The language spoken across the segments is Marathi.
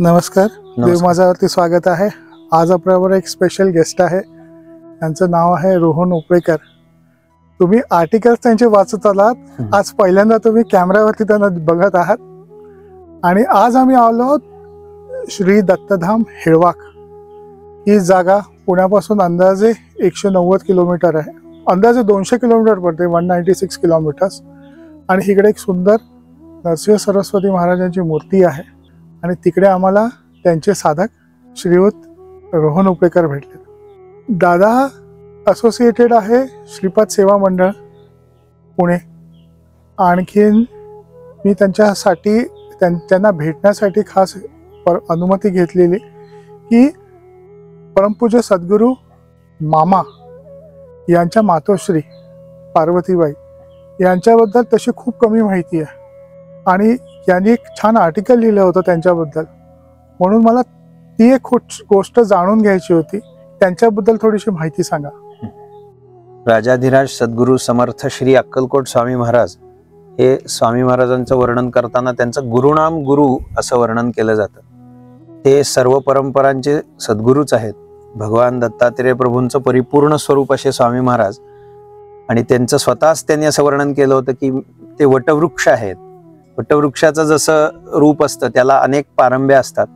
नमस्कार. देव माझ्यावरती स्वागत आहे. आज आपल्याबरोबर एक स्पेशल गेस्ट आहे. त्यांचं नाव आहे रोहन उपळेकर. तुम्ही आर्टिकल्स त्यांचे वाचत आलात. आज पहिल्यांदा तुम्ही कॅमेऱ्यावरती त्यांना बघत आहात. आणि आज आम्ही आलो आहोत श्री दत्तधाम हेळवाक. ही जागा पुण्यापासून अंदाजे 190 किलोमीटर आहे. अंदाजे 200 किलोमीटर पडते, 196 किलोमीटर्स. आणि इकडे एक सुंदर नरसिंह सरस्वती महाराजांची मूर्ती आहे. आणि तिकडे आम्हाला त्यांचे साधक श्रीयुत रोहन उपळेकर भेटले. दादा असोसिएटेड आहे श्रीपाद सेवा मंडळ पुणे. आणखीन मी त्यांच्यासाठी त्यांना भेटण्यासाठी खास अनुमती घेतलेली की परमपूज्य सद्गुरू मामा यांच्या मातोश्री पार्वतीबाई यांच्याबद्दल तशी खूप कमी माहिती आहे. आणि यांनी एक छान आर्टिकल लिहिलं होतं त्यांच्याबद्दल, म्हणून मला ती एक गोष्ट जाणून घ्यायची होती. त्यांच्याबद्दल थोडीशी माहिती सांगा. राजाधिराज सद्गुरू समर्थ श्री अक्कलकोट स्वामी महाराज हे स्वामी महाराजांचं वर्णन करताना त्यांचं गुरुनाम गुरु असं वर्णन केलं जातं. ते सर्व परंपरांचे सद्गुरूच आहेत. भगवान दत्तात्रेय प्रभूंचं परिपूर्ण स्वरूप असे स्वामी महाराज. आणि त्यांचं स्वतःच त्यांनी असं वर्णन केलं होतं की ते वटवृक्ष आहेत. वटवृक्षाचं जसं रूप असतं त्याला अनेक पारंब्या असतात,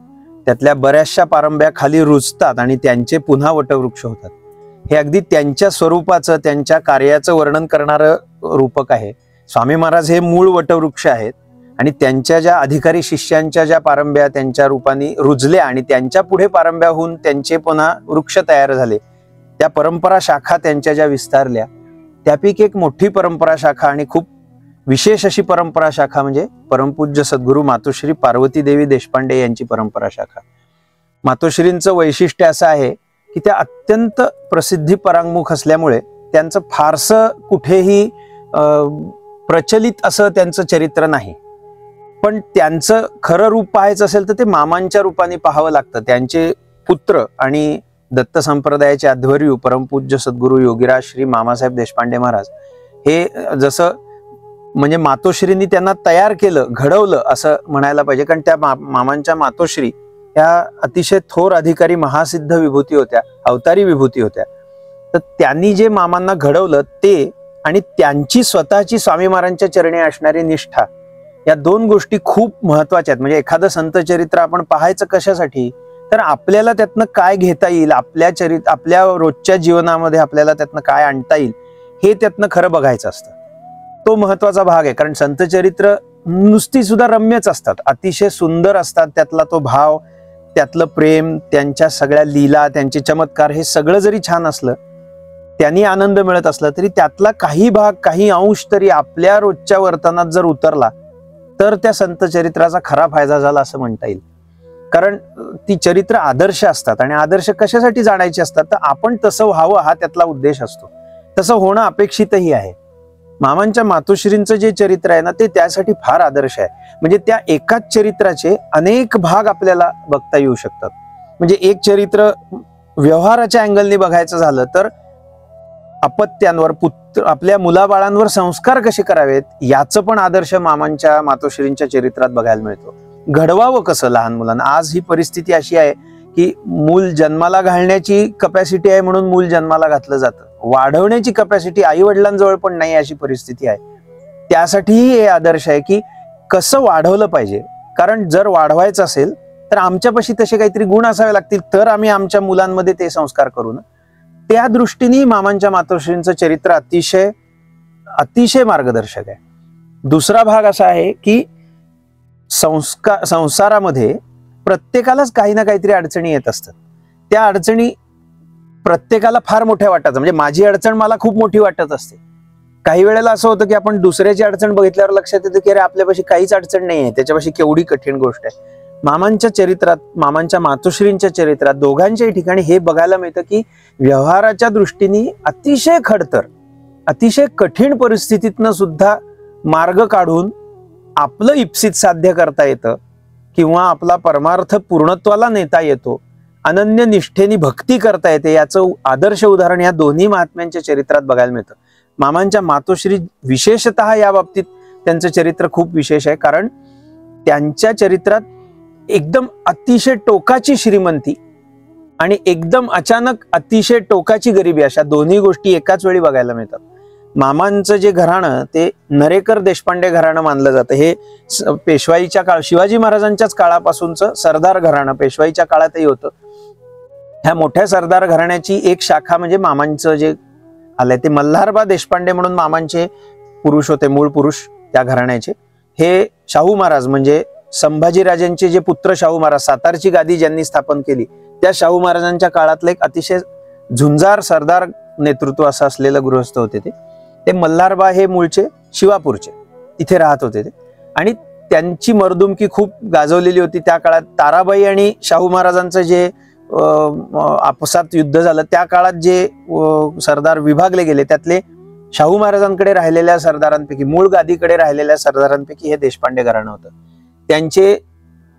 त्यातल्या बऱ्याचशा पारंब्या खाली रुजतात आणि त्यांचे पुन्हा वटवृक्ष होतात. हे अगदी त्यांच्या स्वरूपाचं, त्यांच्या कार्याचं वर्णन करणारं रूपक आहे. स्वामी महाराज हे मूळ वटवृक्ष आहेत. आणि त्यांच्या ज्या अधिकारी शिष्यांच्या ज्या पारंब्या त्यांच्या रूपाने रुजल्या आणि त्यांच्या पुढे पारंब्या होऊन त्यांचे पुन्हा वृक्ष तयार झाले, त्या परंपरा शाखा त्यांच्या ज्या विस्तारल्या, त्यापैकी एक मोठी परंपरा शाखा आणि खूप विशेष अशी परंपरा शाखा म्हणजे परमपूज्य सद्गुरू मातोश्री पार्वती देवी देशपांडे यांची परंपरा शाखा. मातोश्रींचं वैशिष्ट्य असं आहे की त्या अत्यंत प्रसिद्धी परांगमुख असल्यामुळे त्यांचं फारसं कुठेही प्रचलित असं त्यांचं चरित्र नाही. पण त्यांचं खरं रूप पाहायचं असेल तर ते मामांच्या रूपाने पाहावं लागतं. त्यांचे पुत्र आणि दत्त संप्रदायाचे अध्वर्यू परमपूज्य सद्गुरू योगीराज श्री मामासाहेब देशपांडे महाराज हे जसं म्हणजे मातोश्रींनी त्यांना तयार केलं, घडवलं असं म्हणायला पाहिजे. कारण त्या मामांच्या मातोश्री ह्या अतिशय थोर अधिकारी महासिद्ध विभूती होत्या, अवतारी विभूती होत्या. तर त्यांनी जे मामांना घडवलं ते आणि त्यांची स्वतःची स्वामी महाराजांच्या चरणी असणारी निष्ठा, या दोन गोष्टी खूप महत्वाच्या आहेत. म्हणजे एखादं संत चरित्र आपण पाहायचं कशासाठी, तर आपल्याला त्यातनं काय घेता येईल, आपल्या रोजच्या जीवनामध्ये आपल्याला त्यातनं काय आणता येईल हे त्यातनं खरं बघायचं असतं. तो महत्वाचा भाग आहे. कारण संत चरित्र नुसती सुद्धा रम्यच असतात, अतिशय सुंदर असतात. त्यातला तो भाव, त्यातलं प्रेम, त्यांच्या सगळ्या लीला, त्यांचे चमत्कार हे सगळं जरी छान असलं, त्यांनी आनंद मिळत असला तरी त्यातला काही भाग, काही अंश तरी आपल्या रोजच्या वर्तनात जर उतरला तर त्या संत चरित्राचा खरा फायदा झाला असं म्हणता येईल. कारण ती चरित्र आदर्श असतात. आणि आदर्श कशासाठी जाणायचे असतात, तर आपण तसं व्हावं हा त्यातला उद्देश असतो. तसं होणं अपेक्षितही आहे. मामांच्या मातोश्रींचं जे चरित्र आहे ना, ते त्यासाठी फार आदर्श आहे. म्हणजे त्या एकाच चरित्राचे अनेक भाग आपल्याला बघता येऊ शकतात. म्हणजे एक चरित्र व्यवहाराच्या अँगलने बघायचं झालं तर अपत्यांवर, आपल्या मुलाबाळांवर संस्कार कसे करावेत याचं पण आदर्श मामांच्या मातोश्रींच्या चरित्रात बघायला मिळतो. घडवावं कसं लहान मुलांना. आज ही परिस्थिती अशी आहे की मूल जन्माला घालण्याची कपॅसिटी आहे म्हणून मूल जन्माला घातलं जातं, वाढवण्याची कपॅसिटी आई वडिलांजवळ पण नाही अशी परिस्थिती आहे. त्यासाठीही हे आदर्श आहे की कसं वाढवलं पाहिजे. कारण जर वाढवायचं असेल तर आमच्यापाशी तसे काहीतरी गुण असावे लागतील, तर आम्ही आमच्या मुलांमध्ये ते संस्कार करू ना. त्या दृष्टीने मामांच्या मातोश्रींचं चरित्र अतिशय अतिशय मार्गदर्शक आहे. दुसरा भाग असा आहे की संसारामध्ये प्रत्येकालाच काही ना काहीतरी अडचणी येत असतात. त्या अडचणी प्रत्येकाला फार मोठ्या वाटतात. म्हणजे माझी अडचण मला खूप मोठी वाटत असते. काही वेळेला असं होतं की आपण दुसऱ्याची अडचण बघितल्यावर लक्षात येतं की अरे आपल्यापाशी काहीच अडचण नाही आहे, त्याच्यापाशी केवढी कठीण गोष्ट आहे. मामांच्या चरित्रात, मामांच्या मातोश्रींच्या चरित्रात दोघांच्याही ठिकाणी हे बघायला मिळतं की व्यवहाराच्या दृष्टीने अतिशय खडतर, अतिशय कठीण परिस्थितीतनं सुद्धा मार्ग काढून आपलं इप्सित साध्य करता येतं किंवा आपला परमार्थ पूर्णत्वाला नेता येतो, अनन्य निष्ठेने भक्ती करता येते. याचं आदर्श उदाहरण या दोन्ही महात्म्यांच्या चरित्रात बघायला मिळतं. मामांच्या मातोश्री विशेषतः या बाबतीत त्यांचं चरित्र खूप विशेष आहे, कारण त्यांच्या चरित्रात एकदम अतिशय टोकाची श्रीमंती आणि एकदम अचानक अतिशय टोकाची गरिबी, अशा दोन्ही गोष्टी एकाच वेळी बघायला मिळतात. मामांचं जे घराणं ते नरेकर देशपांडे घराणं मानलं जातं. हे पेशवाईच्या काळ, शिवाजी महाराजांच्याच काळापासूनचं सरदार घराणं पेशवाईच्या काळातही होतं. ह्या मोठ्या सरदार घराण्याची एक शाखा म्हणजे मामांचं जे आलंय ते मल्हारबा देशपांडे म्हणून मामांचे पुरुष होते, मूळ पुरुष त्या घराण्याचे. हे शाहू महाराज म्हणजे संभाजीराजांचे जे पुत्र शाहू महाराज, सातारची गादी ज्यांनी स्थापन केली, त्या शाहू महाराजांच्या काळातलं एक अतिशय झुंजार सरदार नेतृत्व असं असलेलं गृहस्थ होते ते मल्हारबा हे मूळचे शिवापूरचे, तिथे राहत होते ते. आणि त्यांची मर्दुमकी खूप गाजवलेली होती त्या काळात. ताराबाई आणि शाहू महाराजांचं जे आपसात युद्ध झालं त्या काळात जे सरदार विभागले गेले त्यातले शाहू महाराजांकडे राहिलेल्या सरदारांपैकी, मूळ गादीकडे राहिलेल्या सरदारांपैकी हे देशपांडे घराणं होतं. त्यांचे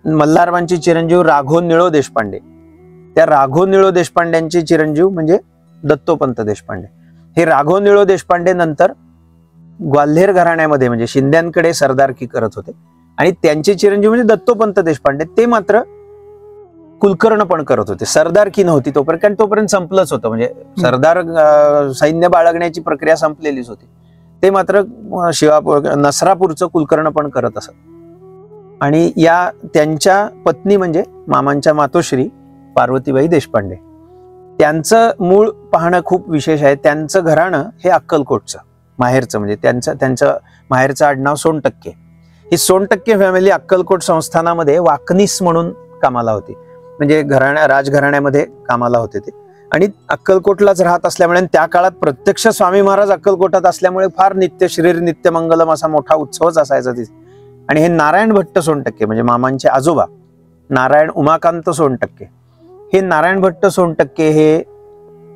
मल्हारबांचे चिरंजीव राघव निळो देशपांडे, त्या राघव निळो देशपांड्यांचे चिरंजीव म्हणजे दत्तोपंत देशपांडे. हे राघव निळो देशपांडे नंतर ग्वाल्हेर घराण्यामध्ये म्हणजे शिंद्यांकडे सरदारकी करत होते. आणि त्यांचे चिरंजीव म्हणजे दत्तोपंत देशपांडे, ते मात्र कुलकर्ण पण करत होते. सरदारकी नव्हती तोपर्यंत, कारण तोपर्यंत संपलंच होतं, म्हणजे सरदार सैन्य बाळगण्याची प्रक्रिया संपलेलीच होती. ते मात्र शिवापूर नसरापूरचं कुलकर्ण पण करत असत. आणि या त्यांच्या पत्नी म्हणजे मामांच्या मातोश्री पार्वतीबाई देशपांडे, त्यांचं मूळ पाहणं खूप विशेष आहे. त्यांचं घराणं हे अक्कलकोटचं माहेरचं, म्हणजे त्यांचं माहेरचं आडनाव सोनटक्के. ही सोनटक्के फॅमिली अक्कलकोट संस्थानामध्ये वाकनीस म्हणून कामाला होती, म्हणजे राजघराण्यामध्ये कामाला होते ते. आणि अक्कलकोटलाच राहत असल्यामुळे त्या काळात प्रत्यक्ष स्वामी महाराज अक्कलकोटात असल्यामुळे फार नित्यश्रीर नित्यमंगलम असा मोठा उत्सवच असायचा तिथे. आणि हे नारायण भट्ट सोनटक्के म्हणजे मामांचे आजोबा नारायण उमाकांत सोनटक्के, हे नारायण भट्ट सोनटक्के हे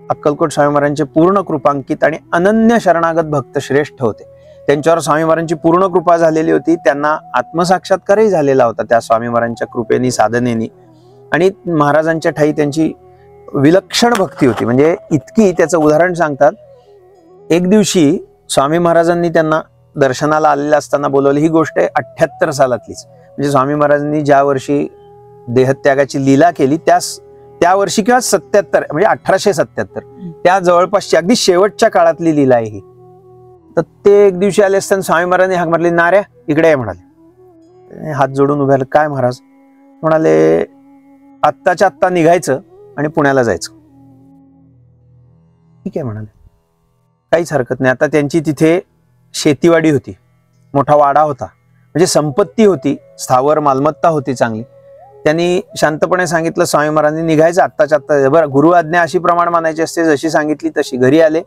अक्कलकोट स्वामी महाराजांचे पूर्ण कृपांकित आणि अनन्य शरणागत भक्त श्रेष्ठ होते. त्यांच्यावर स्वामी महाराजांची पूर्ण कृपा झालेली होती. त्यांना आत्मसाक्षात्कारही झालेला होता त्या स्वामी महाराजांच्या कृपेनी, साधनेनी. आणि महाराजांच्या ठाई त्यांची विलक्षण भक्ती होती, म्हणजे इतकी, त्याचं उदाहरण सांगतात. एक दिवशी स्वामी महाराजांनी त्यांना दर्शनाला आलेल्या असताना बोलवले. ही गोष्ट आहे 78 सालातलीच, म्हणजे स्वामी महाराजांनी ज्या वर्षी देहत्यागाची लीला केली त्या वर्षी किंवा 77 म्हणजे 1877 त्या जवळपासची अगदी शेवटच्या काळातली लीला आहे ही. तर ते एक दिवशी आले असताना स्वामी महाराजांनी हाक मारली, नाऱ्या इकडे आहे म्हणाले. हात जोडून उभे राहिले. काय महाराज? म्हणाले आत्ताच्या आत्ता निघायचं आणि पुण्याला जायचं. ठीक आहे म्हणाले, काहीच हरकत नाही. आता त्यांची तिथे शेतीवाडी होती, मोठा वाडा होता, म्हणजे संपत्ती होती, स्थावर मालमत्ता होती चांगली. त्यांनी शांतपणे सांगितलं स्वामी महाराजांनी निघायचं आत्ताच्या आत्ता. बरं, गुरु आज्ञा अशी प्रमाण मानायची असते, जशी सांगितली तशी. घरी आले,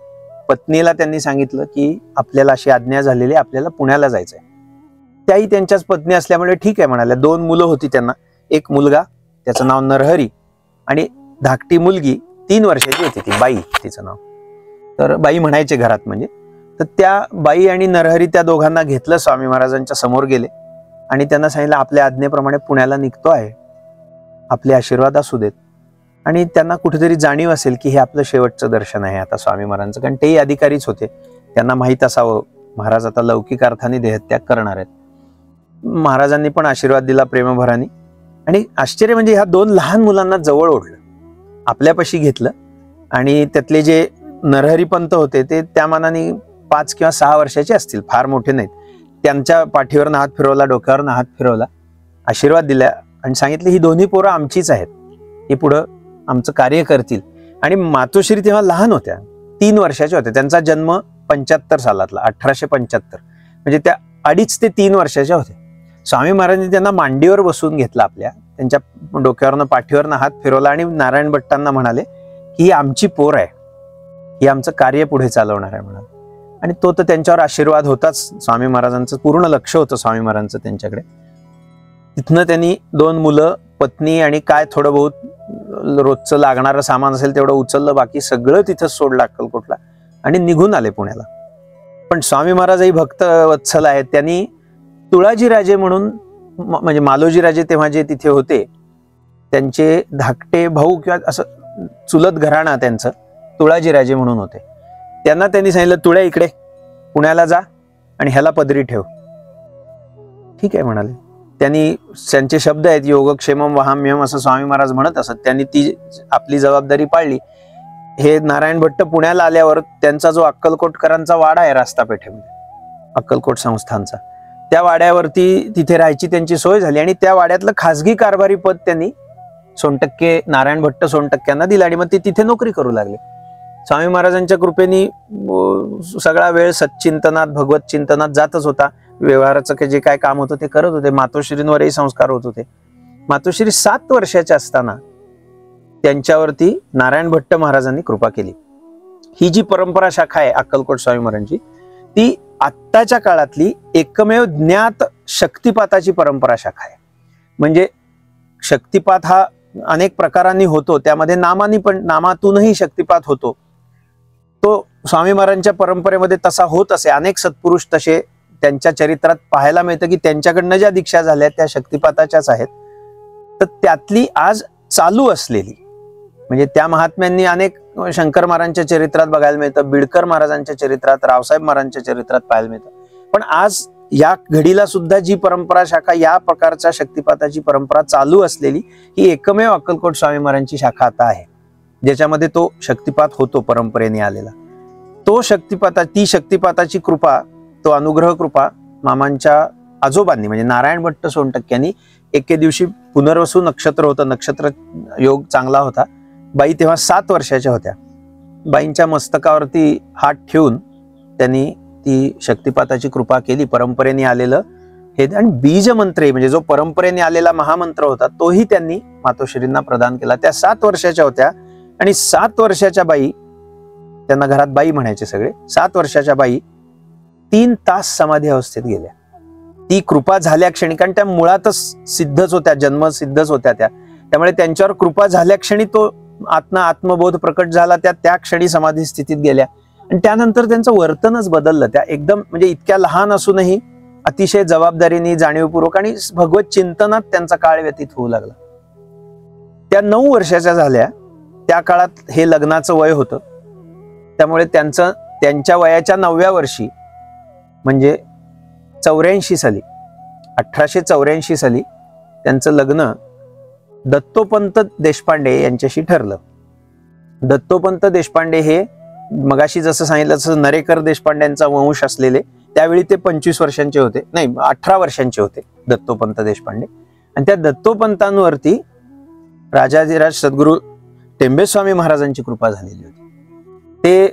पत्नीला त्यांनी सांगितलं की आपल्याला अशी आज्ञा झालेली, आपल्याला पुण्याला जायचंय. त्याही त्यांच्याच पत्नी असल्यामुळे ठीक आहे म्हणाल्या. 2 मुलं होती त्यांना, एक मुलगा त्याचं नाव नरहरी आणि धाकटी मुलगी 3 वर्षाची होती ती बाई, तिचं नाव. तर बाई म्हणायचे घरात म्हणजे. तर त्या बाई आणि नरहरी त्या दोघांना घेतलं, स्वामी महाराजांच्या समोर गेले आणि त्यांना सांगितलं आपल्या आज्ञेप्रमाणे पुण्याला निघतो आहे, आपले आशीर्वाद असू देत. आणि त्यांना कुठेतरी जाणीव असेल की हे आपलं शेवटचं दर्शन आहे आता स्वामी महाराजांचं, कारण तेही अधिकारीच होते. त्यांना माहीत असावं महाराज आता लौकिक अर्थाने देहत्याग करणार आहेत. महाराजांनी पण आशीर्वाद दिला प्रेमभराने. आणि आश्चर्य म्हणजे ह्या 2 लहान मुलांना जवळ ओढलं, आपल्यापाशी घेतलं. आणि त्यातले जे नरहरी पंत होते ते त्या मानाने 5 किंवा 6 वर्षाचे असतील, फार मोठे नाहीत. त्यांच्या पाठीवर हात फिरवला, डोक्यावर हात फिरवला, आशीर्वाद दिला आणि सांगितले ही दोन्ही पोरं आमचीच आहेत, ही पुढं आमचं कार्य करतील. आणि मातोश्री तेव्हा लहान होत्या, 3 वर्षाच्या होत्या. त्यांचा जन्म 75 सालातला, 1875, म्हणजे त्या 2.5 ते 3 वर्षाच्या होत्या. स्वामी महाराजांनी त्यांना मांडीवर बसून घेतलं आपल्या, त्यांच्या डोक्यावरनं पाठीवरनं हात फिरवला आणि नारायण भट्टांना म्हणाले की ही आमची पोर आहे, ही आमचं कार्य पुढे चालवणार आहे म्हणाले. आणि तो तर त्यांच्यावर आशीर्वाद होताच, स्वामी महाराजांचं पूर्ण लक्ष होतं स्वामी महाराजांचं त्यांच्याकडे. तिथनं त्यांनी 2 मुलं, पत्नी आणि काय थोडं बहुत रोजचं लागणारं सामान असेल तेवढं उचललं, बाकी सगळं तिथंच सोडलं अक्कलकोटला आणि निघून आले पुण्याला. पण स्वामी महाराजही भक्त वत्सल आहेत. त्यांनी तुळाजीराजे म्हणून, म्हणजे मालोजीराजे तेव्हा जे तिथे होते त्यांचे धाकटे भाऊ किंवा असं चुलत घराणा त्यांचं तुळाजीराजे म्हणून होते. त्यांना त्यांनी सांगितलं तुळ्या इकडे पुण्याला जा आणि ह्याला पदरी ठेव. ठीक आहे म्हणाले. त्यांनी त्यांचे शब्द आहेत योगक्षेमम वहाम्यम असं स्वामी महाराज म्हणत असत. त्यांनी ती आपली जबाबदारी पाळली. हे नारायण भट्ट पुण्याला आल्यावर त्यांचा जो अक्कलकोटकरांचा वाडा आहे रास्तापेठेमध्ये, अक्कलकोट संस्थानचा, त्या वाड्यावरती तिथे राहायची त्यांची सोय झाली आणि त्या वाड्यातलं खासगी कारभारी पद त्यांनी सोनटक्के, नारायण भट्ट सोनटक्क्यांना दिलं आणि मग ते तिथे नोकरी करू लागले. स्वामी महाराजांच्या कृपेने सगळा वेळ सच्चिंतनात, भगवत चिंतनात जातच होता. व्यवहाराचं जे काय काम होतं ते करत होते. मातोश्रींवरही संस्कार होत होते. मातोश्री 7 वर्षाच्या असताना त्यांच्यावरती नारायण भट्ट महाराजांनी कृपा केली. ही जी परंपरा शाखा आहे अक्कलकोट स्वामी महाराजांची, ती आत्ताच्या काळातली एकमेव ज्ञात शक्तिपाताची परंपरा शाखा आहे. म्हणजे शक्तिपात हा अनेक प्रकारांनी होतो, त्यामध्ये नामातूनही शक्तिपात होतो. तो स्वामी महाराजांच्या परंपरेमध्ये तसा होत असे. अनेक सत्पुरुष तसे त्यांच्या चरित्रात पाहायला मिळतं की त्यांच्याकडनं ज्या दीक्षा झाल्या त्या शक्तिपाताच्याच आहेत. तर त्यातली आज चालू असलेली, म्हणजे त्या महात्म्यांनी अनेक शंकर महाराजांच्या चरित्रात बघायला मिळतं, बिडकर महाराजांच्या चरित्रात, रावसाहेब महाराजांच्या चरित्रात पाहायला मिळतं. पण आज या घडीला सुद्धा जी परंपरा शाखा, या प्रकारच्या शक्तिपाताची परंपरा चालू असलेली ही एकमेव अक्कलकोट स्वामी महाराजांची शाखा आता आहे, ज्याच्यामध्ये तो शक्तिपात होतो परंपरेने आलेला. तो ती शक्तिपाताची कृपा, तो अनुग्रह कृपा मामांच्या आजोबांनी म्हणजे नारायण भट्ट सोनटक्क्यांनी एके दिवशी पुनर्वसू नक्षत्र होतं, नक्षत्र योग चांगला होता. बाई तेव्हा 7 वर्षाच्या होत्या. बाईंच्या मस्तकावरती हात ठेवून त्यांनी ती शक्तिपाताची कृपा केली. परंपरेने आलेलं हे आणि बीज मंत्र म्हणजे जो परंपरेने आलेला महामंत्र होता तोही त्यांनी मातोश्रींना प्रदान केला. त्या 7 वर्षाच्या होत्या आणि 7 वर्षाच्या बाई, त्यांना घरात बाई म्हणायचे सगळे, 7 वर्षाच्या बाई 3 तास समाधी अवस्थेत गेल्या. ती कृपा झाल्या क्षणी, कारण त्या मुळातच सिद्धच होत्या, जन्म सिद्धच होत्या त्यामुळे त्यांच्यावर कृपा झाल्या क्षणी तो आत्मबोध प्रकट झाला. त्या क्षणी समाधी स्थितीत गेल्या आणि त्यानंतर त्यांचं वर्तनच बदललं. त्या एकदम म्हणजे इतक्या लहान असूनही अतिशय जबाबदारीने, जाणीवपूर्वक आणि भगवत चिंतनात त्यांचा काळ व्यतीत होऊ लागला. त्या 9 वर्षाच्या झाल्या. त्या काळात हे लग्नाचं वय होतं, त्यामुळे त्यांच्या वयाच्या 9व्या वर्षी म्हणजे 84 साली, 1884 साली त्यांचं लग्न दत्तोपंत देशपांडे यांच्याशी ठरलं. दत्तोपंत देशपांडे हे मगाशी जसं सांगितलं तसं नरेकर देशपांड्यांचा वंश असलेले, त्यावेळी ते 25 वर्षांचे होते, नाही 18 वर्षांचे होते दत्तोपंत देशपांडे. आणि त्या दत्तोपंतांवरती राजाधिराज सद्गुरू टेंबेस्वामी महाराजांची कृपा झालेली होती. ते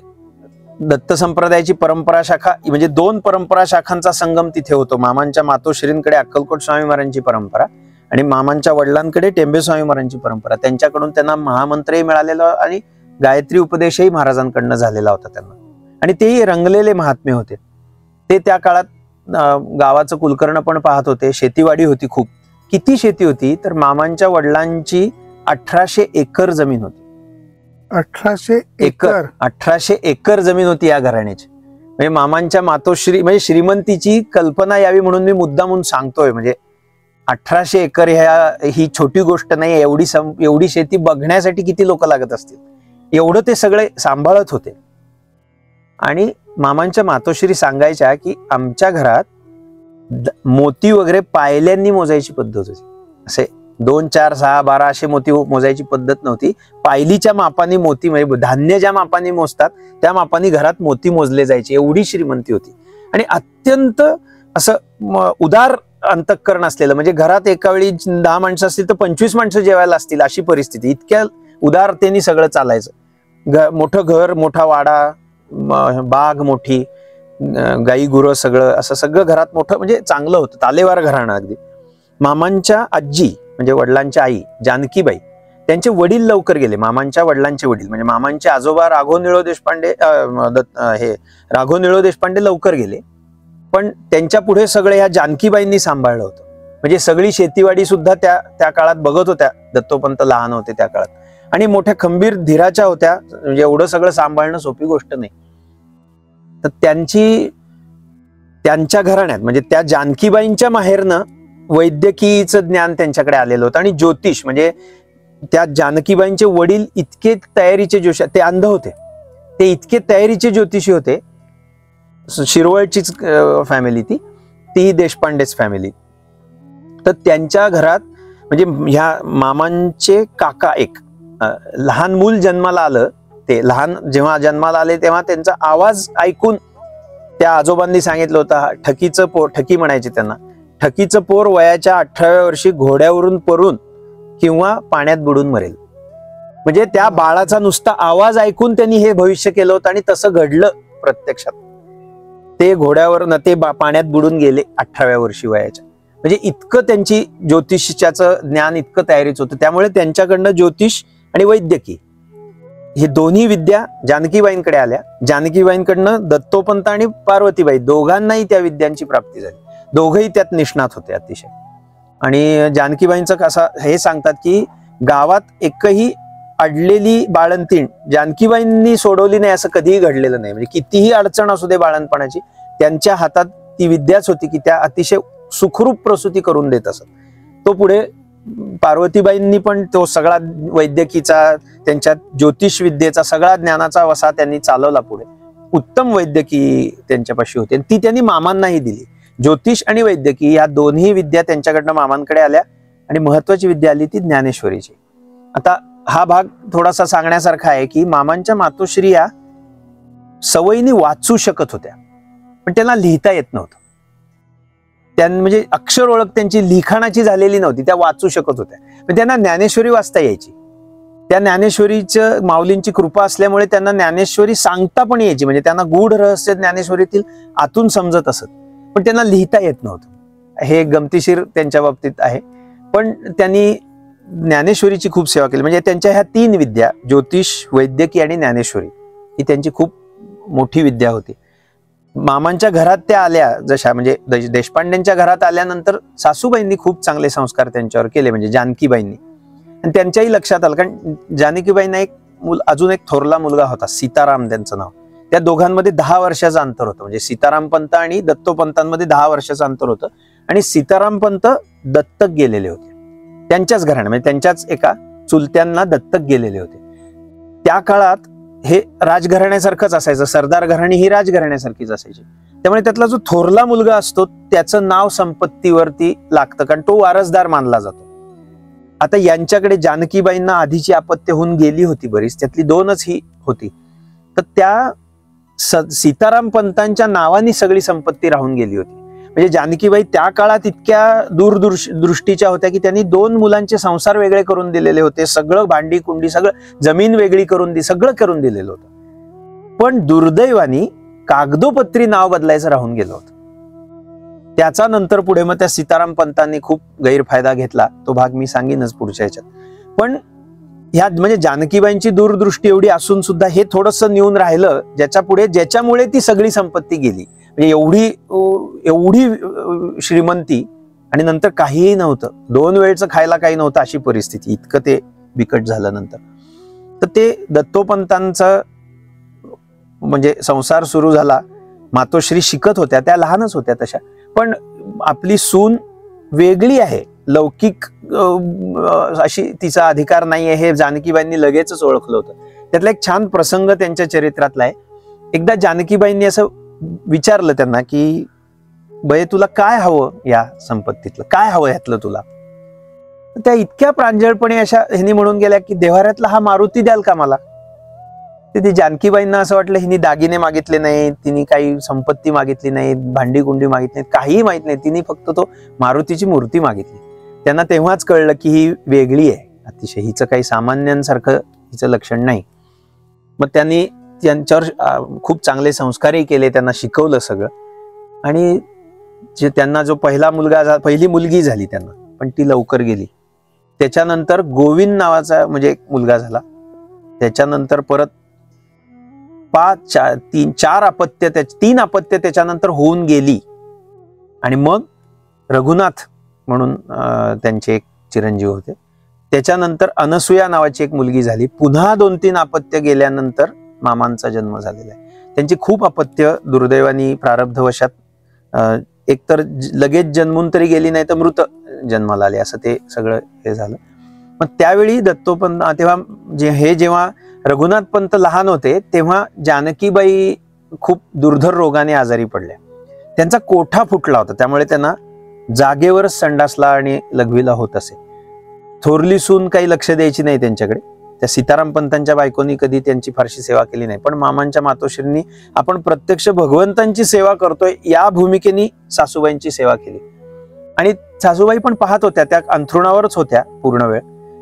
दत्त संप्रदायाची परंपरा शाखा म्हणजे 2 परंपरा शाखांचा संगम तिथे होतो. मामांच्या मातोश्रींकडे अक्कलकोट स्वामी महाराजांची परंपरा आणि मामांच्या वडिलांकडे टेंबेस्वामी महाराजांची परंपरा. त्यांच्याकडून त्यांना महामंत्रही मिळालेला आणि गायत्री उपदेशही महाराजांकडनं झालेला होता त्यांना, आणि तेही रंगलेले महात्मे होते. ते त्या काळात गावाचं कुलकर्ण पण पाहत होते. शेतीवाडी होती खूप. किती शेती होती तर मामांच्या वडिलांची 1800 एकर जमीन होती. 1800 एकर 1800 एकर जमीन होती या घराण्याची. म्हणजे मामांच्या मातोश्री म्हणजे श्रीमंतीची कल्पना यावी म्हणून मी मुद्दामून सांगतोय. म्हणजे 1800 एकर ही छोटी गोष्ट नाही. एवढी शेती बघण्यासाठी किती लोक लागत असतील, एवढं ते सगळे सांभाळत होते. आणि मामांच्या मातोश्री सांगायच्या की आमच्या घरात मोती वगैरे पायल्यांनी मोजायची पद्धत होती. असे 2, 4, 6, 12 असे मोती मोजायची पद्धत नव्हती. पायलीच्या मापाने मोती, म्हणजे धान्य ज्या मापाने मोजतात त्या मापाने घरात मोती मोजले जायचे. एवढी श्रीमंती होती. आणि अत्यंत असं उदार अंतःकरण असलेलं, म्हणजे घरात एका वेळी 10 माणसं असतील तर 25 माणसं जेवायला असतील अशी परिस्थिती. इतक्या उदारतेने सगळं चालायचं. मोठं घर, मोठा वाडा, बाग मोठी, गाई गुरं, असं सगळं घरात मोठं, म्हणजे चांगलं होतं. तालेवार घराणं अगदी. मामांच्या आजी म्हणजे वडिलांच्या आई जानकीबाई, त्यांचे वडील लवकर गेले. मामांच्या वडिलांचे वडील म्हणजे मामांचे आजोबा राघव निळो देशपांडे लवकर गेले. पण त्यांच्या पुढे सगळे ह्या जानकीबाईंनी सांभाळलं होतं. म्हणजे सगळी शेतीवाडी सुद्धा त्या काळात बघत होत्या. दत्तोपंत लहान होते त्या काळात आणि मोठ्या खंबीर धीराच्या होत्या. म्हणजे एवढं सगळं सांभाळणं सोपी गोष्ट नाही. तर त्यांच्या घराण्यात म्हणजे त्या जानकीबाईंच्या माहेरनं वैद्यकीयचं ज्ञान त्यांच्याकडे आलेलं होतं. आणि ज्योतिष म्हणजे त्या जानकीबाईंचे वडील इतके तयारीचे जोशी, ते अंध होते, ते इतके तयारीचे ज्योतिषी होते. शिरवळचीच फॅमिली ती देशपांडेच फॅमिली. तर त्यांच्या घरात म्हणजे ह्या मामांचे काका एक लहान मूल जन्माला आलं, ते लहान जेव्हा जन्माला आले तेव्हा त्यांचा आवाज ऐकून त्या आजोबांनी सांगितलं होतं, ठकीचं पोर, ठकी म्हणायचे त्यांना, ठकीचं पोर वयाच्या 18व्या वर्षी घोड्यावरून पडून किंवा पाण्यात बुडून मरेल. म्हणजे त्या बाळाचा नुसता आवाज ऐकून त्यांनी हे भविष्य केलं होतं आणि तसं घडलं प्रत्यक्षात. ते घोड्यावर न ते पाण्यात बुडून गेले 18व्या वर्षी वयाच्या. म्हणजे इतकं त्यांची ज्योतिषाचं ज्ञान इतकं तयारीच होतं. त्यामुळे त्यांच्याकडनं ज्योतिष आणि वैद्यकीय हे दोन्ही विद्या जानकीबाईंकडे आल्या. जानकीबाईंकडनं दत्तोपंत आणि पार्वतीबाई दोघांनाही त्या विद्यांची प्राप्ती झाली. दोघंही त्यात निष्णात होते अतिशय. आणि जानकीबाईंचं कसं हे सांगतात की गावात एकही अडलेली बाळंतीण जानकीबाईंनी सोडवली नाही असं कधीही घडलेलं नाही. म्हणजे कितीही अडचण असू दे बाळंतपणाची, त्यांच्या हातात ती विद्याच होती की त्या अतिशय सुखरूप प्रसूती करून देत असत. तो पुढे पार्वतीबाईंनी पण तो सगळा वैद्यकीचा, त्यांच्या ज्योतिष विद्येचा सगळा ज्ञानाचा वसा त्यांनी चालवला पुढे. उत्तम वैद्यकी त्यांच्यापाशी होती ती त्यांनी मामांनाही दिली. ज्योतिष आणि वैद्यकी या दोन्ही विद्या त्यांच्याकडनं मामांकडे आल्या. आणि महत्वाची विद्या आली ती ज्ञानेश्वरीची. आता हा भाग थोडासा सांगण्यासारखा आहे की मामांच्या मातोश्री या सवयीने वाचू शकत होत्या, पण त्यांना लिहिता येत नव्हतं. म्हणजे अक्षर ओळख त्यांची लिखाणाची झालेली नव्हती, त्या वाचू शकत होत्या. पण त्यांना ज्ञानेश्वरी वाचता यायची. त्या ज्ञानेश्वरीचं माऊलींची कृपा असल्यामुळे त्यांना ज्ञानेश्वरी सांगता पण यायची. म्हणजे त्यांना गूढ रहस्य ज्ञानेश्वरीतील आतून समजत असत, पण त्यांना लिहिता येत नव्हतं. हे गमतीशीर त्यांच्या बाबतीत आहे. पण त्यांनी ज्ञानेश्वरीची खूप सेवा केली. म्हणजे त्यांच्या ह्या 3 विद्या, ज्योतिष, वैद्यकीय आणि ज्ञानेश्वरी, ही त्यांची खूप मोठी विद्या होती. मामांच्या घरात त्या आल्या जशा, म्हणजे देशपांडेंच्या घरात आल्यानंतर सासूबाईंनी खूप चांगले संस्कार त्यांच्यावर केले, म्हणजे जानकीबाईंनी. आणि त्यांच्याही लक्षात आलं, कारण जानकीबाईंना अजून एक थोरला मुलगा होता, सीताराम त्यांचं नाव. त्या दोघांमध्ये 10 वर्षाचं अंतर होतं. म्हणजे सीताराम पंत आणि दत्तोपंतांमध्ये 10 वर्षाचं अंतर होतं. आणि सीताराम पंत दत्तक गेलेले होते त्यांच्याच घराणे, म्हणजे त्यांच्याच एका चुलत्यांना दत्तक गेलेले होते. त्या काळात हे राजघराण्यासारखंच असायचं. सरदार घराणी ही राजघराण्यासारखीच असायची. त्यामुळे त्यातला जो थोरला मुलगा असतो त्याचं नाव संपत्तीवरती लागतं, कारण तो वारसदार मानला जातो. आता यांच्याकडे जानकीबाईंना आधीची अपत्य होऊन गेली होती बरीच, त्यातली 2च ही होती. तर त्या सीताराम पंतांच्या नावाने सगळी संपत्ती राहून गेली होती. म्हणजे जानकीबाई त्या काळात इतक्या दूरदृष्टीच्या होत्या की त्यांनी 2 मुलांचे संसार वेगळे करून दिलेले होते. सगळं भांडी कुंडी, सगळं जमीन वेगळी करून सगळं करून दिलेलं होतं. पण दुर्दैवानी कागदोपत्री नाव बदलायचं राहून गेलं होतं. त्याचा नंतर पुढे मग त्या सीताराम पंतांनी खूप गैरफायदा घेतला. तो भाग मी सांगीनच पुढच्या ह्याच्यात. पण ह्या म्हणजे जानकीबाईंची दूरदृष्टी एवढी असून सुद्धा हे थोडंसं नेऊन राहिलं, ज्याच्यामुळे ती सगळी संपत्ती गेली. म्हणजे एवढी श्रीमंती आणि नंतर काहीही नव्हतं, 2 वेळचं खायला काही नव्हतं अशी परिस्थिती, इतकं ते बिकट झालं नंतर. तर ते दत्तोपंतांचा म्हणजे संसार सुरू झाला. मातोश्री शिकत होत्या, त्या लहानच होत्या तशा, पण आपली सून वेगळी आहे, लौकिक अशी तिचा अधिकार नाहीये हे जानकीबाईंनी लगेचच ओळखलं होतं. त्यातला एक छान प्रसंग त्यांच्या चरित्रातला आहे. एकदा जानकीबाईंनी असं विचारलं त्यांना की बये तुला काय हवं, या संपत्तीतलं काय हवं ह्यातलं तुला. त्या इतक्या प्रांजळपणे अशा ह्यांनी म्हणून गेल्या की देव्हाऱ्यातला हा मारुती द्याल का मला. ते जानकीबाईंना असं वाटलं हिनी दागिने मागितले नाहीत, तिने काही संपत्ती मागितली नाही, भांडी कुंडी मागितली नाहीत, काहीही माहित नाही, तिने फक्त तो मारुतीची मूर्ती मागितली. त्यांना तेव्हाच कळलं की ही वेगळी आहे अतिशय, हिचं काही सामान्यांसारखं हिचं लक्षण नाही. मग त्यांनी त्यांच्यावर खूप चांगले संस्कारही केले, त्यांना शिकवलं सगळं. आणि जे त्यांना जो पहिली मुलगी झाली त्यांना, पण ती लवकर गेली. त्याच्यानंतर गोविंद नावाचा म्हणजे एक मुलगा झाला. त्याच्यानंतर परत 4 अपत्य, 3 अपत्य त्याच्यानंतर होऊन गेली. आणि मग रघुनाथ म्हणून त्यांचे एक चिरंजीव होते. त्याच्यानंतर अनसुया नावाची एक मुलगी झाली. पुन्हा 2-3 अपत्य गेल्यानंतर मामांचा जन्म झालेला आहे. त्यांची खूप अपत्य दुर्दैवानी प्रारब्धवशात एकतर लगेच जन्मून तरी गेली, नाही तर मृत जन्माला आले, असं ते सगळं हे झालं. मग त्यावेळी दत्तोपंत जेव्हा रघुनाथ पंत लहान होते तेव्हा जानकीबाई खूप दुर्धर रोगाने आजारी पडल्या. त्यांचा कोठा फुटला होता, त्यामुळे त्यांना जागेवरच संडासला आणि लघवीला होत असे. थोरली सून काही लक्ष द्यायची नाही त्यांच्याकडे. त्या सीताराम पंतांच्या बायकोनी कधी त्यांची फारशी सेवा केली नाही, पण मामांच्या मातोश्रींनी आपण प्रत्यक्ष भगवंतांची सेवा करतोय या भूमिकेने सासूबाईंची सेवा केली. आणि सासूबाई पण पाहत होत्या, त्या अंथरुणावरच होत्या पूर्ण वेळ.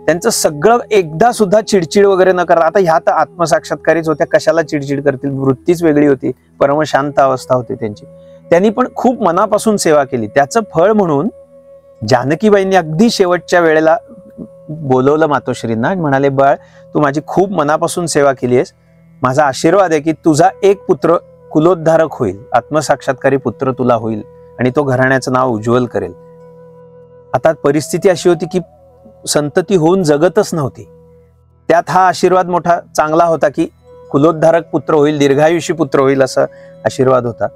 त्यांचं सगळं एकदा सुद्धा चिडचिड वगैरे न करता, आता ह्या तर आत्मसाक्षात्कारीच होत्या, कशाला चिडचिड करतील, वृत्तीच वेगळी होती, परमशांत अवस्था होती त्यांची. त्यांनी पण खूप मनापासून सेवा केली. त्याचं फळ म्हणून जानकीबाईंनी अगदी शेवटच्या वेळेला बोलवलं मातोश्रींना आणि म्हणाले, बाळ तू माझी खूप मनापासून सेवा केली आहेस, माझा आशीर्वाद आहे की तुझा एक पुत्र कुलोद्धारक होईल, आत्मसाक्षात्कारी पुत्र तुला होईल आणि तो घराण्याचं नाव उज्ज्वल करेल. आता परिस्थिती अशी होती की संतती होऊन जगतच नव्हती. त्यात हा आशीर्वाद मोठा चांगला होता की कुलोद्धारक पुत्र होईल, दीर्घायुषी पुत्र होईल असा आशीर्वाद होता.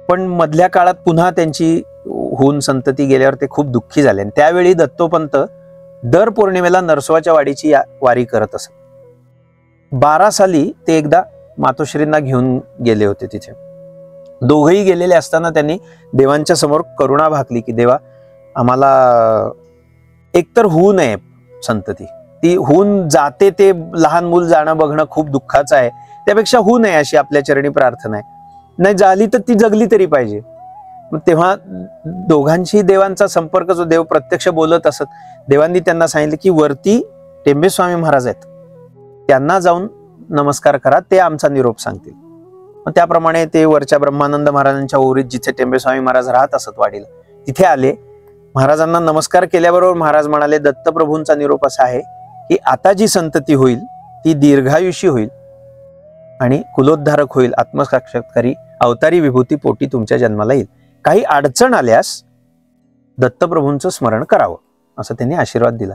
पण मधल्या काळात पुन्हा त्यांची होऊन संतती गेल्यावर ते खूप दुःखी झाले. आणि त्यावेळी दत्तोपंत दर पौर्णिमेला नरसोबाच्या वाडीची वारी करत असत. 12 साली ते एकदा मातोश्रींना घेऊन गेले होते तिथे. दोघही गेलेले असताना त्यांनी देवांच्या समोर करुणा भाकली की देवा, आम्हाला एकतर होऊ नये संतती, ती होऊन जाते ते लहान मूल जाणं बघणं खूप दुःखाचं आहे, त्यापेक्षा होऊ नये अशी आपल्या चरणी प्रार्थना आहे. नाही झाली तर ती जगली तरी पाहिजे. मग तेव्हा दोघांशी देवांचा संपर्क जो देव प्रत्यक्ष बोलत असत, देवांनी त्यांना सांगितलं की वरती टेंबेस्वामी महाराज आहेत, त्यांना जाऊन नमस्कार करा, ते आमचा निरोप सांगतील. मग त्याप्रमाणे ते वरच्या ब्रह्मानंद महाराजांच्या ओरीत जिथे टेंबेस्वामी महाराज राहत असत वाडीला, तिथे आले. महाराजांना नमस्कार केल्याबरोबर महाराज म्हणाले, दत्तप्रभूंचा निरोप असा आहे की आता जी संतती होईल ती दीर्घायुषी होईल आणि कुलोद्धारक होईल, आत्मसाक्षात्कारी अवतारी विभूती पोटी तुमच्या जन्माला येईल. काही अडचण आल्यास दत्तप्रभूंचं स्मरण करावं असं त्यांनी आशीर्वाद दिला.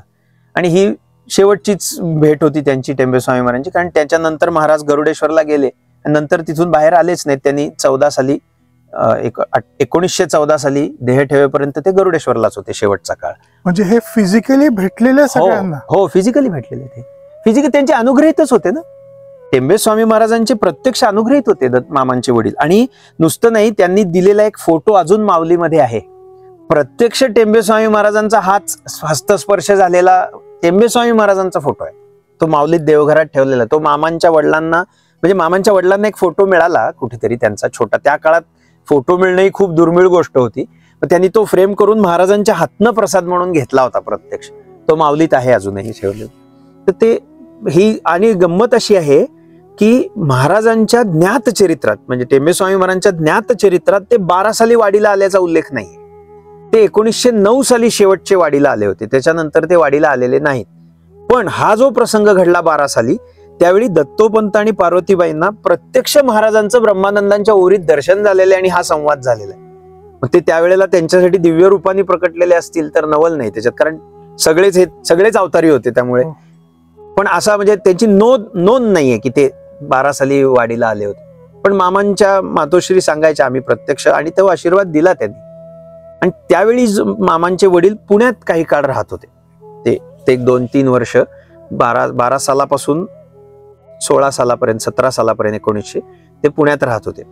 आणि ही शेवटचीच भेट होती त्यांची टेंबेस्वामी महाराजांची, कारण त्याच्यानंतर महाराज गरुडेश्वरला गेले आणि नंतर तिथून बाहेर आलेच नाहीत. त्यांनी 1914 साली देह ठेवेपर्यंत ते गरुडेश्वरलाच होते शेवटचा काळ. म्हणजे हे फिजिकली भेटलेले सगळ्यांना? हो, फिजिकली भेटलेले. ते फिजिकली त्यांचे अनुग्रहितच होते ना. टेंबेस्वामी महाराजांचे प्रत्यक्ष अनुग्रहित होते मामांचे वडील. आणि नुसतं नाही, त्यांनी दिलेला एक फोटो अजून माऊलीमध्ये आहे. प्रत्यक्ष टेंबेस्वामी महाराजांचा हाच हस्तस्पर्श झालेला टेंबेस्वामी महाराजांचा फोटो आहे. तो माऊलीत देवघरात ठेवलेला. तो मामांच्या वडिलांना, म्हणजे मामांच्या वडिलांना एक फोटो मिळाला कुठेतरी त्यांचा छोटा. त्या काळात फोटो मिळणं ही खूप दुर्मिळ गोष्ट होती. पण त्यांनी तो फ्रेम करून महाराजांच्या हातनं प्रसाद म्हणून घेतला होता प्रत्यक्ष. तो माऊलीत आहे अजूनही ठेवलेला. तर ते ही आणि गंमत अशी आहे की महाराजांच्या ज्ञात चरित्रात, म्हणजे टेंबेस्वामी महाराजांच्या ज्ञात चरित्रात ते 12 साली वाडीला आल्याचा उल्लेख नाही. ते 1909 साली शेवटचे वाडीला आले होते, त्याच्यानंतर ते वाडीला आलेले नाहीत. पण हा जो प्रसंग घडला 12 साली, त्यावेळी दत्तोपंत आणि पार्वतीबाईंना प्रत्यक्ष महाराजांचं ब्रह्मानंदांच्या ओरीत दर्शन झालेलं आणि हा संवाद झालेला आहे. मग ते त्यावेळेला त्यांच्यासाठी दिव्य रूपाने प्रकटलेले असतील तर नवल नाही त्याच्यात, कारण सगळेच अवतारी होते त्यामुळे. पण असा म्हणजे त्यांची नोंद नाहीये की ते 12 साली वाडीला आले होते. पण मामांच्या मातोश्री सांगायच्या आम्ही प्रत्यक्ष, आणि तो आशीर्वाद दिला त्यांनी. आणि त्यावेळी मामांचे वडील पुण्यात काही काळ राहत होते. ते 1-2-3 वर्ष 12 सालापासून 16 सालापर्यंत, 17 सालापर्यंत 1900 ते पुण्यात राहत होते.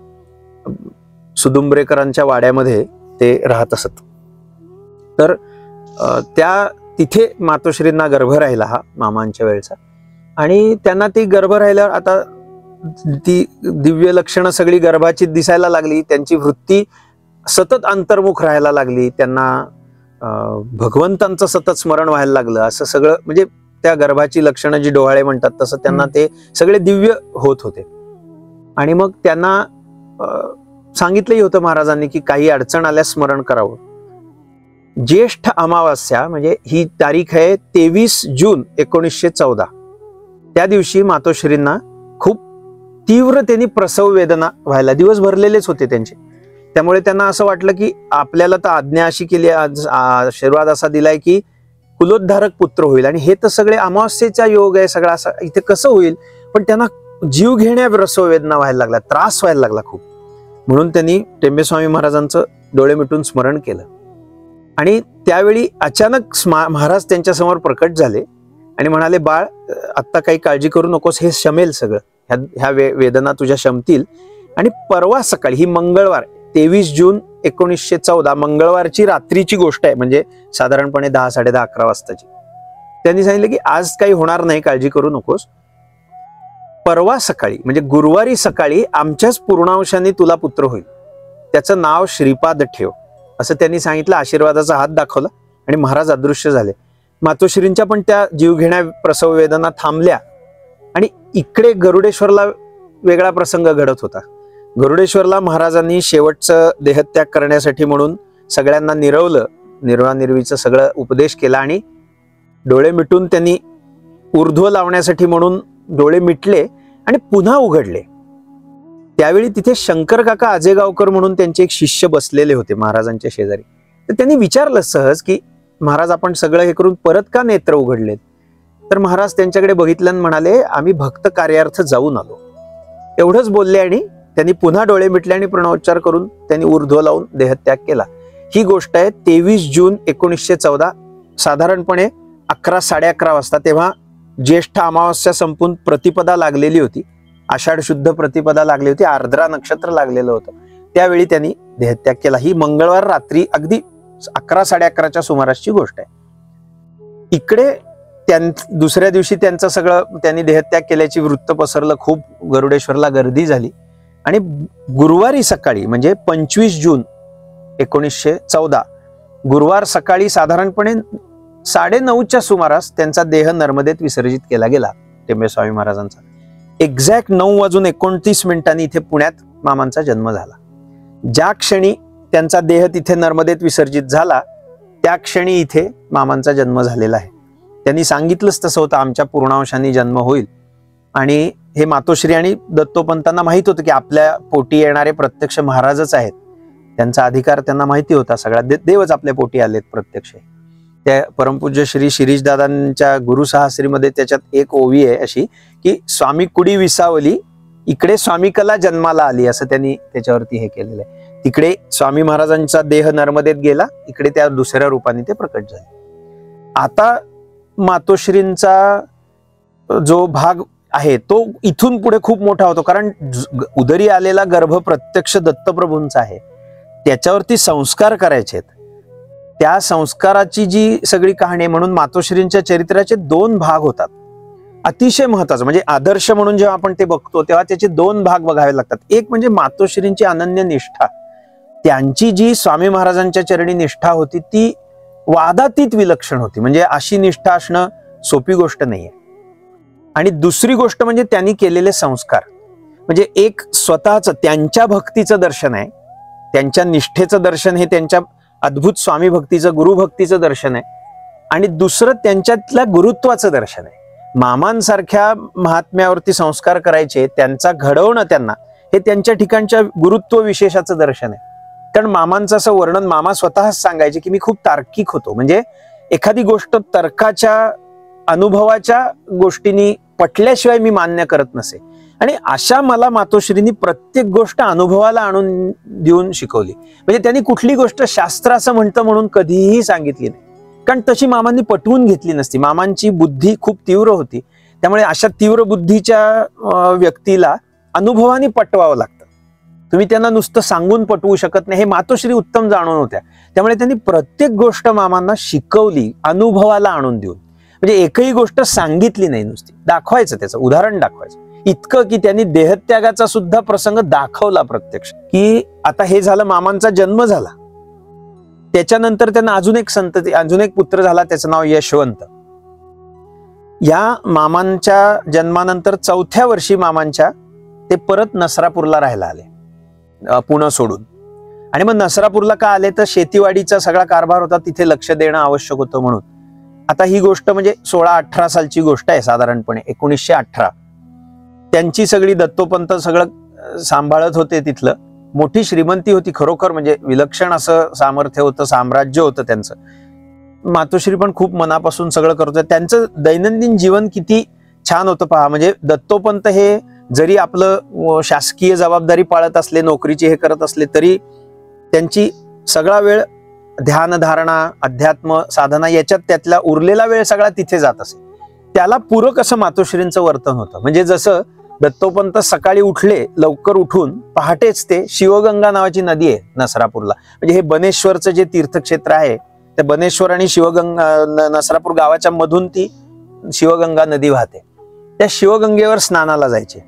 सुदुंबरेकरांच्या वाड्यामध्ये ते राहत असत. तर तिथे मातोश्रींना गर्भ राहिला हा मामांच्या वेळचा. आणि त्यांना ती गर्भ राहिल्यावर आता ती दिव्य लक्षणं सगळी गर्भाची दिसायला लागली. त्यांची वृत्ती सतत अंतर्मुख राहायला लागली. त्यांना भगवंतांचं सतत स्मरण व्हायला लागलं. असं सगळं म्हणजे त्या गर्भाची लक्षणं जी डोहाळे म्हणतात तसं त्यांना ते सगळे दिव्य होत होते. आणि मग त्यांना सांगितलंही होतं महाराजांनी की काही अडचण आल्यास स्मरण करावं. ज्येष्ठ अमावास्या म्हणजे ही तारीख आहे 23 जून 1914. त्या दिवशी मातोश्रींना खूप तीव्रतेने प्रसव वेदना व्हायला, दिवस भरलेलेच होते त्यांचे. त्यामुळे त्यांना असं वाटलं की आपल्याला तर आज्ञा अशी केली, आशीर्वाद असा दिलाय की कुलोद्धारक पुत्र होईल, आणि हे तर सगळे अमावस्येचा योग आहे सगळा, असा इथे कसं होईल. पण त्यांना जीव घेण्या प्रसव वेदना व्हायला लागला, त्रास व्हायला लागला खूप. म्हणून त्यांनी टेंबेस्वामी महाराजांचं डोळे मिटून स्मरण केलं. आणि त्यावेळी अचानक महाराज त्यांच्या समोर प्रकट झाले आणि म्हणाले, बाळ आत्ता काही काळजी करू नकोस, हे शमेल सगळं, ह्या वेदना तुझ्या शमतील. आणि परवा सकाळी, ही मंगळवार 23 जून 1914 मंगळवारची रात्रीची गोष्ट आहे, म्हणजे साधारणपणे 10, 10:30, 11 वाजताची. त्यांनी सांगितलं की आज काही होणार नाही, काळजी करू नकोस, परवा सकाळी म्हणजे गुरुवारी सकाळी आमच्याच पूर्णांशाने तुला पुत्र होईल, त्याचं नाव श्रीपाद ठेव, असं त्यांनी सांगितलं. आशीर्वादाचा हात दाखवला आणि महाराज अदृश्य झाले. मातोश्रींच्या पण त्या जीवघेण्या प्रसव वेदना थांबल्या आणि इकडे गरुडेश्वरला वेगळा प्रसंग घडत होता. गरुडेश्वरला महाराजांनी शेवटचं देहत्याग करण्यासाठी म्हणून सगळ्यांना निरवलं, निर्वानिर्वीचं सगळं उपदेश केला आणि डोळे मिटून त्यांनी ऊर्ध्व लावण्यासाठी म्हणून डोळे मिटले आणि पुन्हा उघडले. त्यावेळी तिथे शंकर काका आजेगावकर म्हणून त्यांचे एक शिष्य बसलेले होते महाराजांच्या शेजारी. तर त्यांनी विचारलं सहज की महाराज आपण सगळं हे करून परत का नेत्र उघडलेत? तर महाराज त्यांच्याकडे बघितलं आणि म्हणाले आम्ही भक्त कार्यार्थ जाऊन आलो, एवढंच बोलले आणि त्यांनी पुन्हा डोळे मिटले आणि प्रणवोच्चार करून त्यांनी ऊर्ध्व लावून देहत्याग केला. ही गोष्ट आहे 23 जून 1914, साधारणपणे 11, 11:30 वाजता. तेव्हा ज्येष्ठ अमावस्या संपून प्रतिपदा लागलेली होती, आषाढ शुद्ध प्रतिपदा लागली होती, आर्द्रा नक्षत्र लागलेलं होतं. त्यावेळी त्यांनी देहत्याग केला. ही मंगळवार रात्री अगदी 11, 11:30च्या सुमारासची गोष्ट आहे. इकडे दुसऱ्या दिवशी त्यांचं सगळं त्यांनी देहत्याग केल्याची वृत्त पसरलं, खूप गरुडेश्वरला गर्दी झाली आणि गुरुवारी सकाळी म्हणजे 25 जून 1914 गुरुवार सकाळी साधारणपणे 9:30च्या सुमारास त्यांचा देह नर्मदेत विसर्जित केला गेला. टेंबे स्वामी महाराजांचा एक्झॅक्ट 9:29 इथे पुण्यात मामांचा जन्म झाला. ज्या क्षणी त्यांचा देह तिथे नर्मदेत विसर्जित झाला त्या क्षणी इथे मामांचा जन्म झालेला आहे. त्यांनी सांगितलंच तसं होतं, आमच्या पूर्णांशाने जन्म होईल. आणि हे मातोश्री आणि दत्तोपंतांना माहित होतं की आपल्या पोटी येणारे प्रत्यक्ष महाराजच आहेत, त्यांचा अधिकार त्यांना माहिती होता, सगळा देवच आपल्या पोटी आलेत प्रत्यक्ष. त्या परमपूज्य श्री शिरीषदादांच्या गुरुसहास्त्रीमध्ये त्याच्यात एक ओवी आहे अशी की स्वामी कुडी विसावली, इकडे स्वामी कला जन्माला आली, असं त्यांनी त्याच्यावरती हे केलेलं आहे. तिकडे स्वामी महाराजांचा देह नर्मदेत गेला, इकडे त्या दुसऱ्या रूपाने ते प्रकट झाले. आता मातोश्रींचा जो भाग आहे तो इथून पुढे खूप मोठा होतो, कारण उदरी आलेला गर्भ प्रत्यक्ष दत्तप्रभूंचा आहे, त्याच्यावरती संस्कार करायचे आहेत. त्या संस्काराची जी सगळी कहाणी, म्हणून मातोश्रींच्या चरित्राचे 2 भाग होतात. अतिशय महत्वाचं म्हणजे आदर्श म्हणून जेव्हा आपण ते बघतो तेव्हा त्याचे 2 भाग बघावे लागतात. एक म्हणजे मातोश्रींची अनन्य निष्ठा, त्यांची जी स्वामी महाराजांच्या चरणी निष्ठा होती ती वादातीत विलक्षण होती, म्हणजे अशी निष्ठा असणं सोपी गोष्ट नाहीये. आणि दुसरी गोष्ट म्हणजे त्यांनी केलेले संस्कार, म्हणजे एक स्वतःच त्यांच्या भक्तीचं दर्शन आहे, त्यांच्या निष्ठेचं दर्शन हे त्यांच्या अद्भुत स्वामी भक्तीचं गुरुभक्तीचं दर्शन आहे, आणि दुसरं त्यांच्यातल्या गुरुत्वाचं दर्शन आहे. मामांसारख्या महात्म्यावरती संस्कार करायचे, त्यांचा घडवणं त्यांना, हे त्यांच्या ठिकाणच्या गुरुत्व विशेषाचं दर्शन आहे. कारण मामांचं असं वर्णन मामा स्वतःच सांगायचे की मी खूप तार्किक होतो, म्हणजे एखादी गोष्ट तर्काच्या अनुभवाच्या गोष्टींनी पटल्याशिवाय मी मान्य करत नसे, आणि अशा मला मातोश्रींनी प्रत्येक गोष्ट अनुभवाला आणून देऊन शिकवली. म्हणजे त्यांनी कुठली गोष्ट शास्त्र असं म्हणतं म्हणून कधीही सांगितली नाही, कारण तशी मामांनी पटवून घेतली नसती. मामांची बुद्धी खूप तीव्र होती, त्यामुळे अशा तीव्र बुद्धीच्या व्यक्तीला अनुभवाने पटवावं लागतं. तुम्ही त्यांना नुसतं सांगून पटवू शकत नाही, हे मातोश्री उत्तम जाणून होत्या. त्यामुळे त्यांनी प्रत्येक गोष्ट मामांना शिकवली अनुभवाला आणून देऊन. म्हणजे एकही गोष्ट सांगितली नाही, नुसती दाखवायचं, त्याचं उदाहरण दाखवायचं. इतकं की त्यांनी देहत्यागाचा सुद्धा प्रसंग दाखवला प्रत्यक्ष. की आता हे झालं, मामांचा जन्म झाला, त्याच्यानंतर त्यांना अजून एक पुत्र झाला, त्याचं नाव यशवंत. या मामांच्या जन्मानंतर 4थ्या वर्षी मामांच्या ते परत नसरापूरला राहायला आले, पुणे सोडून. आणि मग नसरापूरला का आले तर शेतीवाडीचा सगळा कारभार होता, तिथे लक्ष देणं आवश्यक होतं म्हणून. आता ही गोष्ट म्हणजे 16-18 सालची गोष्ट आहे, साधारणपणे 1918. त्यांची सगळी दत्तोपंत सगळं सांभाळत होते, तिथलं मोठी श्रीमंती होती खरोखर, म्हणजे विलक्षण असं सामर्थ्य होतं, साम्राज्य होतं त्यांचं. मातोश्री पण खूप मनापासून सगळं करत होते. त्यांचं दैनंदिन जीवन किती छान होतं पहा. म्हणजे दत्तोपंत हे जरी आपलं शासकीय जबाबदारी पाळत असले, नोकरीची हे करत असले, तरी त्यांची सगळा वेळ ध्यान धारणा, अध्यात्म साधना याच्यात त्यातला उरलेला वेळ सगळा तिथे जात असे. त्याला पूरक असं मातोश्रींचं वर्तन होतं. म्हणजे जसं दत्तोपंत सकाळी उठले, लवकर उठून पहाटेच ते शिवगंगा नावाची नदी आहे नसरापूरला, म्हणजे हे बनेश्वरचं जे तीर्थक्षेत्र आहे, त्या बनेश्वर आणि शिवगंगा नसरापूर गावाच्या मधून ती शिवगंगा नदी वाहते. त्या शिवगंगेवर स्नानाला जायचे.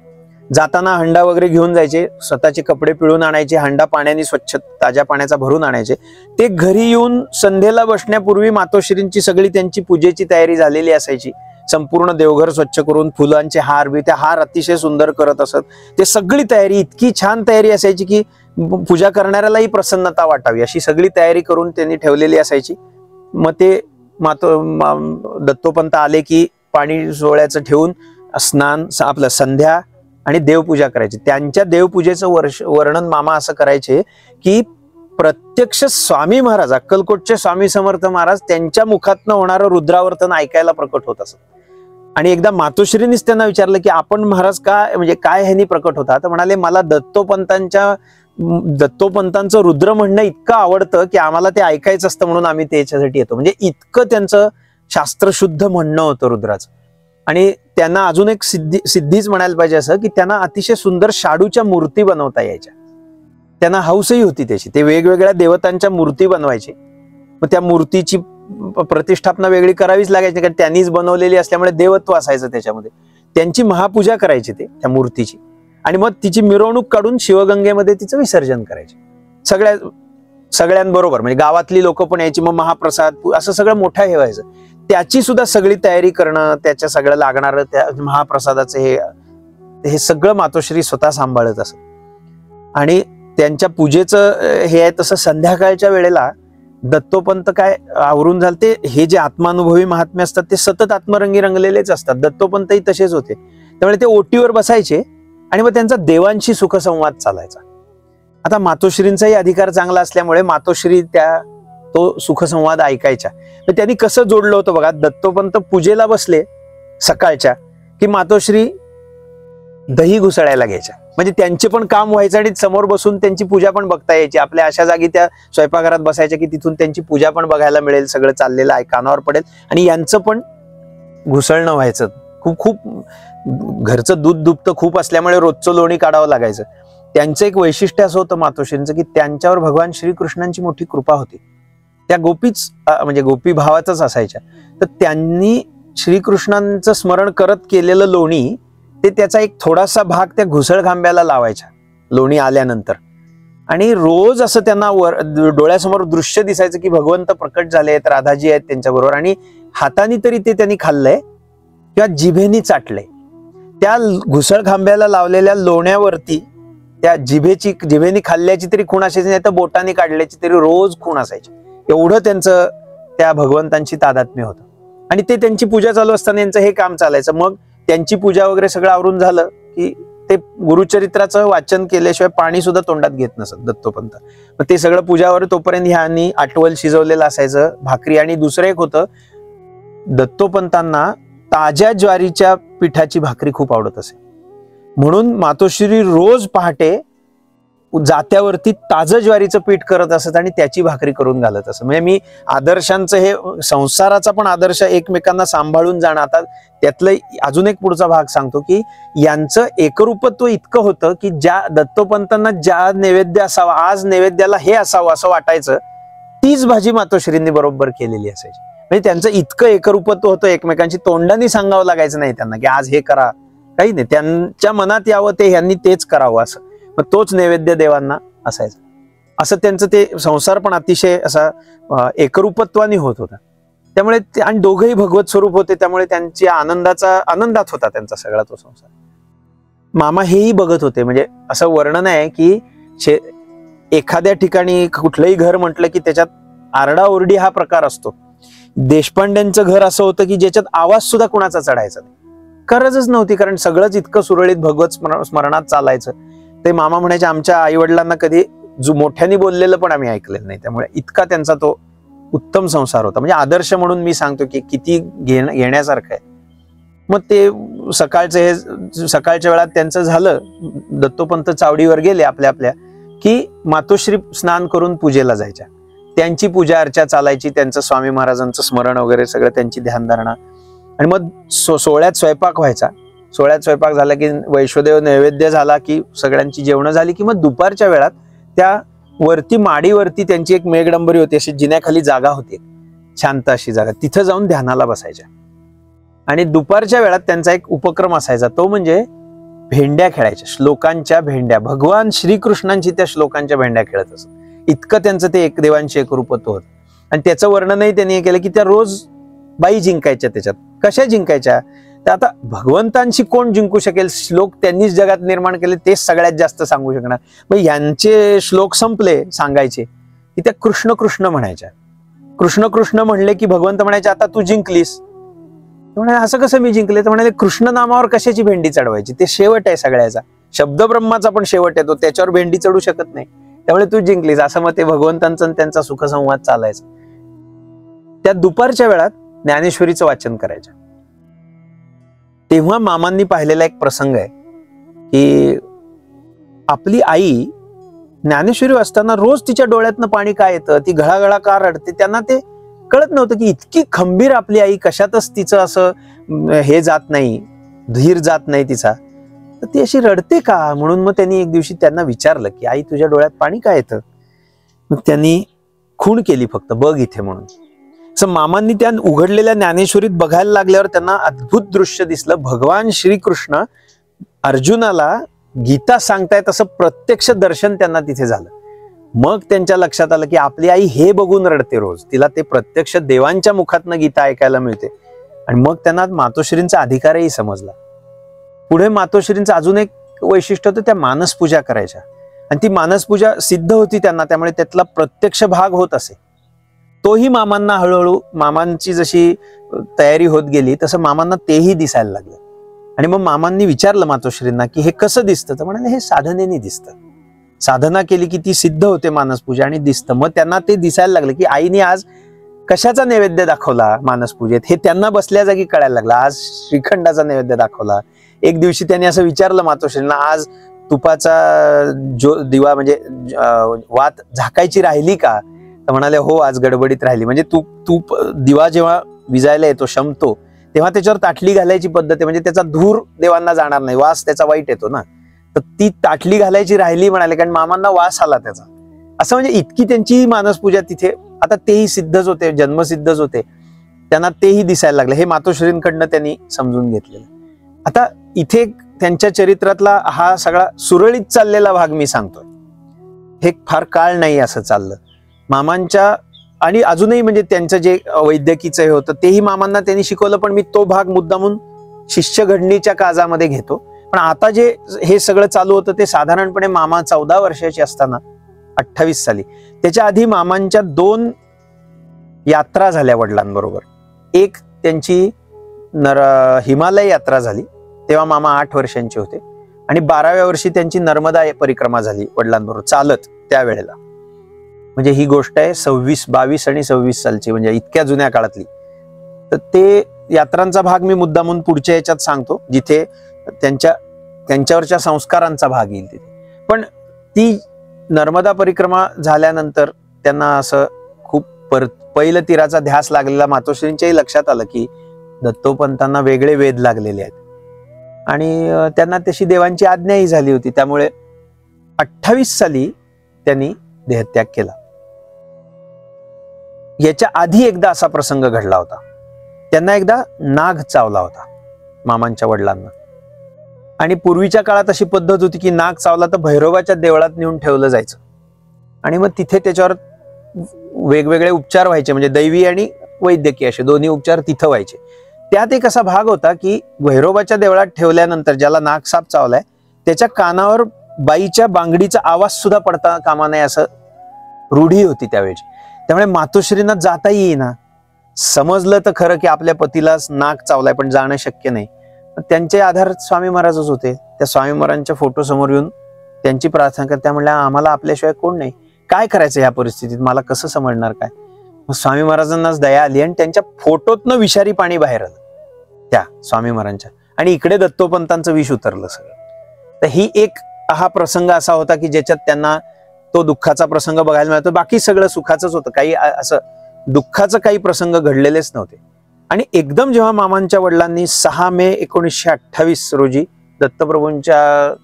जाताना हंडा वगैरे घेऊन जायचे, स्वतःचे कपडे पिळून आणायचे, हंडा पाण्याने स्वच्छ ताज्या पाण्याचा भरून आणायचे. ते घरी येऊन संध्येला बसण्यापूर्वी मातोश्रींची सगळी त्यांची पूजेची तयारी झालेली असायची. संपूर्ण देवघर स्वच्छ करून फुलांचे हार बी, त्या हार अतिशय सुंदर करत असत. ते सगळी तयारी, इतकी छान तयारी असायची की पूजा करणाऱ्यालाही प्रसन्नता वाटावी अशी सगळी तयारी करून त्यांनी ठेवलेली असायची. मग ते दत्तोपंत आले की पाणी सोहळ्याचं ठेवून स्नान, आपलं संध्या आणि देवपूजा करायची. त्यांच्या देवपूजेचं वर्णन मामा असं करायचे की प्रत्यक्ष स्वामी महाराज, अक्कलकोटचे स्वामी समर्थ महाराज, त्यांच्या मुखातनं होणारं रुद्रावर्तन ऐकायला प्रकट होत असत. आणि एकदा मातोश्रीनीच त्यांना विचारलं की आपण महाराज म्हणजे काय ह्यांनी प्रकट होता, तर म्हणाले मला दत्तोपंतांचं रुद्र म्हणणं इतकं आवडतं की आम्हाला ते ऐकायचं असतं, म्हणून आम्ही त्याच्यासाठी येतो. म्हणजे इतकं त्यांचं शास्त्रशुद्ध म्हणणं होतं रुद्राचं. आणि त्यांना अजून एक सिद्धीच म्हणायला पाहिजे असं की त्यांना अतिशय सुंदर शाडूच्या मूर्ती बनवता यायच्या. त्यांना हौसही होती त्याची. ते वेगवेगळ्या देवतांच्या मूर्ती बनवायचे. मग त्या मूर्तीची प्रतिष्ठापना वेगळी करावीच लागायची, कारण त्यांनीच बनवलेली असल्यामुळे देवत्व असायचं त्याच्यामध्ये. त्यांची महापूजा करायची ते त्या मूर्तीची, आणि मग तिची मिरवणूक काढून शिवगंगेमध्ये तिचं विसर्जन करायचे सगळ्यांबरोबर. म्हणजे गावातली लोक पण यायची, मग महाप्रसाद असं सगळं मोठं हे व्हायचं. त्याची सुद्धा सगळी तयारी करणं, त्याच्या सगळं लागणारं त्या महाप्रसादाचं हे सगळं मातोश्री स्वतः सांभाळत असत. आणि त्यांच्या पूजेचं हे आहे तसं संध्याकाळच्या वेळेला दत्तोपंत काय आवरून झालते, हे जे आत्मानुभवी महात्मे असतात ते सतत आत्मरंगी रंगलेलेच असतात. दत्तोपंतही तसेच होते. त्यामुळे ते ओटीवर बसायचे आणि मग त्यांचा देवांशी सुखसंवाद चालायचा. आता मातोश्रींचाही अधिकार चांगला असल्यामुळे मातोश्री तो सुखसंवाद ऐकायच्या. तर त्यांनी कसं जोडलं होतं बघा, दत्तोपंत पूजेला बसले सकाळच्या की मातोश्री दही घुसळायला घ्यायच्या. म्हणजे त्यांचे पण काम व्हायचं आणि समोर बसून त्यांची पूजा पण बघता यायची. आपल्या अशा जागी त्या स्वयंपाकघरात बसायच्या की तिथून त्यांची पूजा पण बघायला मिळेल, सगळं चाललेलं आहे कानावर पडेल, आणि यांचं पण घुसळणं व्हायचं. खूप घरचं दूध दुभतं खूप असल्यामुळे रोजचं लोणी काढावं लागायचं. त्यांचं एक वैशिष्ट्य असं होतं मातोश्रींचं की त्यांच्यावर भगवान श्रीकृष्णांची मोठी कृपा होती. त्या गोपीच म्हणजे गोपी भावातच असायच्या. तर त्यांनी श्रीकृष्णांचं स्मरण करत केलेलं लोणी, ते त्याचा एक थोडासा भाग त्या घुसळ खांब्याला लावायच्या लोणी आल्यानंतर. आणि रोज असं त्यांना डोळ्यासमोर दृश्य दिसायचं की भगवंत प्रकट झाले आहेत, राधाजी आहेत त्यांच्याबरोबर, आणि हाताने तरी ते त्यांनी खाल्लंय किंवा जिभेनी चाटलंय. त्या घुसळ खांब्याला लावलेल्या लोण्यावरती त्या जिभेनी खाल्ल्याची तरी खूण असायची, नाही तर बोटाने काढल्याची तरी रोज खूण असायची. एवढं त्यांचं त्या भगवंतांची तादात्म्य होतं. आणि ते त्यांची पूजा चालू असताना यांचं हे काम चालायचं. मग त्यांची पूजा वगैरे सगळं आवरून झालं की ते गुरुचरित्राचं वाचन केल्याशिवाय पाणी सुद्धा तोंडात घेत नसत दत्तोपंत. मग ते सगळं पूजावर तोपर्यंत ह्यांनी आटवल शिजवलेलं असायचं, भाकरी. आणि दुसरं एक होतं, दत्तोपंतांना ताज्या ज्वारीच्या पिठाची भाकरी खूप आवडत असे, म्हणून मातोश्री रोज पहाटे जात्यावरती ताजं ज्वारीचं पीठ करत असत आणि त्याची भाकरी करून घालत असत. म्हणजे मी आदर्शांचं हे संसाराचा पण आदर्श एकमेकांना सांभाळून जाणं. आता त्यातलं अजून एक पुढचा भाग सांगतो की यांचं एकरूपत्व इतकं होतं की ज्या दत्तोपंतांना ज्या नैवेद्य असावा, आज नैवेद्याला हे असावं असं वाटायचं, तीच भाजी मातोश्रींनी बरोबर केलेली असायची. म्हणजे त्यांचं इतकं एकरूपत्व होतं, एकमेकांची तोंडानी सांगावं लागायचं नाही त्यांना की आज हे करा, काही नाही. त्यांच्या मनात यावं ते ह्यांनी तेच करावं असं. मग तोच नैवेद्य देवांना असायचा. असं त्यांचं ते संसार पण अतिशय असा एकरूपत्वाने होत होता. त्यामुळे आणि दोघंही भगवत स्वरूप होते, त्यामुळे त्यांची आनंदात होता त्यांचा सगळा तो संसार. मामा हेही बघत होते. म्हणजे असं वर्णन आहे की एखाद्या ठिकाणी कुठलंही घर म्हटलं की त्याच्यात आरडाओरडी हा प्रकार असतो. देशपांड्यांचं घर असं होतं की ज्याच्यात आवाज सुद्धा कुणाचा चढायचा नाही, गरजच नव्हती, कारण सगळंच इतकं सुरळीत भगवत स्मरणात चालायचं. ते मामा म्हणायचे आमच्या आई वडिलांना कधी मोठ्याने बोललेलं पण आम्ही ऐकलेलं नाही. त्यामुळे इतका त्यांचा तो उत्तम संसार होता. म्हणजे आदर्श म्हणून मी सांगतो की किती घेण्यासारखं आहे. मग ते सकाळच्या वेळात त्यांचं झालं, दत्तोपंत चावडीवर गेले आपल्या की मातोश्री स्नान करून पूजेला जायच्या. त्यांची पूजा अर्चा चालायची, त्यांचं स्वामी महाराजांचं स्मरण वगैरे सगळं, त्यांची ध्यानधारणा. आणि मग सोहळ्यात स्वयंपाक व्हायचा. सोहळ्यात स्वयंपाक झाला की वैश्वदेव नैवेद्य झाला की सगळ्यांची जेवणं झाली की मग दुपारच्या वेळात त्या वरती माडीवरती त्यांची एक मेघडंबरी होती, अशी जिन्याखाली जागा होती, शांत अशी जागा, तिथं जाऊन ध्यानाला बसायच्या. आणि दुपारच्या वेळात त्यांचा एक उपक्रम असायचा, तो म्हणजे भेंड्या खेळायच्या, श्लोकांच्या भेंड्या. भगवान श्रीकृष्णांची त्या श्लोकांच्या भेंड्या खेळत असत. इतकं त्यांचं ते एक देवांशी एकरूपत्व होतं. आणि त्याचं वर्णनही त्यांनी केलं की त्या रोज बाई जिंकायच्या. त्याच्यात कशा जिंकायच्या, तर आता भगवंतांशी कोण जिंकू शकेल, श्लोक त्यांनीच जगात निर्माण केले, तेच सगळ्यात जास्त सांगू शकणार. मग यांचे श्लोक संपले सांगायचे की त्या कृष्ण कृष्ण म्हणायच्या. कृष्ण कृष्ण म्हणले की भगवंत म्हणायचे आता तू जिंकलीस. म्हणाले असं कसं मी जिंकले, तर म्हणाले कृष्ण नामावर कशाची भेंडी चढवायची, ते शेवट आहे सगळ्याचा, शब्द ब्रह्माचा पण शेवट येतो, त्याच्यावर भेंडी चढू शकत नाही, त्यामुळे तू जिंकलीस. असं मग ते भगवंतांचा त्यांचा सुखसंवाद चालायचा. त्या दुपारच्या वेळात ज्ञानेश्वरीचं वाचन करायचं. तेव्हा मामांनी पाहिलेला एक प्रसंग आहे की आपली आई ज्ञानेश्वरी असताना रोज तिच्या डोळ्यातनं पाणी काय येतं, ती घळाघळा का रडते, त्यांना ते कळत नव्हतं की इतकी खंबीर आपली आई, कशातच तिचं असं हे जात नाही, धीर जात नाही तिचा, तर ती अशी रडते का. म्हणून मग त्यांनी एक दिवशी त्यांना विचारलं की आई तुझ्या डोळ्यात पाणी काय येतं. मग त्यांनी खूण केली फक्त, बघ इथे म्हणून. असं मामांनी त्या उघडलेल्या ज्ञानेश्वरीत बघायला लागल्यावर त्यांना अद्भुत दृश्य दिसलं. भगवान श्रीकृष्ण अर्जुनाला गीता सांगतायत असं प्रत्यक्ष दर्शन त्यांना तिथे झालं. मग त्यांच्या लक्षात आलं की आपली आई हे बघून रडते रोज, तिला ते प्रत्यक्ष देवांच्या मुखातनं गीता ऐकायला मिळते. आणि मग त्यांना मातोश्रींचा अधिकारही समजला. पुढे मातोश्रींचं अजून एक वैशिष्ट्य होतं, त्या मानसपूजा करायच्या आणि ती मानसपूजा सिद्ध होती त्यांना, त्यामुळे त्यातला प्रत्यक्ष भाग होत असे. तोही मामांना हळूहळू, मामांची जशी तयारी होत गेली तसं मामांना तेही दिसायला लागलं. आणि मग मामांनी विचारलं मातोश्रींना की हे कसं दिसतं, तर म्हणाले हे साधनेने दिसतं, साधना केली की ती सिद्ध होते मानसपूजा आणि दिसतं. मग त्यांना ते दिसायला लागलं की आईने आज कशाचा नैवेद्य दाखवला मानसपूजेत, हे त्यांना बसल्या जागी कळायला लागलं. आज श्रीखंडाचा नैवेद्य दाखवला. एक दिवशी त्यांनी असं विचारलं मातोश्रींना, आज तुपाचा जो दिवा म्हणजे वात झाकायची राहिली का, तर म्हणाले हो आज गडबडीत राहिली. म्हणजे तूप दिवा जेव्हा विजायला येतो, शमतो, तेव्हा त्याच्यावर ताटली घालायची पद्धत आहे, म्हणजे त्याचा धूर देवांना जाणार नाही, वास त्याचा वाईट येतो ना, तर ती ताटली घालायची राहिली म्हणाले, कारण मामांना वास आला त्याचा. असं म्हणजे इतकी त्यांची मानसपूजा तिथे. आता तेही सिद्धच होते, जन्मसिद्धच होते, त्यांना तेही दिसायला लागले. हे मातोश्रींकडनं त्यांनी समजून घेतलेलं. आता इथे त्यांच्या चरित्रातला हा सगळा सुरळीत चाललेला भाग मी सांगतोय. हे फार काळ नाही असं चाललं मामांच्या. आणि अजूनही म्हणजे त्यांचं जे वैद्यकीचं हे होतं तेही मामांना त्यांनी शिकवलं, पण मी तो भाग मुद्दामून शिष्य घडणीच्या काळामध्ये घेतो. पण आता जे हे सगळं चालू होतं ते साधारणपणे मामा 14 वर्षाचे असताना 28 साली. त्याच्या आधी मामांच्या 2 यात्रा झाल्या वडिलांबरोबर. एक त्यांची हिमालय यात्रा झाली, तेव्हा मामा 8 वर्षांचे होते. आणि 12व्या वर्षी त्यांची नर्मदा परिक्रमा झाली वडिलांबरोबर चालत त्यावेळेला. म्हणजे ही गोष्ट आहे 22 आणि 26 सालची, म्हणजे इतक्या जुन्या काळातली. तर ते यात्रांचा भाग मी मुद्दामून पुढच्या याच्यात सांगतो, जिथे त्यांच्यावरच्या संस्कारांचा भाग येईल तिथे. पण ती नर्मदा परिक्रमा झाल्यानंतर त्यांना असं खूप पहिलं तीराचा ध्यास लागलेला. मातोश्रींच्याही लक्षात आलं की दत्तोपंतांना वेगळे वेध लागलेले आहेत आणि त्यांना तशी देवांची आज्ञाही झाली होती. त्यामुळे 28 साली त्यांनी देहत्याग केला. याच्या आधी एकदा असा प्रसंग घडला होता. त्यांना एकदा नाग चावला होता मामांच्या वडिलांना. आणि पूर्वीच्या काळात अशी पद्धत होती की नाग चावला तर भैरवाच्या देवळात नेऊन ठेवलं जायचं आणि मग तिथे त्याच्यावर वेगवेगळे उपचार व्हायचे, म्हणजे दैवी आणि वैद्यकीय असे दोन्ही उपचार तिथं व्हायचे. त्यात एक असा भाग होता की भैरवाच्या देवळात ठेवल्यानंतर ज्याला नाग साप चावलाय त्याच्या कानावर बाईच्या बांगडीचा आवाज सुद्धा पडता कामा नये असं रूढी होती त्यावेळेची. त्यामुळे मातोश्रींना जाता येईना. समजलं तर खरं की आपल्या पतीला नाग चावलाय, पण जाणं शक्य नाही. त्यांचे आधार स्वामी महाराजच होते. त्या स्वामी महाराजांच्या फोटो समोर येऊन त्यांची प्रार्थना करता म्हणल्या, आम्हाला आपल्याशिवाय कोण नाही, काय करायचं ह्या परिस्थितीत, मला कसं समजणार काय. मग स्वामी महाराजांनाच दया आली आणि त्यांच्या फोटोतनं विषारी पाणी बाहेर आलं त्या स्वामी महाराजांच्या, आणि इकडे दत्तोपंतांचं विष उतरलं सगळं. तर ही एक हा प्रसंग असा होता की ज्याच्यात त्यांना तो दुःखाचा प्रसंग बघायला मिळतो. बाकी सगळं सुखाचंच होतं, काही असं दुःखाचं काही प्रसंग घडलेलेच नव्हते. आणि एकदम जेव्हा मामांच्या वडिलांनी 6 मे 1928 रोजी दत्तप्रभूंच्या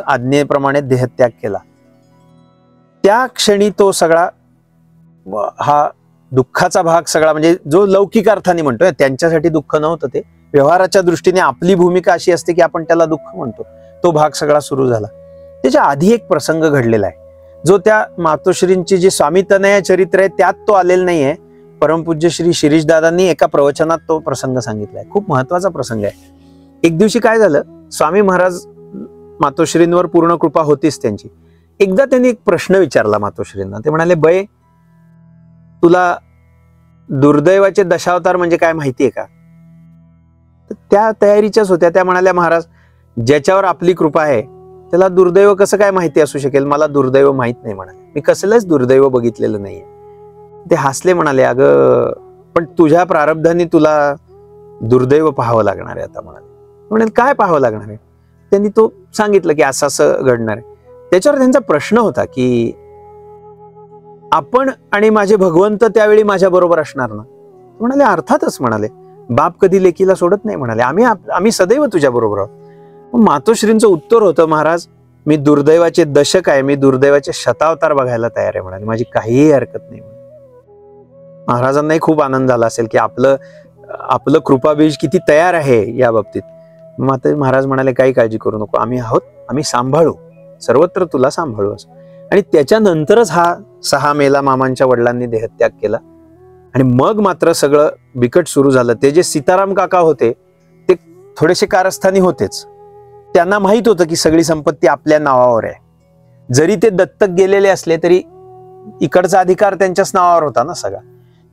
आज्ञेप्रमाणे देहत्याग केला, त्या क्षणी तो सगळा हा दुःखाचा भाग सगळा, म्हणजे जो लौकिक अर्थाने म्हणतोय त्यांच्यासाठी दुःख नव्हतं, ते व्यवहाराच्या दृष्टीने आपली भूमिका अशी असते की आपण त्याला दुःख म्हणतो, तो भाग सगळा सुरू झाला. त्याच्या आधी एक प्रसंग घडलेला आहे जो त्या मातोश्रींची जी स्वामी तनया चरित्र आहे त्यात तो आलेला नाहीये. परमपूज्य श्री शिरीष दादांनी एका प्रवचनात तो प्रसंग सांगितलाय. खूप महत्वाचा प्रसंग आहे. एक दिवशी काय झालं, स्वामी महाराज मातोश्रींवर पूर्ण कृपा होतीच त्यांची. एकदा त्यांनी एक प्रश्न विचारला मातोश्रींना. ते म्हणाले, बै तुला दुर्दैवाचे दशावतार म्हणजे काय माहितीये का? त्या तयारीच्याच होत्या. त्या म्हणाल्या, महाराज ज्याच्यावर आपली कृपा आहे त्याला दुर्दैव कसं काय माहिती असू शकेल? मला दुर्दैव माहित नाही म्हणाले, मी कसलंच दुर्दैव बघितलेलं नाहीये. ते हसले, म्हणाले, अगं पण तुझ्या प्रारब्धाने तुला दुर्दैव पाहावं लागणार आहे आता. म्हणाले काय पाहावं लागणार आहे? त्यांनी तो सांगितलं की असं असं घडणार आहे. त्याच्यावर त्यांचा प्रश्न होता की आपण आणि माझे भगवंत त्यावेळी माझ्या बरोबर असणार ना? म्हणाले अर्थातच. म्हणाले बाप कधी लेकीला सोडत नाही. म्हणाले आम्ही सदैव तुझ्या बरोबर आहोत. मातोश्रींचं उत्तर होतं, महाराज मी दुर्दैवाचे दशक आहे, मी दुर्दैवाचे शतावतार बघायला तयार आहे. म्हणाले माझी काहीही हरकत नाही. महाराजांनाही खूप आनंद झाला असेल की आपलं कृपाबीज किती तयार आहे या बाबतीत. मात्र महाराज म्हणाले काही काळजी करू नको, आम्ही आहोत, आम्ही सांभाळू, सर्वत्र तुला सांभाळू असं. आणि त्याच्यानंतरच हा 6 मेला मामांच्या वडिलांनी देहत्याग केला. आणि मग मात्र सगळं बिकट सुरू झालं. ते जे सीताराम काका होते ते थोडेसे कारस्थानी होतेच. त्यांना माहित होतं की सगळी संपत्ती आपल्या नावावर आहे. जरी ते दत्तक गेलेले असले तरी इकडचा अधिकार त्यांच्याच नावावर होता ना सगळा.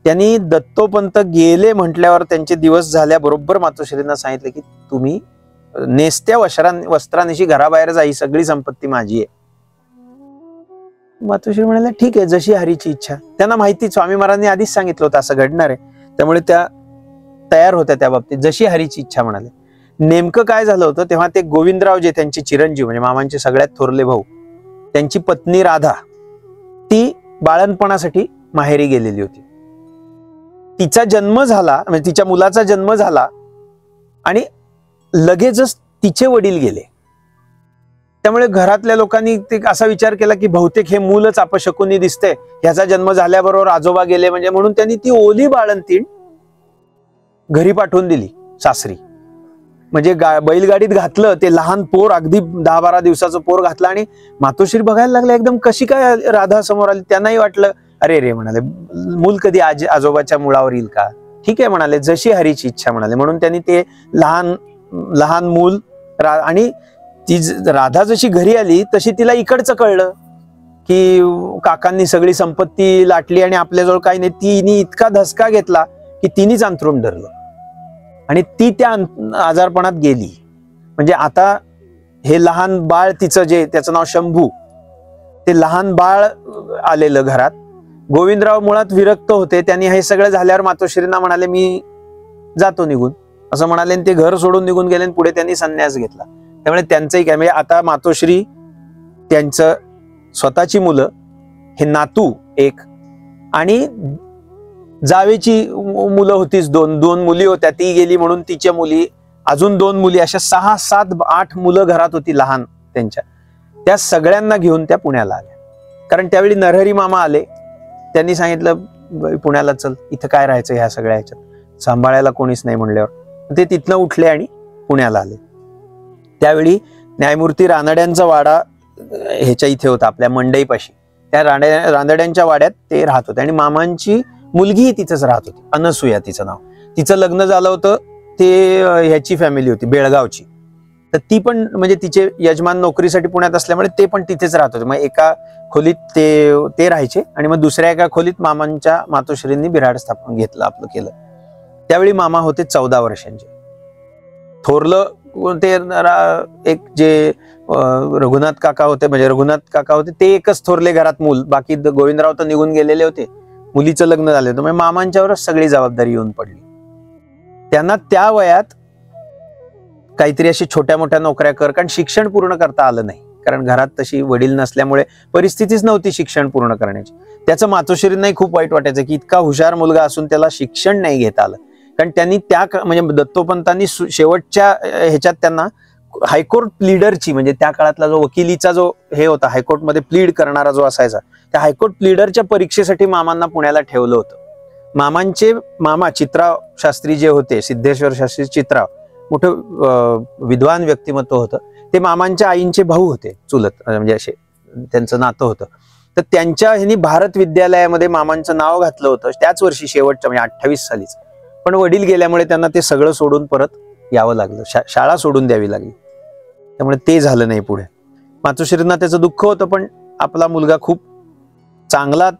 त्यांनी दत्तोपंत गेले म्हटल्यावर त्यांचे दिवस झाल्याबरोबर मातोश्रींना सांगितलं की तुम्ही नेसत्या वस्त्रानिशी घराबाहेर जा, ही सगळी संपत्ती माझी आहे. मातोश्री म्हणाल्या ठीक आहे, जशी हरीची इच्छा. त्यांना माहिती स्वामी महाराजांनी आधीच सांगितलं होतं असं घडणार आहे, त्यामुळे त्या तयार होत्या त्या बाबतीत. जशी हरीची इच्छा म्हणाले. नेमकं काय झालं होतं तेव्हा ते गोविंदराव जे त्यांची चिरंजीव म्हणजे मामांचे सगळ्यात थोरले भाऊ, त्यांची पत्नी राधा ती बाळणपणासाठी माहेरी गेलेली होती. तिचा जन्म झाला, म्हणजे तिच्या मुलाचा जन्म झाला आणि लगेचच तिचे वडील गेले. त्यामुळे घरातल्या लोकांनी ते असा विचार केला की बहुतेक हे मूलच अपशकुनी दिसते, ह्याचा जन्म झाल्याबरोबर आजोबा गेले म्हणजे, म्हणून त्यांनी ती ओली बाळंतीण घरी पाठवून दिली सासरी. म्हणजे बैलगाडीत घातलं ते लहान पोर, अगदी 10-12 दिवसाचं पोर घातलं. आणि मातोश्री बघायला लागल्या एकदम कशी काय राधा समोर आली. त्यांनाही वाटलं अरे रे, म्हणाले मूल कधी आजोबाच्या मुळावर येईल का? ठीक आहे म्हणाले, जशी हरीची इच्छा म्हणाले. म्हणून त्यांनी ते लहान मूल आणि ती राधा जशी घरी आली तशी तिला इकडचं कळलं की काकांनी सगळी संपत्ती लाटली आणि आपल्याजवळ काही नाही. तिने इतका धसका घेतला की तिनेच अंथरूण धरलं आणि ती त्या आजारपणात गेली. म्हणजे आता हे लहान बाळ तिचं जे त्याचं नाव शंभू, ते लहान बाळ आलेलं घरात. गोविंदराव मुळात विरक्त होते. त्यांनी हे सगळं झाल्यावर मातोश्रींना म्हणाले मी जातो निघून असं म्हणाले. ते घर सोडून निघून गेले. पुढे त्यांनी संन्यास घेतला. त्यामुळे त्यांचंही काय, म्हणजे आता मातोश्री त्यांचं स्वतःची मुलं, हे नातू एक आणि जावेची मुलं होतीच, दोन मुली होत्या, ती गेली म्हणून तिच्या मुली, अजून 2 मुली, अशा 6, 7, 8 मुलं घरात होती लहान त्यांच्या. त्या सगळ्यांना घेऊन त्या पुण्याला आल्या. कारण त्यावेळी नरहरी मामा आले. त्यांनी सांगितलं पुण्याला चल, इथं काय राहायचं ह्या सगळ्या ह्याच्यात, सांभाळायला कोणीच नाही म्हणल्यावर ते तिथनं उठले आणि पुण्याला आले. त्यावेळी न्यायमूर्ती रानड्यांचा वाडा ह्याच्या इथे होता आपल्या मंडईपाशी. त्या रानड्यांच्या वाड्यात ते राहत होते आणि मामांची मुलगीही तिथंच राहत होती, अनसुया तिचं नाव. तिचं लग्न झालं होतं, ते ह्याची फॅमिली होती बेळगावची. तर ती पण म्हणजे तिचे यजमान नोकरीसाठी पुण्यात असल्यामुळे ते पण तिथेच राहत होते. मग एका खोलीत ते राहायचे आणि मग दुसऱ्या एका खोलीत मामांच्या मातोश्रींनी बिराड स्थापन घेतलं, आपलं केलं. त्यावेळी मामा होते 14 वर्षांचे. थोरलं ते एक जे रघुनाथ काका होते ते एकच थोरले घरात मूल, बाकी गोविंदराव तर निघून गेलेले होते. मुलीचं लग्न झालं होतं. म्हणजे मामांच्यावरच सगळी जबाबदारी येऊन पडली. त्यांना त्या वयात काहीतरी अशी छोट्या मोठ्या नोकऱ्या कारण शिक्षण पूर्ण करता आलं नाही. कारण घरात तशी वडील नसल्यामुळे परिस्थितीच नव्हती शिक्षण पूर्ण करण्याची. त्याचं मातोश्रींनाही खूप वाईट वाटायचं की इतका हुशार मुलगा असून त्याला शिक्षण नाही घेता आलं. कारण त्यांनी म्हणजे दत्तोपंतांनी शेवटच्या ह्याच्यात त्यांना हायकोर्ट प्लीडरची, म्हणजे त्या काळातला जो वकिलीचा जो हे होता, हायकोर्टमध्ये प्लीड करणारा जो असायचा, त्या हायकोर्ट प्लीडरच्या परीक्षेसाठी मामांना पुण्याला ठेवलं होतं. मामांचे मामा चित्राव शास्त्री जे होते, सिद्धेश्वर शास्त्री चित्राव, मोठं विद्वान व्यक्तिमत्व होतं. ते मामांच्या आईंचे भाऊ होते, चुलत, म्हणजे असे त्यांचं नातं होतं. तर त्यांच्या ह्यांनी भारत विद्यालयामध्ये मामांचं नाव घातलं होतं त्याच वर्षी, शेवटच्या म्हणजे 28 सालीच. पण वडील गेल्यामुळे त्यांना ते सगळं सोडून परत यावं लागलं, शाळा सोडून द्यावी लागली. त्यामुळे ते झालं नाही पुढे. मातोश्रींना त्याचं दुःख होतं, पण आपला मुलगा खूप चांगला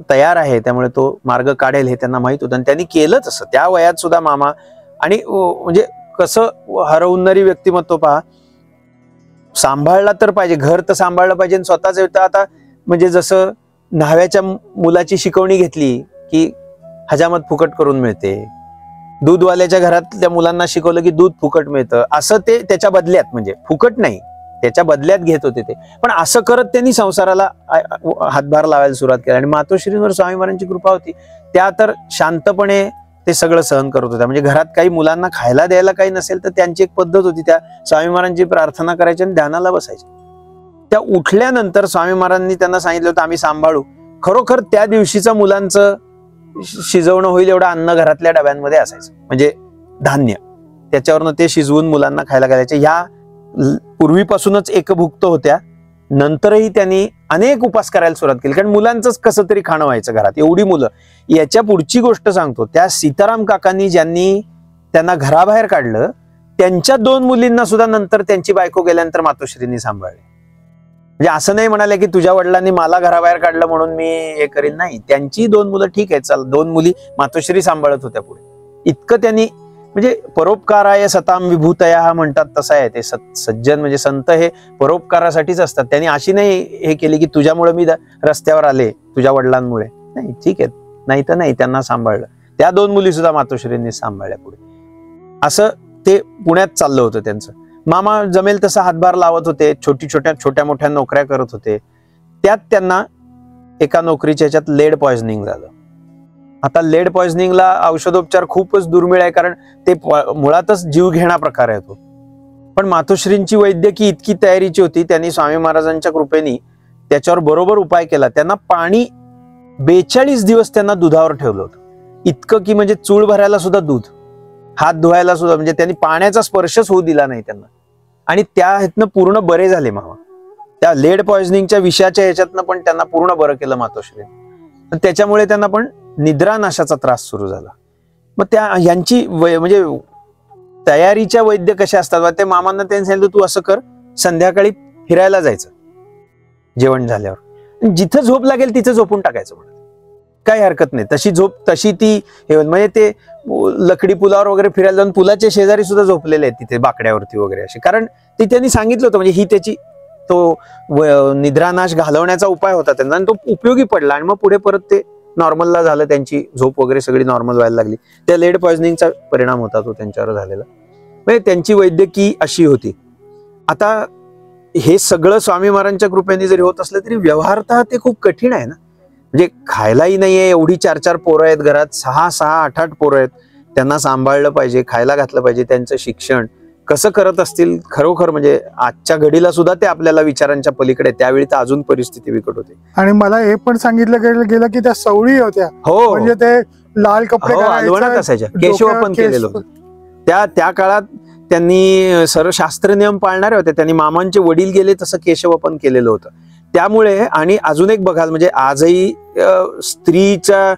तयार आहे, त्यामुळे तो मार्ग काढेल हे त्यांना माहित होतं आणि त्यांनी केलं तसं. त्या वयात सुद्धा मामा, आणि म्हणजे कसं हरवणारी व्यक्तिमत्व पहा, सांभाळला तर पाहिजे, घर तर सांभाळलं पाहिजे, स्वतःच येतं. आता म्हणजे जसं न्हाव्याच्या मुलाची शिकवणी घेतली की हजामत फुकट करून मिळते, दूधवाल्याच्या घरातल्या मुलांना शिकवलं की दूध फुकट मिळतं, असं ते त्याच्या बदल्यात, म्हणजे फुकट नाही त्याच्या बदल्यात घेत होते ते. पण असं करत त्यांनी संसाराला हातभार लावायला सुरुवात केली. आणि मातोश्रींवर स्वामी महाराजांची कृपा होती, त्या तर शांतपणे ते सगळं सहन करत होत्या. म्हणजे घरात काही मुलांना खायला द्यायला काही नसेल तर त्यांची एक पद्धत होती, त्या स्वामी महाराजांची प्रार्थना करायची आणि ध्यानाला बसायची. त्या उठल्यानंतर स्वामी महाराजांनी त्यांना सांगितलं होतं आम्ही सांभाळू. खरोखर त्या दिवशीचं मुलांचं शिजवणं होईल एवढं अन्न घरातल्या डब्यांमध्ये असायचं, म्हणजे धान्य, त्याच्यावरनं ते शिजवून मुलांना खायला घालायचे. ह्या पूर्वीपासूनच एकभुक्त होत्या. नंतरही त्यांनी अनेक उपास करायला सुरुवात केली, कारण मुलांचंच कसं तरी खाणं व्हायचं घरात, एवढी मुलं. याच्या पुढची गोष्ट सांगतो, त्या सीताराम काकांनी ज्यांनी त्यांना घराबाहेर काढलं, त्यांच्या 2 मुलींना सुद्धा नंतर त्यांची बायको गेल्यानंतर मातोश्रींनी सांभाळले. म्हणजे असं नाही म्हणाले की तुझ्या वडिलांनी मला घराबाहेर काढलं म्हणून मी हे करेन, नाही. त्यांची 2 मुलं ठीक आहे, चल 2 मुली मातोश्री सांभाळत होत्या पुढे. इतकं त्यांनी, म्हणजे परोपकाराय सताम विभूतया हा म्हणतात तसं आहे ते. सज्जन म्हणजे संत हे परोपकारासाठीच असतात. त्यांनी अशी नाही हे केली की तुझ्यामुळे मी रस्त्यावर आले, तुझ्या वडिलांमुळे, नाही. ठीक आहे, नाही तर नाही, त्यांना सांभाळलं. त्या 2 मुली सुद्धा मातोश्रींनी सांभाळल्या पुढे. असं ते पुण्यात चाललं होतं त्यांचं. मामा जमेल तसा हातभार लावत होते, छोट्या मोठ्या नोकऱ्या करत होते. त्यात त्यांना एका नोकरीच्या ह्याच्यात लेड पॉइझनिंग झालं. आता लेड पॉइझनिंगला औषधोपचार खूपच दुर्मिळ आहे, कारण ते मुळातच जीवघेणा प्रकार आहे तो. पण मातोश्रींची वैद्यकीय इतकी तयारीची होती, त्यांनी स्वामी महाराजांच्या कृपेने त्याच्यावर बरोबर उपाय केला. त्यांना पाणी 42 दिवस त्यांना दुधावर ठेवलं होतं, इतकं की म्हणजे चूळ भरायला सुद्धा दूध, हात धुवायला सुद्धा, म्हणजे त्यांनी पाण्याचा स्पर्शच होऊ दिला नाही त्यांना. आणि त्या ह्यातनं पूर्ण बरे झाले मामा. त्या लेड पॉइझनिंगच्या विषाच्या ह्याच्यातनं पण त्यांना पूर्ण बरं केलं मातोश्री. त्याच्यामुळे त्यांना पण निद्रानाशाचा त्रास सुरू झाला. मग त्या यांची म्हणजे तयारीच्या वैद्य कशा असतात, ते मामांना त्यांनी सांगितलं तू असं कर, संध्याकाळी फिरायला जायचं जेवण झाल्यावर, जिथं झोप लागेल तिथं झोपून टाकायचं, म्हणत काही हरकत नाही. तशी झोप तशी ती हे, म्हणजे ते लकडी पुलावर वगैरे फिरायला जाऊन पुलाच्या शेजारी सुद्धा झोपलेले आहेत तिथे बाकड्यावरती वगैरे असे, कारण ते त्यांनी सांगितलं होतं. म्हणजे ही त्याची तो निद्रानाश घालवण्याचा उपाय होता त्यांना, आणि तो उपयोगी पडला. आणि मग पुढे परत ते नॉर्मलला झालं, त्यांची झोप वगैरे सगळी नॉर्मल व्हायला लागली. त्या लेड पॉइझनिंगचा परिणाम होता तो त्यांच्यावर झालेला. म्हणजे त्यांची वैद्यकीय अशी होती. आता हे सगळं स्वामी महाराजांच्या कृपेने जरी होत असलं तरी व्यवहारतः ते खूप कठीण आहे ना. म्हणजे खायलाही नाहीये, एवढी 4-4 पोरं आहेत घरात, 6-6, 8-8 पोरं आहेत, त्यांना सांभाळलं पाहिजे, खायला घातलं पाहिजे, त्यांचं शिक्षण कसं करत असतील खरोखर. म्हणजे आजच्या घडीला सुद्धा ते आपल्याला विचारांच्या पलीकडे, त्यावेळी तर अजून परिस्थिती बिकट होती. आणि मला हे पण सांगितलं गेलं की त्या सवळी होत्या, हो, म्हणजे ते लाल कपडे अलवणात असायच्या, केशवपन केलेलं होतं. त्या काळात त्यांनी सर्व शास्त्र नियम पाळणारे होते. त्यांनी मामांचे वडील गेले तसं केशवपन केलेलं होतं. त्यामुळे, आणि अजून एक बघाल, म्हणजे आजही स्त्रीच्या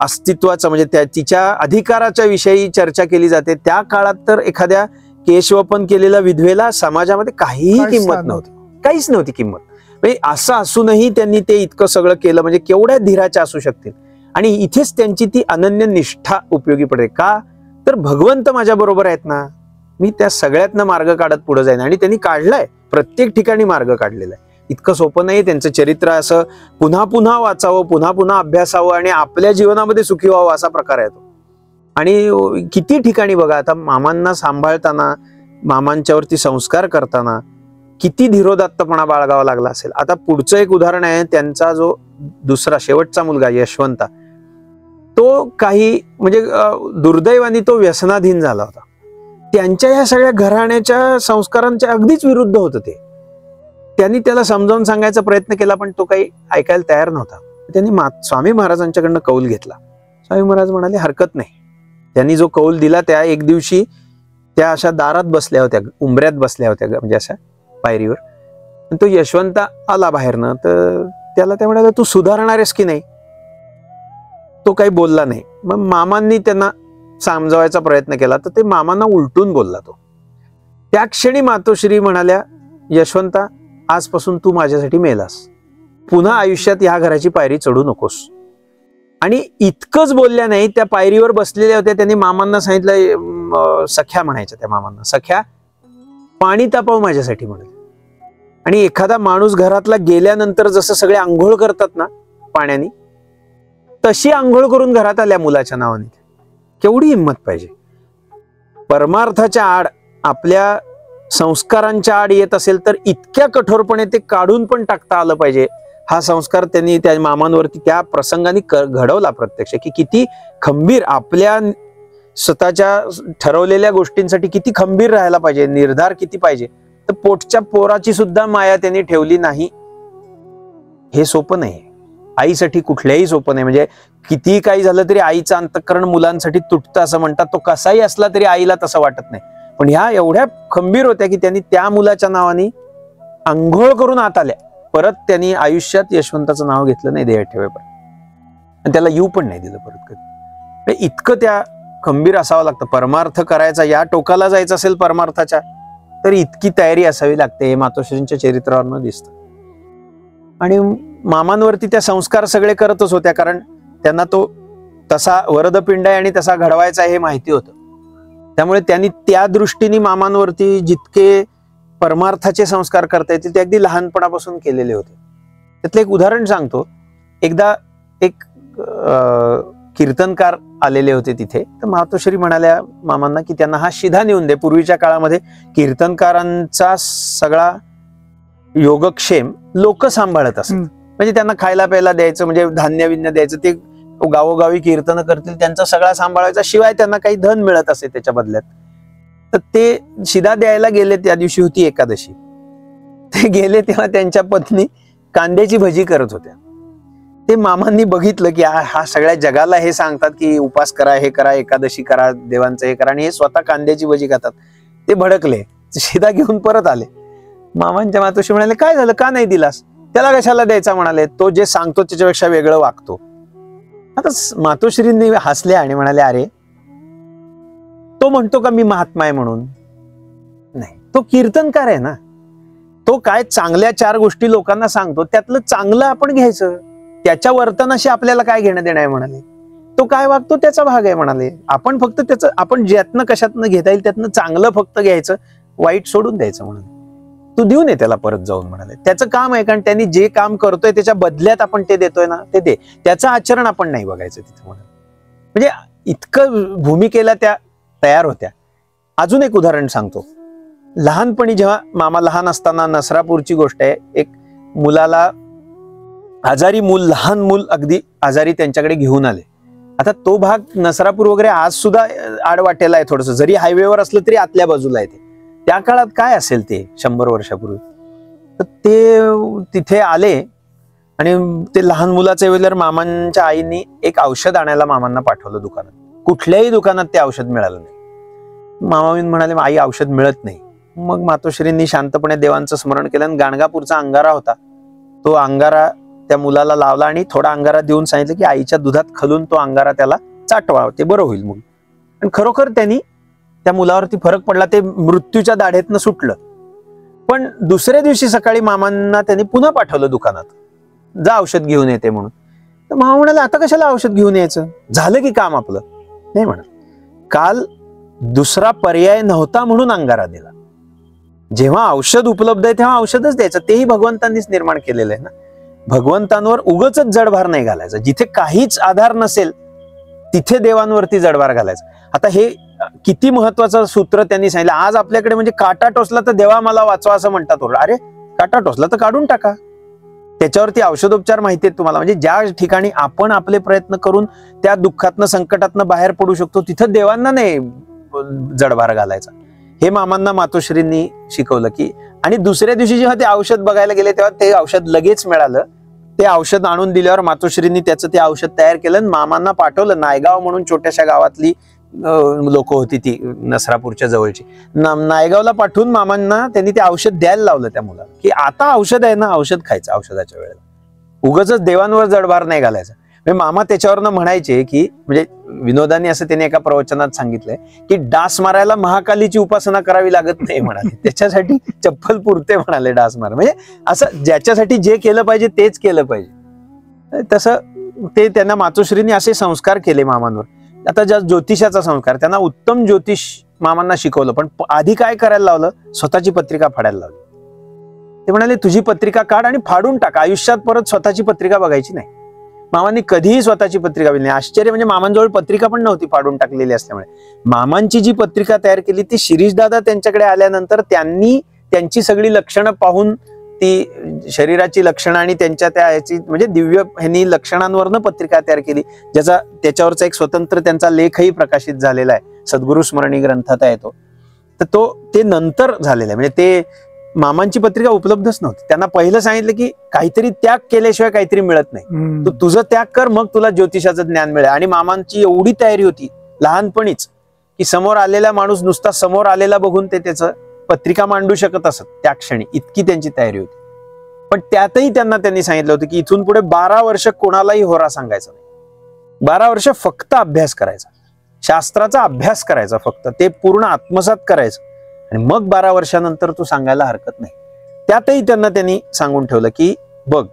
अस्तित्वाचं, म्हणजे तिच्या अधिकाराच्या विषयी चर्चा केली जाते. त्या काळात तर एखाद्या केशवपन केलेल्या विधवेला समाजामध्ये काहीही किंमत नव्हती, काहीच नव्हती किंमत. म्हणजे असं असूनही त्यांनी ते इतकं सगळं केलं, म्हणजे केवढ्या धीराच्या असू शकतील. आणि इथेच त्यांची ती अनन्य निष्ठा उपयोगी पडते. का तर भगवंत माझ्या बरोबर आहेत ना, मी त्या सगळ्यातनं मार्ग काढत पुढे जाईन. आणि त्यांनी काढलाय, प्रत्येक ठिकाणी मार्ग काढलेला आहे. इतकं सोपं नाही त्यांचं चरित्र. असं पुन्हा पुन्हा वाचावं, पुन्हा पुन्हा अभ्यासावं आणि आपल्या जीवनामध्ये सुखी व्हावं असा प्रकार आहे तो. आणि किती ठिकाणी बघा, आता मामांना सांभाळताना, मामांच्यावरती संस्कार करताना किती धीरोदात्तपणा बाळगावा लागला असेल. आता पुढचं एक उदाहरण आहे, त्यांचा जो दुसरा शेवटचा मुलगा यशवंता, तो काही म्हणजे दुर्दैवाने तो व्यसनाधीन झाला होता. त्यांच्या या सगळ्या घराण्याच्या संस्कारांच्या अगदीच विरुद्ध होतं ते. त्यांनी त्याला समजावून सांगायचा प्रयत्न केला, पण तो काही ऐकायला तयार नव्हता. त्यांनी स्वामी महाराजांच्याकडनं कौल घेतला. स्वामी महाराज म्हणाले हरकत नाही. त्यांनी जो कौल दिला त्या एक दिवशी त्या अशा दारात बसल्या होत्या, उंबऱ्यात बसल्या होत्या, म्हणजे अशा पायरीवर. तो यशवंत आला बाहेरनं, तर त्याला त्या म्हणाले तू सुधारणारेस की नाही. तो काही बोलला नाही. मग मामांनी त्यांना समजावायचा प्रयत्न केला, तर ते मामांना उलटून बोलला तो. त्या क्षणी मातोश्री म्हणाल्या यशवंता, आजपासून तू माझ्यासाठी मेलास, पुन्हा आयुष्यात ह्या घराची पायरी चढू नकोस. आणि इतकंच बोलल्या नाही, त्या पायरीवर बसलेल्या होत्या. त्यांनी मामांना सांगितलं, सख्या म्हणायच्या त्या मामांना, सख्या पाणी तापव माझ्यासाठी म्हणाले. आणि एखादा माणूस घरातला गेल्यानंतर जसं सगळे आंघोळ करतात ना पाण्याने, तशी आंघोळ करून घरात आल्या मुलाच्या नावाने. केवढी हिंमत पाहिजे. परमार्थाच्या आड, आपल्या संस्कारांच्या आड येत असेल तर इतक्या कठोरपणे ते काढून पण टाकता आलं पाहिजे. हा संस्कार त्यांनी त्या मामांवरती त्या प्रसंगाने घडवला प्रत्यक्ष, की किती खंबीर, आपल्या स्वतःच्या ठरवलेल्या गोष्टींसाठी किती खंबीर राहायला पाहिजे, निर्धार किती पाहिजे. तर पोटच्या पोराची सुद्धा माया त्यांनी ठेवली नाही. हे सोपं नाही. आईसाठी कुठल्याही सोपं नाही. म्हणजे किती काही झालं तरी आईचं अंतःकरण मुलांसाठी तुटतं असं म्हणतात. तो कसाही असला तरी आईला तसं वाटत नाही. पण ह्या एवढ्या खंबीर होत्या की त्यांनी त्या मुलाच्या नावाने आंघोळ करून आत आल्या. परत त्यांनी आयुष्यात यशवंताचं नाव घेतलं नाही देह ठेवेपर्यंत, आणि त्याला येऊ पण नाही दिलं परत कधी. इतकं त्या खंबीर असावं लागतं. परमार्थ करायचा, या टोकाला जायचं असेल परमार्थाच्या, तर इतकी तयारी असावी लागते. हे मातोश्रींच्या चरित्रावरनं दिसतं. आणि मामांवरती त्या संस्कार सगळे करतच होत्या, कारण त्यांना तो तसा वरदपिंड आहे आणि तसा घडवायचा हे माहिती होतं. त्यामुळे त्यांनी त्या दृष्टीने मामांवरती जितके परमार्थाचे संस्कार करता येतील ते अगदी लहानपणापासून केलेले होते. त्यातलं एक उदाहरण सांगतो. एकदा एक कीर्तनकार आलेले होते तिथे. तर मातोश्री म्हणाल्या मामांना की त्यांना हा शिधा नेऊन दे. पूर्वीच्या काळामध्ये कीर्तनकारांचा सगळा योगक्षेम लोक सांभाळत असत. म्हणजे त्यांना खायला प्यायला द्यायचं, म्हणजे धान्य विन्य द्यायचं, ते गावोगावी कीर्तन करतील, त्यांचा सगळा सांभाळायचा, शिवाय त्यांना काही धन मिळत असे त्याच्या बदल्यात. तर ते शिधा द्यायला गेले. त्या दिवशी होती एकादशी. ते गेले तेव्हा त्यांच्या पत्नी कांद्याची भजी करत होत्या. ते मामांनी बघितलं की हा सगळ्या जगाला हे सांगतात की उपास करा, हे करा, एकादशी करा, देवांचं हे करा, आणि हे स्वतः कांद्याची भजी खातात. ते भडकले, शिधा घेऊन परत आले. मामांच्या मातोश्री म्हणाले काय झालं, का नाही दिलास. त्याला कशाला द्यायचा म्हणाले, तो जे सांगतो त्याच्यापेक्षा वेगळं वागतो. आता मातोश्रींनी हसल्या आणि म्हणाले अरे तो म्हणतो का मी महात्मा आहे म्हणून. नाही, तो कीर्तनकार आहे ना. तो काय चांगल्या 4 गोष्टी लोकांना सांगतो, त्यातलं चांगलं आपण घ्यायचं. त्याच्या वर्तनाशी आपल्याला काय घेणं देणं आहे म्हणाले. तो काय वागतो त्याचा भाग आहे म्हणाले. आपण फक्त त्याचं, आपण ज्यातनं कशातनं घेता येईल त्यातनं चांगलं फक्त घ्यायचं, वाईट सोडून द्यायचं म्हणाले. तू देऊन ये त्याला परत जाऊन म्हणाले. त्याचं काम आहे, कारण त्यांनी जे काम करतोय त्याच्या बदल्यात आपण ते देतोय ना, ते दे. त्याचं आचरण आपण नाही बघायचं तिथे म्हणाले. म्हणजे इतकं भूमिकेला त्या तयार होत्या. अजून एक उदाहरण सांगतो. लहानपणी जेव्हा मामा लहान असताना, नसरापूरची गोष्ट आहे, एक मुलाला आजारी मूल, लहान मूल अगदी आजारी त्यांच्याकडे घेऊन आले. आता तो भाग नसरापूर वगैरे आज सुद्धा आडवाटेला आहे थोडंसं, जरी हायवेवर असलं तरी आतल्या बाजूला आहे. त्या काळात काय असेल ते 100 वर्षापूर्वी. तर ते तिथे आले आणि ते लहान मुलाचं वेळेला मामांच्या आईनी एक औषध आणायला मामांना पाठवलं दुकानात. कुठल्याही दुकानात ते औषध मिळालं नाही. मामा म्हणाले आई औषध मिळत नाही. मग मातोश्रींनी शांतपणे देवांचं स्मरण केलं आणि गाणगापूरचा अंगारा होता, तो अंगारा त्या मुलाला लावला आणि थोडा अंगारा देऊन सांगितलं की आईच्या दुधात खालून तो अंगारा त्याला चाटवा, ते बरं होईल मग. आणि खरोखर त्यांनी त्या मुलावरती फरक पडला. ते मृत्यूच्या दाढेतनं सुटलं. पण दुसऱ्या दिवशी सकाळी मामांना त्यांनी पुन्हा पाठवलं दुकानात, जा औषध घेऊन येते म्हणून. तर मामा म्हणाले आता कशाला औषध घेऊन यायचं, झालं की काम आपलं. नाही म्हणत, काल दुसरा पर्याय नव्हता म्हणून अंगारा दिला. जेव्हा औषध उपलब्ध आहे तेव्हा औषधच द्यायचं. तेही भगवंतांनीच निर्माण केलेलं आहे ना. भगवंतांवर उगच जडभार नाही घालायचा. जिथे काहीच आधार नसेल तिथे देवांवरती जडभार घालायचा. आता हे किती महत्वाचं सूत्र त्यांनी सांगितलं. आज आपल्याकडे म्हणजे काटा टोचला तर देवा मला वाचवा असं म्हणतात. अरे काटा टोचला तर काढून टाका. त्याच्यावरती औषधोपचार माहिती आहेत तुम्हाला. म्हणजे ज्या ठिकाणी आपण आपले प्रयत्न करून त्या दुःखातनं संकटातनं बाहेर पडू शकतो तिथं देवांना नाही जडभार घालायचा. हे मामांना मातोश्रींनी शिकवलं की. आणि दुसऱ्या दिवशी जेव्हा ते औषध बघायला गेले तेव्हा ते औषध लगेच मिळालं. ते औषध आणून दिल्यावर मातोश्रींनी त्याचं ते औषध तयार केलं आणि मामांना पाठवलं. नायगाव म्हणून छोट्याशा गावातली लोक होती ती नसरापूरच्या जवळची. नायगावला पाठवून मामांना त्यांनी ते औषध द्यायला लावलं त्या मुलाला की आता औषध आहे ना, औषध खायचं औषधाच्या वेळेला, उगाच देवांवर जडभार नाही घालायचा. म्हणजे मामा त्याच्यावरनं म्हणायचे की, म्हणजे विनोदाने असं त्यांनी एका प्रवचनात सांगितलंय की डास मारायला महाकालीची उपासना करावी लागत नाही म्हणाले, त्याच्यासाठी चप्पल पुरते म्हणाले डास मारा. म्हणजे असं ज्याच्यासाठी जे केलं पाहिजे तेच केलं पाहिजे. तसं ते त्यांना मातोश्रींनी असे संस्कार केले मामांवर. आता ज्या ज्योतिषाचा संस्कार, त्यांना उत्तम ज्योतिष मामांना शिकवलं, पण आधी काय करायला लावलं, स्वतःची पत्रिका फाडायला लावली. ते म्हणाले तुझी पत्रिका काढ आणि फाडून टाक, आयुष्यात परत स्वतःची पत्रिका बघायची नाही. मामांनी कधीही स्वतःची पत्रिका बघितली नाही. आश्चर्य म्हणजे मामांजवळ पत्रिका पण नव्हती फाडून टाकलेली असल्यामुळे. मामांची जी पत्रिका तयार केली ती शिरीषदादा त्यांच्याकडे आल्यानंतर त्यांनी त्यांची सगळी लक्षणं पाहून, ती शरीराची लक्षणं आणि त्यांच्या त्या याची म्हणजे दिव्य ह्यांनी लक्षणांवरनं पत्रिका तयार केली, त्याच्यावरचा एक स्वतंत्र त्यांचा लेखही प्रकाशित झालेला आहे, सद्गुरु स्मरणी ग्रंथात आहे तो. तर ते नंतर झालेला आहे. म्हणजे ते मामांची पत्रिका उपलब्धच नव्हती. त्यांना पहिलं सांगितलं की काहीतरी त्याग केल्याशिवाय काहीतरी मिळत नाही, तू तुझं त्याग कर, मग तुला ज्योतिषाचं ज्ञान मिळेल. आणि मामांची एवढी तयारी होती लहानपणीच की समोर आलेला माणूस नुसता समोर आलेला बघून ते त्याचं पत्रिका मांडू शकत असत त्या क्षणी, इतकी त्यांची तयारी होती. पण त्यातही त्यांनी सांगितलं होतं की इथून पुढे 12 वर्ष कोणालाही होरा सांगायचा नाही. 12 वर्ष फक्त अभ्यास करायचा, शास्त्राचा अभ्यास करायचा, फक्त ते पूर्ण आत्मसात करायचं, आणि मग 12 वर्षानंतर तू सांगायला हरकत नाही. त्यातही त्यांनी सांगून ठेवलं की बघ,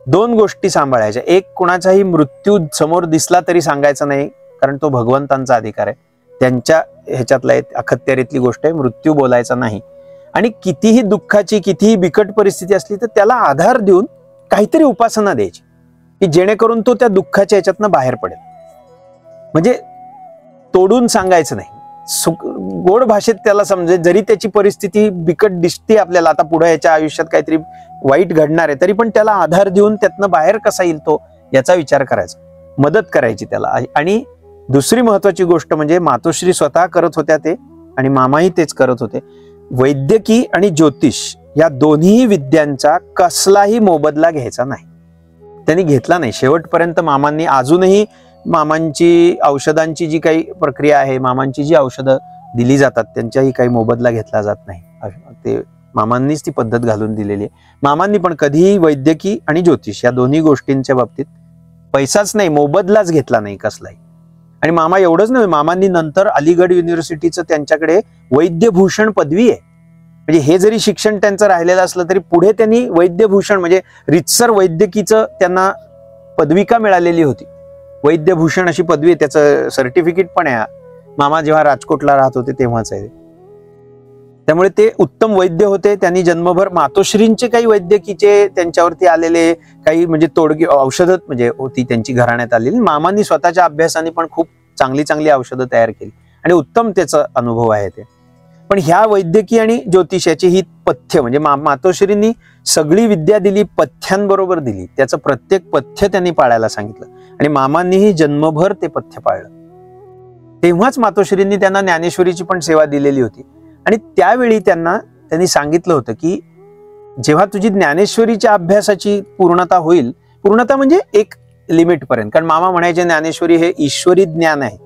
2 गोष्टी सांभाळायच्या. एक, कोणाचाही मृत्यू समोर दिसला तरी सांगायचा नाही, कारण तो भगवंतांचा अधिकार आहे, त्यांच्या ह्याच्यातला अखत्यारीतली गोष्ट आहे, मृत्यू बोलायचा नाही. आणि कितीही दुःखाची, कितीही बिकट परिस्थिती असली तर त्याला आधार देऊन काहीतरी उपासना द्यायची की जेणेकरून तो त्या दुःखाच्या ह्याच्यातनं बाहेर पडेल. म्हणजे तोडून सांगायचं नाही, गोड भाषेत त्याला समजेल. जरी त्याची परिस्थिती बिकट दिसते आपल्याला, आता पुढे याच्या आयुष्यात काहीतरी वाईट घडणार आहे, तरी पण त्याला आधार देऊन त्यातनं बाहेर कसा येईल तो याचा विचार करायचा, मदत करायची त्याला. आणि दुसरी महत्वाची गोष्ट म्हणजे मातोश्री स्वतः करत होत्या ते, आणि मामाही तेच करत होते. वैद्यकी आणि ज्योतिष या दोन्ही विद्यांचा कसलाही मोबदला घ्यायचा नाही. त्यांनी घेतला नाही शेवटपर्यंत. मामांनी अजूनही मामांची औषधांची जी काही प्रक्रिया आहे, मामांची जी औषधं दिली जातात त्यांच्याही काही मोबदला घेतला जात नाही. ते मामांनीच ती पद्धत घालून दिलेली आहे. मामांनी पण कधीही वैद्यकी आणि ज्योतिष या दोन्ही गोष्टींच्या बाबतीत पैसाच नाही, मोबदलाच घेतला नाही कसलाही. आणि मामा एवढंच नाही, मामांनी नंतर अलीगड युनिव्हर्सिटीचं त्यांच्याकडे वैद्यभूषण पदवी आहे. म्हणजे हे जरी शिक्षण त्यांचं राहिलेलं असलं तरी पुढे त्यांनी वैद्यभूषण म्हणजे रितसर वैद्यकीचं त्यांना पदविका मिळालेली होती. वैद्यभूषण अशी पदवी, त्याचं सर्टिफिकेट पण आहे. मामा जेव्हा राजकोटला राहत होते तेव्हाच आहे. त्यामुळे ते उत्तम वैद्य होते. त्यांनी जन्मभर मातोश्रींचे काही वैद्यकीचे त्यांच्यावरती आलेले काही म्हणजे तोडगी औषधं म्हणजे होती त्यांची घराण्यात आलेली. मामांनी स्वतःच्या अभ्यासाने पण खूप चांगली चांगली औषधं तयार केली आणि उत्तम त्याचा अनुभव आहे ते. पण ह्या वैद्यकी आणि ज्योतिषाची ही पथ्य म्हणजे मातोश्रींनी सगळी विद्या दिली, पथ्यांबरोबर दिली. त्याचं प्रत्येक पथ्य त्यांनी पाळायला सांगितलं आणि मामांनीही जन्मभर ते पथ्य पाळलं. तेव्हाच मातोश्रींनी त्यांना ज्ञानेश्वरीची पण सेवा दिलेली होती. आणि त्यावेळी त्यांनी सांगितलं होतं की जेव्हा तुझी ज्ञानेश्वरीच्या अभ्यासाची पूर्णता होईल, पूर्णता म्हणजे एक लिमिट पर्यंत, कारण मामा म्हणायचे ज्ञानेश्वरी हे ईश्वरी ज्ञान आहे,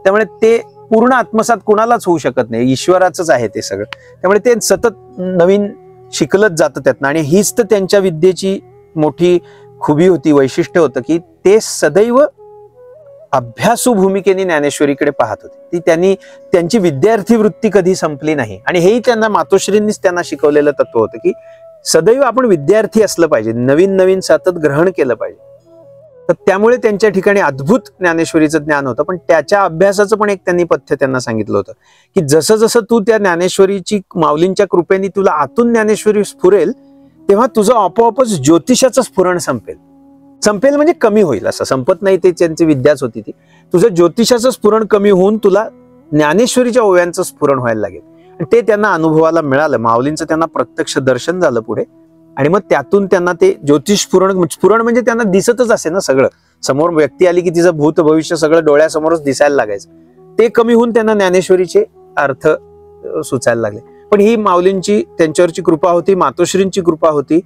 त्यामुळे ते पूर्ण आत्मसात कुणालाच होऊ शकत नाही, ईश्वराचंच आहे ते सगळं. त्यामुळे ते सतत नवीन शिकलत जातं त्यातनं. आणि हीच तर त्यांच्या विद्येची मोठी खुबी होती, वैशिष्ट्य होतं की ते सदैव अभ्यासू भूमिकेने ज्ञानेश्वरीकडे पाहत होते. त्यांची विद्यार्थी वृत्ती कधी संपली नाही. आणि हेही त्यांना मातोश्रींनीच त्यांना शिकवलेलं तत्व होतं की सदैव आपण विद्यार्थी असलं पाहिजे, नवीन नवीन सतत ग्रहण केलं पाहिजे. तर त्यामुळे त्यांच्या ठिकाणी अद्भुत ज्ञानेश्वरीचं ज्ञान होतं. पण त्याच्या अभ्यासाचं पण एक त्यांनी पथ्य त्यांना सांगितलं होतं की जसं जसं तू त्या ज्ञानेश्वरीची माऊलींच्या कृपेने तुला आतून ज्ञानेश्वरी स्फुरेल, तेव्हा तुझं आपोआपच ज्योतिषाचं स्फुरण संपेल म्हणजे कमी होईल. असं संपत नाही, ते त्यांची विद्याच होती ती. तुझं ज्योतिषाचं स्फुरण कमी होऊन तुला ज्ञानेश्वरीच्या ओव्यांचं स्फुरण व्हायला लागेल. आणि ते त्यांना अनुभवाला मिळालं. माऊलींचं त्यांना प्रत्यक्ष दर्शन झालं पुढे. आणि मग त्यातून त्यांना ते ज्योतिष स्फुरण म्हणजे त्यांना दिसतच असे ना, सगळं समोर व्यक्ती आली की तिचं भूत भविष्य सगळं डोळ्यासमोरच दिसायला लागायचं. ते कमी होऊन त्यांना ज्ञानेश्वरीचे अर्थ सुचायला लागले. पण ही माऊलींची त्यांच्यावरची कृपा होती, मातोश्रींची कृपा होती,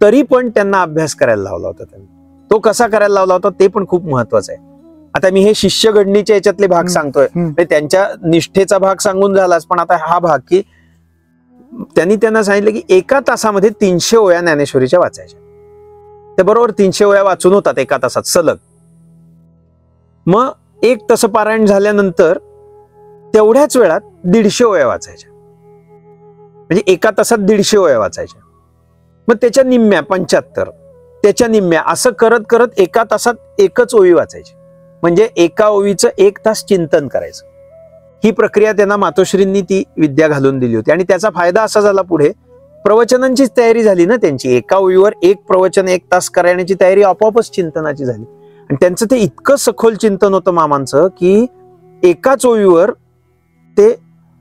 तरी पण त्यांना अभ्यास करायला लावला होता त्यांनी. तो कसा करायला लावला होता ते पण खूप महत्वाचं आहे. आता मी हे शिष्य घडणीच्या याच्यातले भाग सांगतोय, त्यांच्या निष्ठेचा भाग सांगून झालाच, पण आता हा भाग की त्यांना सांगितलं की एका तासामध्ये 300 ओव्या ज्ञानेश्वरीच्या वाचायच्या. ते बरोबर 300 ओव्या वाचून होतात एका तासात सलग. मग एक तसं पारायण झाल्यानंतर तेवढ्याच वेळात 150 ओव्या वाचायच्या. म्हणजे एका तासात 150 ओव्या वाचायच्या. मग त्याच्या निम्म्या 75, त्याच्या निम्म्या असं करत करत एका तासात एकच ओवी वाचायची. म्हणजे एका ओवीचं 1 तास चिंतन करायचं. ही प्रक्रिया त्यांना मातोश्रींनी ती विद्या घालून दिली होती. आणि त्याचा फायदा असा झाला, पुढे प्रवचनांचीच तयारी झाली ना त्यांची. एका ओवीवर एक प्रवचन 1 तास करण्याची तयारी आपोआपच चिंतनाची झाली. आणि त्यांचं ते इतकं सखोल चिंतन होतं मामांचं की एकाच ओवीवर ते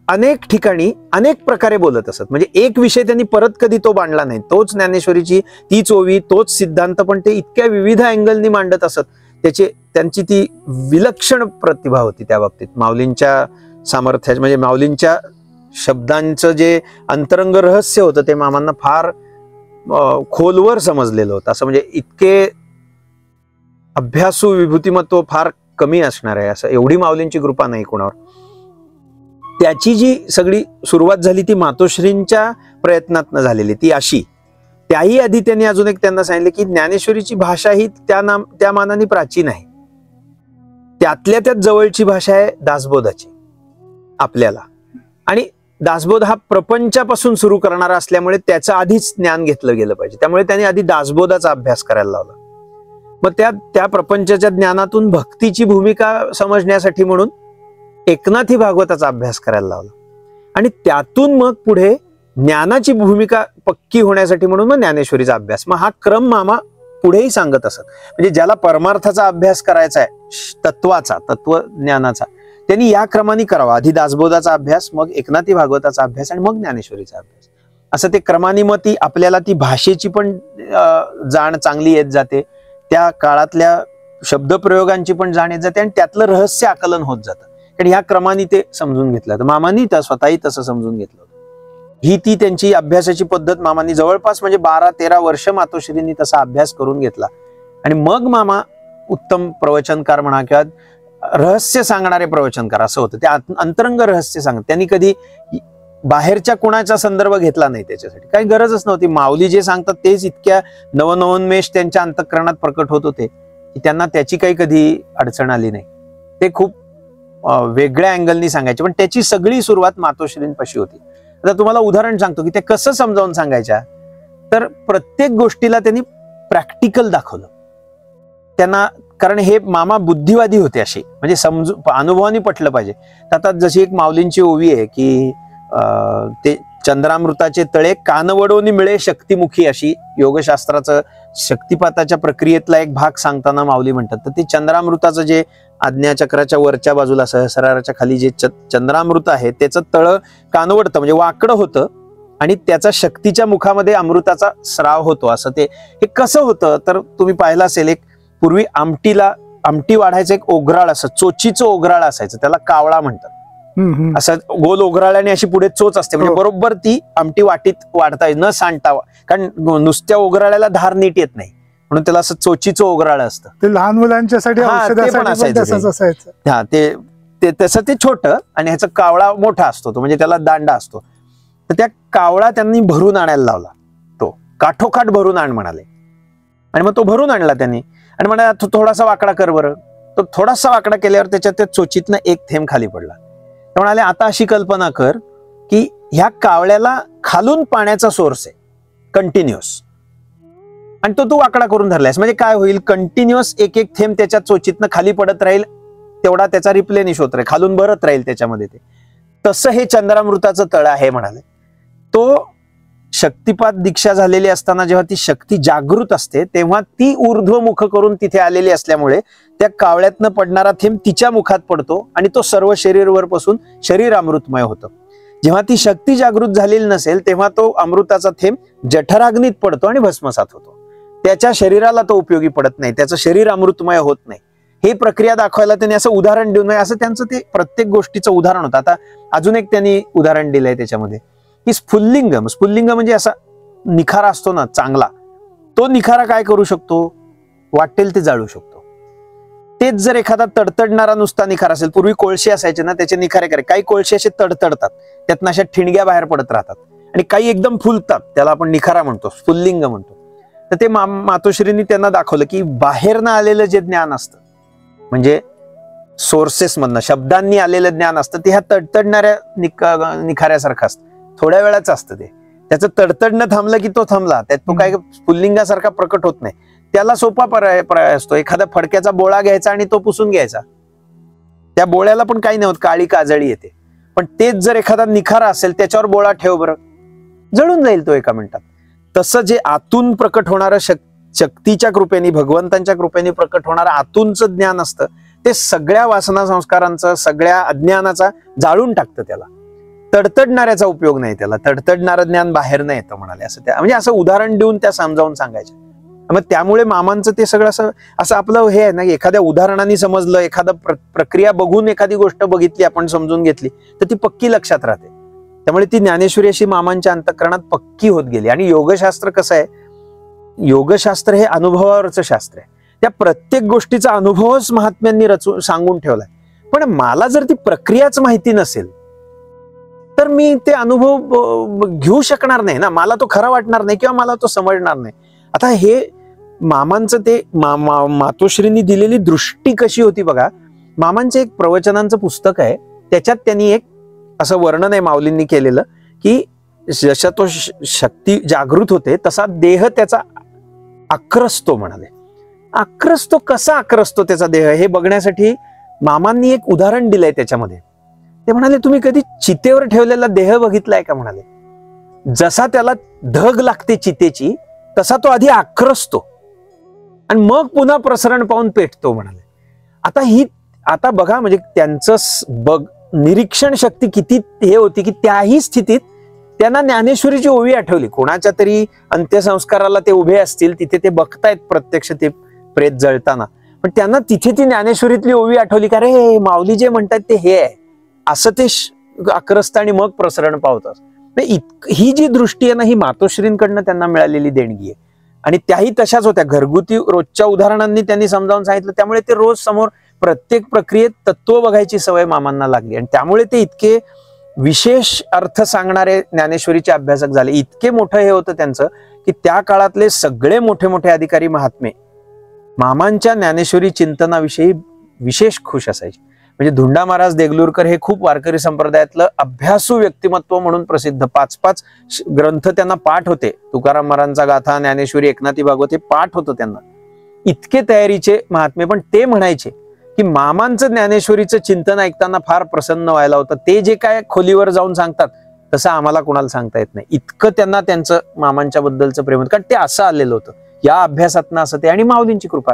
अनेक ठिकाणी अनेक प्रकारे बोलत असत. म्हणजे एक विषय त्यांनी परत कधी तो मांडला नाही. तोच ज्ञानेश्वरीची तीच ओवी, तोच सिद्धांत, पण ते इतक्या विविध अँगलनी मांडत असत. त्यांची ती विलक्षण प्रतिभा होती त्या बाबतीत. माऊलींच्या सामर्थ्याचे म्हणजे माऊलींच्या शब्दांचं जे अंतरंग रहस्य होतं ते मामांना फार खोलवर समजलेलं होतं. असं म्हणजे इतके अभ्यासू विभूतिमत्व फार कमी असणार आहे असं, एवढी माऊलींची कृपा नाही कोणावर. त्याची जी सगळी सुरुवात झाली ती मातोश्रींच्या प्रयत्नातनं झालेली. ती अशी, त्याही आधी त्यांनी अजून एक त्यांना सांगितलं की ज्ञानेश्वरीची भाषा ही त्या मानाने प्राचीन आहे. त्यातल्या त्यात जवळची भाषा आहे दासबोधाची आपल्याला. आणि दासबोध हा प्रपंचापासून सुरू करणारा असल्यामुळे त्याचं आधीच ज्ञान घेतलं गेलं पाहिजे. त्यामुळे त्यांनी आधी दासबोधाचा अभ्यास करायला लावला. मग त्या प्रपंचाच्या ज्ञानातून भक्तीची भूमिका समजण्यासाठी म्हणून एकनाथी भागवताचा अभ्यास करायला लावला. आणि त्यातून मग पुढे ज्ञानाची भूमिका पक्की होण्यासाठी म्हणून मग ज्ञानेश्वरीचा अभ्यास. मग हा क्रम मामा पुढेही सांगत असत. म्हणजे ज्याला परमार्थाचा अभ्यास करायचा आहे, तत्वज्ञानाचा, त्यांनी या क्रमाने करावा. आधी दासबोधाचा अभ्यास, मग एकनाथी भागवताचा अभ्यास आणि मग ज्ञानेश्वरीचा अभ्यास. असं ते क्रमाने मग ती आपल्याला ती भाषेची पण जाण चांगली येत जाते, त्या काळातल्या शब्दप्रयोगांची पण जाण येत जाते आणि त्यातलं रहस्य आकलन होत जातं. कारण ह्या क्रमाने ते समजून घेतलं. तर मामांनी स्वतःही तसं समजून घेतलं. ही ती त्यांची अभ्यासाची पद्धत. मामांनी जवळपास म्हणजे 12-13 वर्ष मातोश्रींनी तसा अभ्यास करून घेतला. आणि मग मामा उत्तम प्रवचनकार म्हणा किंवा रहस्य सांगणारे प्रवचनकार असं होतं. ते अंतरंग रहस्य सांगत. त्यांनी कधी बाहेरच्या कोणाचा संदर्भ घेतला नाही. त्याच्यासाठी काही गरजच नव्हती. माऊली जे सांगतात तेच इतक्या नवनवोन्मेष त्यांच्या अंतःकरणात प्रकट होत होते की त्यांना त्याची काही कधी अडचण आली नाही. ते खूप वेगळ्या अँगलनी सांगायचे. पण त्याची सगळी सुरुवात मातोश्रींपाशी होती. आता तुम्हाला उदाहरण सांगतो की ते कसं समजावून सांगायच्या. तर प्रत्येक गोष्टीला त्यांनी प्रॅक्टिकल दाखवलं त्यांना. कारण हे मामा बुद्धिवादी होते असे, म्हणजे अनुभवाने पटलं पाहिजे. तर आता जशी एक माऊलींची ओवी आहे की ते चंद्रामृताचे तळे कानवडोनी मिळे शक्तिमुखी, अशी योगशास्त्राचं शक्तिपाताच्या प्रक्रियेतला एक भाग सांगताना माऊली म्हणतात. तर ते चंद्रामृताचं जे आज्ञाचक्राच्या वरच्या बाजूला सहस्राराच्या खाली जे चंद्रामृत आहे त्याचं तळ कानवडतं म्हणजे वाकडं होतं आणि त्याचा शक्तीच्या मुखामध्ये अमृताचा स्राव होतो. असं ते हे कसं होतं तर तुम्ही पाहिलं असेल, एक पूर्वी आमटी वाढायचं एक ओघराळ असं, चोचीचं ओघराळ असायचं, त्याला कावळा म्हणतात. असं गोल ओघराळ्याने अशी पुढे चोच असते, म्हणजे बरोबर ती आमटी वाटीत वाढता न सांडता. कारण नुसत्या ओघराळ्याला धार नीट येत नाही म्हणून त्याला असं चोचीचं ओघराळ असतं. ते लहान मुलांच्यासाठी असायचं. हा ते तसं ते छोटं आणि ह्याचा कावळा मोठा असतो तो, म्हणजे त्याला दांडा असतो. तर त्या कावळा त्यांनी भरून आणायला लावला. तो काठोकाठ भरून आण म्हणाले. आणि मग तो भरून आणला त्यांनी आणि म्हणाला तू थोडासा वाकडा कर बरं. तो थोडासा वाकडा केल्यावर त्याच्यात त्या चोचीतनं एक थेंब खाली पडला. ते म्हणाले आता अशी कल्पना कर की ह्या कावळ्याला खालून पाण्याचा सोर्स आहे कंटिन्युअस, आणि तो तू वाकडा करून धरलायस, म्हणजे काय होईल, कंटिन्युअस एक एक थेंब त्याच्या चोचीतनं खाली पडत राहील, तेवढा त्याचा रिप्लेनिश होत राहील, खालून भरत राहील त्याच्यामध्ये. ते तसं हे चंद्रामृताचं तळ आहे म्हणाले. तो शक्तिपात दीक्षा झालेली असताना जेव्हा ती शक्ती जागृत असते तेव्हा ती ऊर्ध्वमुख करून तिथे आलेली असल्यामुळे त्या कावळ्यातनं पडणारा थेंब तिच्या मुखात पडतो आणि तो सर्व शरीरवर पासून शरीर अमृतमय होतं. जेव्हा ती शक्ती जागृत झालेली नसेल तेव्हा तो अमृताचा थेंब जठराग्नीत पडतो आणि भस्मसात होतो. त्याच्या शरीराला तो उपयोगी पडत नाही, त्याचं शरीर अमृतमय होत नाही. ही प्रक्रिया दाखवायला त्यांनी असं उदाहरण देऊ नये असं त्यांचं ते प्रत्येक गोष्टीचं उदाहरण होतं. आता अजून एक त्यांनी उदाहरण दिलंय त्याच्यामध्ये की स्फुल्लिंग म्हणजे असा निखारा असतो ना चांगला, तो निखारा काय करू शकतो, वाटेल ते जाळू शकतो. तेच जर एखादा तडतडणारा नुसता निखारा असेल, पूर्वी कोळशे असायचे ना त्याचे निखारे करे, काही कोळशे असे तडतडतात, त्यातनं अशा ठिणग्या बाहेर पडत राहतात आणि काही एकदम फुलतात, त्याला आपण निखारा म्हणतो, स्फुल्लिंग म्हणतो. तर ते मातोश्रींनी त्यांना दाखवलं की बाहेरनं आलेलं जे ज्ञान असतं म्हणजे सोर्सेस मधनं शब्दांनी आलेलं ज्ञान असतं ते ह्या तडतडणाऱ्या निखाऱ्यासारखं असतं, थोड्या वेळाच असतं ते. त्याचं तडतडणं थांबलं की तो थांबला, त्यात तो काय स्फुल्लिंगासारखा प्रकट होत नाही. त्याला सोपा पर्याय असतो, एखादा फडक्याचा बोळा घ्यायचा आणि तो पुसून घ्यायचा. त्या बोळ्याला पण काही नाही होत, काळी काजळी येते. पण तेच जर एखादा निखारा असेल त्याच्यावर बोळा ठेव बरं, जळून जाईल तो एका मिनिटात. तसं जे आतून प्रकट होणारं शक्तीच्या कृपेने, भगवंतांच्या कृपेने प्रकट होणारं आतूनचं ज्ञान असतं ते सगळ्या वासना संस्कारांचं, सगळ्या अज्ञानाचा जाळून टाकतं. त्याला तडतडणाऱ्याचा उपयोग नाही, त्याला तडतडणारं ज्ञान बाहेर नाही येतं म्हणाले. असं त्या म्हणजे असं उदाहरण देऊन त्या समजावून सांगायच्या. मग त्यामुळे मामांचं ते सगळं असं आपलं हे आहे ना, एखाद्या उदाहरणाने समजलं, एखादा प्रक्रिया बघून एखादी गोष्ट बघितली आपण समजून घेतली तर ती पक्की लक्षात राहते. त्यामुळे ती ज्ञानेश्वरी अशी मामांच्या अंतःकरणात पक्की होत गेली. आणि योगशास्त्र कसं आहे, योगशास्त्र हे अनुभवावरचं शास्त्र आहे. त्या प्रत्येक गोष्टीचा अनुभवच महात्म्यांनी सांगून ठेवलाय. पण मला जर ती प्रक्रियाच माहिती नसेल तर मी ते अनुभव घेऊ शकणार नाही ना, मला तो खरा वाटणार नाही किंवा मला तो समजणार नाही. आता हे मामांचं ते मातोश्रींनी दिलेली दृष्टी कशी होती बघा. मामांचं एक प्रवचनांचं पुस्तक आहे, त्याच्यात त्यांनी एक असं वर्णन आहे माऊलींनी केलेलं की जशा तो शक्ती जागृत होते तसा देह त्याचा आक्रसतो म्हणाले. आक्रसतो कसा आक्रसतो त्याचा देह हे बघण्यासाठी मामांनी एक उदाहरण दिलंय त्याच्यामध्ये. ते म्हणाले तुम्ही कधी चितेवर ठेवलेला देह बघितलाय का म्हणाले. जसा त्याला धग लागते चितेची तसा तो आधी आक्रसतो आणि मग पुन्हा प्रसरण पाहून पेटतो म्हणाले. आता बघा म्हणजे त्यांचं निरीक्षण शक्ती किती हे होती की त्याही स्थितीत त्यांना ज्ञानेश्वरीची ओवी आठवली. कोणाच्या तरी अंत्यसंस्काराला ते उभे असतील, तिथे ते बघतायत प्रत्यक्ष ते प्रेत जळताना, पण त्यांना तिथे ती ज्ञानेश्वरीतली ओवी आठवली का रे माऊली जे म्हणतात ते हे आहे, असं ते आक्रस्त आणि मग प्रसरण पावतात. ही जी दृष्टी आहे ना ही मातोश्रींकडनं त्यांना मिळालेली देणगी आहे. आणि त्याही तशाच होत्या, घरगुती रोजच्या उदाहरणांनी त्यांनी समजावून सांगितलं. त्यामुळे ते रोज समोर प्रत्येक प्रक्रियेत तत्व बघायची सवय मामांना लागली आणि त्यामुळे ते इतके विशेष अर्थ सांगणारे ज्ञानेश्वरीचे अभ्यासक झाले. इतके मोठं हे होतं त्यांचं की त्या काळातले सगळे मोठे मोठे अधिकारी महात्मे मामांच्या ज्ञानेश्वरी चिंतनाविषयी विशेष खुश असायचे. म्हणजे धुंडा महाराज देगलूरकर हे खूप वारकरी संप्रदायातलं अभ्यासू व्यक्तिमत्व म्हणून प्रसिद्ध. 5-5 ग्रंथ त्यांना पाठ होते. तुकाराम महाराजांचा गाथा, ज्ञानेश्वरी, एकनाथी भागवत हे पाठ होतं त्यांना. इतके तयारीचे महात्मे. पण ते म्हणायचे की मामांचं ज्ञानेश्वरीचं चिंतन ऐकताना फार प्रसन्न व्हायला होतं. ते जे काय खोलीवर जाऊन सांगतात तसं आम्हाला कोणाला सांगता येत नाही. इतकं त्यांना त्यांचं मामांच्या बद्दलचं प्रेम होतं, कारण ते असं आलेलं होतं या अभ्यासातनं असं ते, आणि माऊलींची कृपा.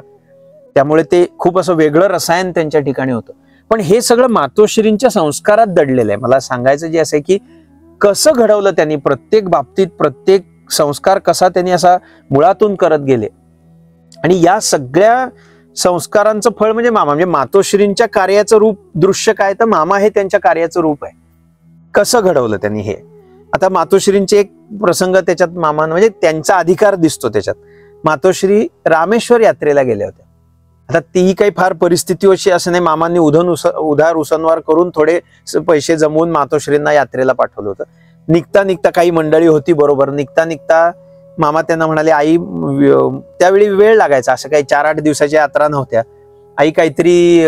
त्यामुळे ते खूप असं वेगळं रसायन त्यांच्या ठिकाणी होतं. पण हे सगळं मातोश्रींच्या संस्कारात दडलेलं आहे. मला सांगायचं जे असं आहे की कसं घडवलं त्यांनी, प्रत्येक बाबतीत प्रत्येक संस्कार कसा त्यांनी असा मुळातून करत गेले. आणि या सगळ्या संस्कारांचं फळ म्हणजे मामा. म्हणजे मातोश्रींच्या कार्याचं रूप दृश्य काय, तर मामा हे त्यांच्या कार्याचं रूप आहे. कसं घडवलं त्यांनी हे. आता मातोश्रींचे एक प्रसंग त्याच्यात मामा म्हणजे त्यांचा अधिकार दिसतो त्याच्यात. मातोश्री रामेश्वर यात्रेला गेल्या होत्या. आता तीही काही फार परिस्थिती अशी असं नाही, मामांनी उधार उसनवार करून थोडे पैसे जमवून मातोश्रींना यात्रेला पाठवलं होतं. निघता निघता काही मंडळी होती बरोबर, निघता निघता मामा त्यांना म्हणाले आई, त्यावेळी वेळ लागायचा, असं काही 4-8 दिवसाच्या यात्रा नव्हत्या. आई काहीतरी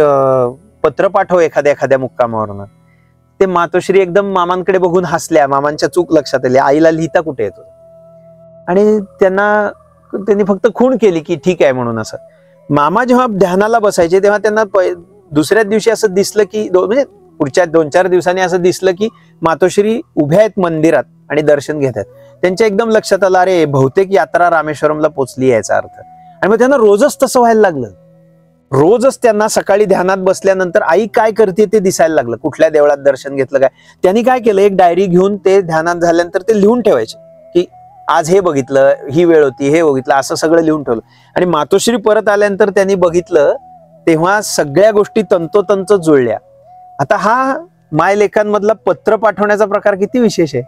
पत्र पाठव एखाद्या मुक्कामावरून. ते मातोश्री एकदम मामांकडे बघून हसल्या. मामांच्या चूक लक्षात आली, आईला लिहिता कुठे येतो. आणि त्यांनी फक्त खूण केली की ठीक आहे म्हणून. असं मामा जेव्हा ध्यानाला बसायचे तेव्हा त्यांना दुसऱ्या दिवशी असं दिसलं की म्हणजे पुढच्या 2-4 दिवसांनी असं दिसलं की मातोश्री उभ्या आहेत मंदिरात आणि दर्शन घेत आहेत. त्यांच्या एकदम लक्षात आलं अरे बहुतेक यात्रा रामेश्वरमला पोचली याचा अर्थ. आणि मग त्यांना रोजच तसं व्हायला लागलं रोजच त्यांना सकाळी ध्यानात बसल्यानंतर आई काय करते ते दिसायला लागलं. कुठल्या देवळात दर्शन घेतलं काय. त्यांनी काय केलं, एक डायरी घेऊन ते ध्यानात झाल्यानंतर ते लिहून ठेवायचे की आज हे बघितलं, ही वेळ होती, हे बघितलं, असं सगळं लिहून ठेवलं. आणि मातोश्री परत आल्यानंतर त्यांनी बघितलं तेव्हा सगळ्या गोष्टी तंतोतंत जुळल्या. आता हा मायलेखांमधला पत्र पाठवण्याचा प्रकार किती विशेष आहे.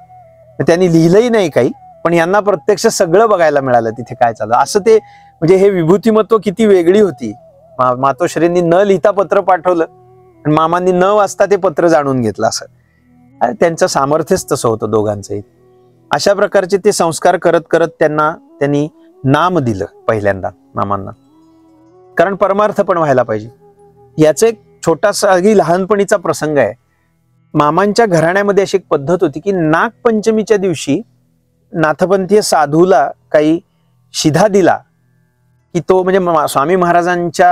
त्यांनी लिहिलंही नाही काही, पण यांना प्रत्यक्ष सगळं बघायला मिळालं तिथे काय चाललं. असं ते म्हणजे हे विभूतिमत्व किती वेगळी होती. मातोश्रींनी न लिहिता पत्र पाठवलं आणि मामांनी न वाचता ते पत्र जाणून घेतलं. असं त्यांचं सामर्थ्यच तसं होतं दोघांचंही. अशा प्रकारचे ते संस्कार करत करत त्यांनी नाम दिलं पहिल्यांदा मामांना, कारण परमार्थ पण व्हायला पाहिजे. याचा एक छोटासा अगदी लहानपणीचा प्रसंग आहे. मामांच्या घराण्यामध्ये अशी एक पद्धत होती की नागपंचमीच्या दिवशी नाथपंथीय साधूला काही शिधा दिला की तो म्हणजे स्वामी महाराजांच्या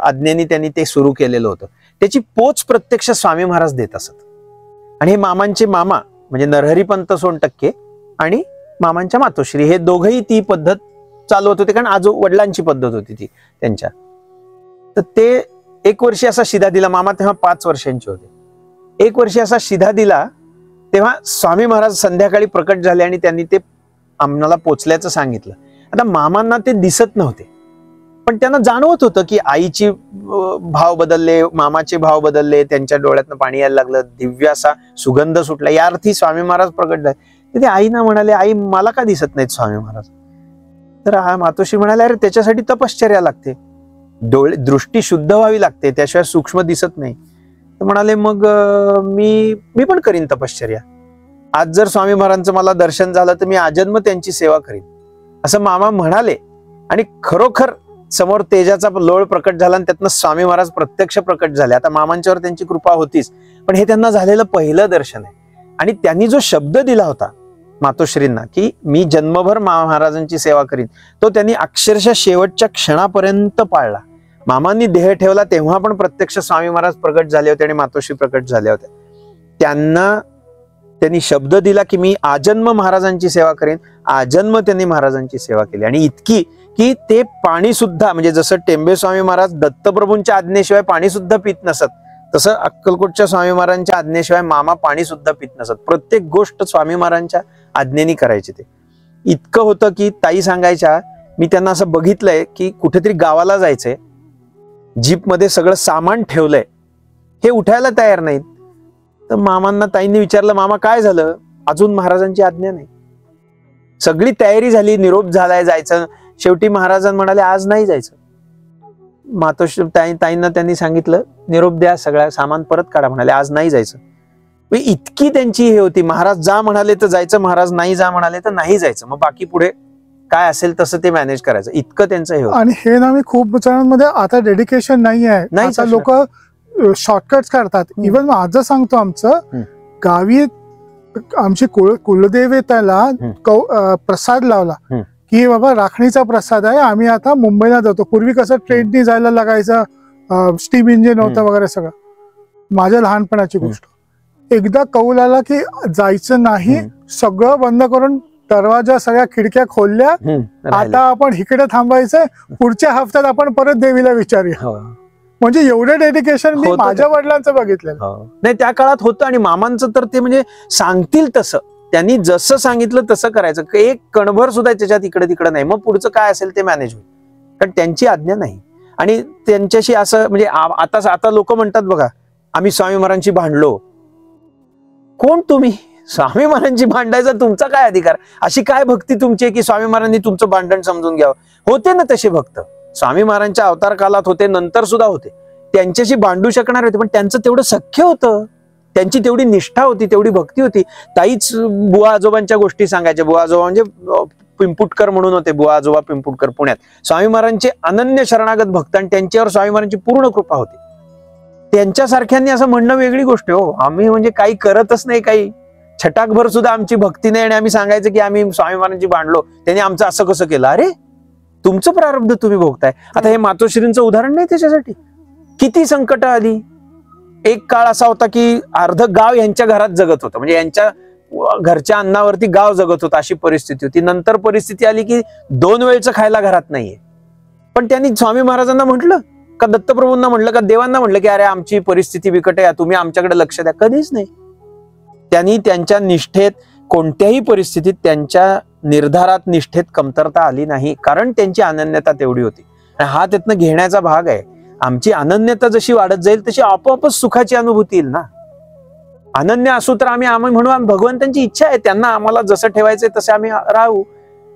आज्ञेने त्यांनी ते सुरू केलेलं होतं. त्याची पोच प्रत्यक्ष स्वामी महाराज देत असत. आणि हे मामांचे मामा म्हणजे नरहरीपंत सोनटक्के आणि मामांच्या मातोश्री हे दोघंही ती पद्धत चालवत होते, कारण वडिलांची पद्धत होती ती त्यांच्या. तर ते एक वर्षी असा शिधा दिला. मामा तेव्हा 5 वर्षांचे होते. एक वर्षी असा शिधा दिला तेव्हा स्वामी महाराज संध्याकाळी प्रकट झाले आणि त्यांनी ते आम्हाला पोचल्याचं सांगितलं. आता मामांना ते दिसत नव्हते, पण त्यांना जाणवत होतं की आईची भाव बदलले, मामाचे भाव बदलले, त्यांच्या डोळ्यातनं पाणी यायला लागलं, दिव्य असा सुगंध सुटला. या अर्थी स्वामी महाराज प्रकट झाले. ते आईना म्हणाले, आई मला का दिसत नाहीत स्वामी महाराज. तर मातोश्री म्हणाले, अरे त्याच्यासाठी तपश्चर्या लागते, दृष्टी शुद्ध व्हावी लागते, त्याशिवाय सूक्ष्म दिसत नाही. तर म्हणाले, मग मी पण करीन तपश्चर्या. आज जर स्वामी महाराजांचं मला दर्शन झालं तर मी आजन्म त्यांची सेवा करीन, असं मामा म्हणाले. आणि खरोखर समोर तेजाचा लोळ प्रकट झाला आणि त्यातनं स्वामी महाराज प्रत्यक्ष प्रकट झाले. आता मामांच्यावर त्यांची कृपा होतीच, पण हे त्यांना झालेलं पहिलं दर्शन आहे. आणि त्यांनी जो शब्द दिला होता मातोश्रींना की मी जन्मभर महाराजांची सेवा करीन, तो त्यांनी अक्षरशः शेवटच्या क्षणापर्यंत पाळला. मामांनी देह ठेवला तेव्हा पण प्रत्यक्ष स्वामी महाराज प्रकट झाले होते आणि मातोश्री प्रकट झाल्या होत्या. त्यांनी शब्द दिला की मी आजन्म महाराजांची सेवा करेन. आजन्म त्यांनी महाराजांची सेवा केली. आणि इतकी की ते पाणी सुद्धा, म्हणजे जसं टेंबे स्वामी महाराज दत्तप्रभूंच्या आज्ञेशिवाय पाणी सुद्धा पित नसत, तसं अक्कलकोटच्या स्वामी महाराजांच्या आज्ञेशिवाय मामा पाणी सुद्धा पित नसत. प्रत्येक गोष्ट स्वामी महाराजांच्या आज्ञेने करायचे. ते इतकं होतं की ताई सांगायच्या, मी त्यांना असं बघितलंय की कुठेतरी गावाला जायचंय, जीपमध्ये सगळं सामान ठेवलंय, हे उठायला तयार नाहीत. तर मामांना ताईंनी विचारलं, मामा काय झालं. अजून महाराजांची आज्ञा नाही. सगळी तयारी झाली, निरोप झालाय जायचं. शेवटी महाराजांना म्हणाले आज नाही जायचं. मातोश्री ताईंना त्यांनी सांगितलं निरोप द्या, सगळं सामान परत काढा. म्हणाले आज नाही जायचं. इतकी त्यांची हे होती, महाराज जा म्हणाले तर जायचं, महाराज नाही जा म्हणाले तर नाही जायचं. मग बाकी पुढे काय असेल तसं ते मॅनेज करायचं, इतकं त्यांचं हे होतं. आणि हे ना मी खूप जणांमध्ये आता डेडिकेशन नाही आहे. आता लोक शॉर्टकट्स काढतात. इव्हन माझं सांगतो, आमचं गावी आमची कुलदेवतेला प्रसाद लावला की बाबा राखणीचा प्रसाद आहे, आम्ही आता मुंबईला जातो. पूर्वी कसं ट्रेननी जायला लागायचं, स्टीम इंजिन होतं वगैरे सगळं. माझ्या लहानपणाची गोष्ट. एकदा कौल आला की जायचं नाही, सगळं बंद करून दरवाजा सगळ्या खिडक्या खोलल्या, आता आपण इकडे थांबायचंय, पुढच्या हफ्त्यात आपण परत देवीला विचारूया. म्हणजे एवढं डेडिकेशन मी माझ्या वडिलांचं बघितलं नाही त्या काळात होतं. आणि मामांचं तर ते म्हणजे सांगतील तसं, त्यांनी जसं सांगितलं तसं करायचं. एक कणभर सुद्धा त्याच्यात इकडे तिकडे नाही. मग पुढचं काय असेल ते मॅनेज होईल, कारण त्यांची आज्ञा नाही. आणि त्यांच्याशी असं म्हणजे आता लोक म्हणतात बघा, आम्ही स्वामी महाराजांशी भांडलो. कोण तुम्ही? स्वामी महाराजांची भांडायचा तुमचा काय अधिकार? अशी काय भक्ती तुमची की स्वामी महाराजांनी तुमचं भांडण समजून घ्यावं? होते ना तसे भक्त, स्वामी महाराजांच्या अवतार काळात होते, नंतर सुद्धा होते. त्यांच्याशी भांडू शकणार होते, पण त्यांचं तेवढं सख्य होतं, त्यांची तेवढी निष्ठा होती, तेवढी भक्ती होती. ताईच बुवा आजोबांच्या गोष्टी सांगायच्या. बुवा आजोबा म्हणजे पिंपुटकर म्हणून होते, बुवा आजोबा पिंपुटकर पुण्यात. स्वामी महाराजांचे अनन्य शरणागत भक्त आणि त्यांच्यावर स्वामी महाराजांची पूर्ण कृपा होती. त्यांच्यासारख्यांनी असं म्हणणं वेगळी गोष्ट आहे हो. आम्ही म्हणजे काही करतच नाही, काही छटाकभर सुद्धा आमची भक्ती नाही, आणि आम्ही सांगायचं की आम्ही स्वामी महाराजांची भांडलो, त्यांनी आमचं असं कसं केलं. अरे तुमचं प्रारब्ध तुम्ही भोगताय. आता हे मातोश्रींचं उदाहरण नाही त्याच्यासाठी. किती संकट आली. एक काळ असा होता की अर्ध गाव यांच्या घरात जगत होतं, म्हणजे यांच्या घरच्या अन्नावरती गाव जगत होतं, अशी परिस्थिती होती. नंतर परिस्थिती आली की 2 वेळचं खायला घरात नाहीये. पण त्यांनी स्वामी महाराजांना म्हटलं का दत्तप्रभूंना म्हटलं, का देवांना म्हटलं की अरे आमची परिस्थिती बिकट आहे, तुम्ही आमच्याकडे लक्ष द्या? कधीच नाही. त्यांनी त्यांच्या निष्ठेत कोणत्याही परिस्थितीत त्यांच्या निर्धारात निष्ठेत कमतरता आली नाही, कारण त्यांची अनन्यता तेवढी होती. आणि हा त्यातनं घेण्याचा भाग आहे. आमची अनन्यता जशी वाढत जाईल तशी आपोआपच सुखाची अनुभूती येईल ना. अनन्य असू तर आम्ही म्हणू भगवंतांची इच्छा आहे, त्यांना आम्हाला जसं ठेवायचंय तसे आम्ही राहू.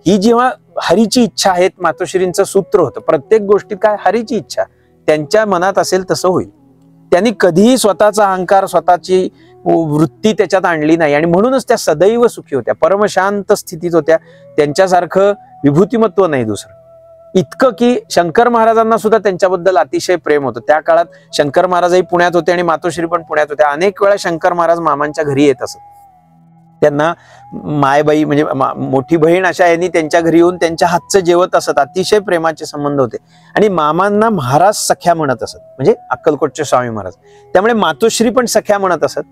ही जेव्हा हरीची इच्छा आहे, मातोश्रींचं सूत्र होतं प्रत्येक गोष्टीत काय, हरीची इच्छा त्यांच्या मनात असेल तसं होईल. त्यांनी कधीही स्वतःचा अहंकार, स्वतःची वृत्ती त्याच्यात आणली नाही, आणि म्हणूनच त्या सदैव सुखी होत्या, परमशांत स्थितीत होत्या. त्यांच्यासारखं विभूतिमत्व नाही दुसरं. इतकं की शंकर महाराजांना सुद्धा त्यांच्याबद्दल अतिशय प्रेम होतं. त्या काळात शंकर महाराजही पुण्यात होते आणि मातोश्री पण पुण्यात होत्या. अनेक वेळा शंकर महाराज मामांच्या घरी येत असत. त्यांना मायबाई म्हणजे मोठी बहीण अशा यांनी त्यांच्या घरी येऊन त्यांच्या हातचं जेवत असत. अतिशय प्रेमाचे संबंध होते. आणि मामांना महाराज सख्या म्हणत असत, म्हणजे अक्कलकोटचे स्वामी महाराज. त्यामुळे मातोश्री पण सख्या म्हणत असत,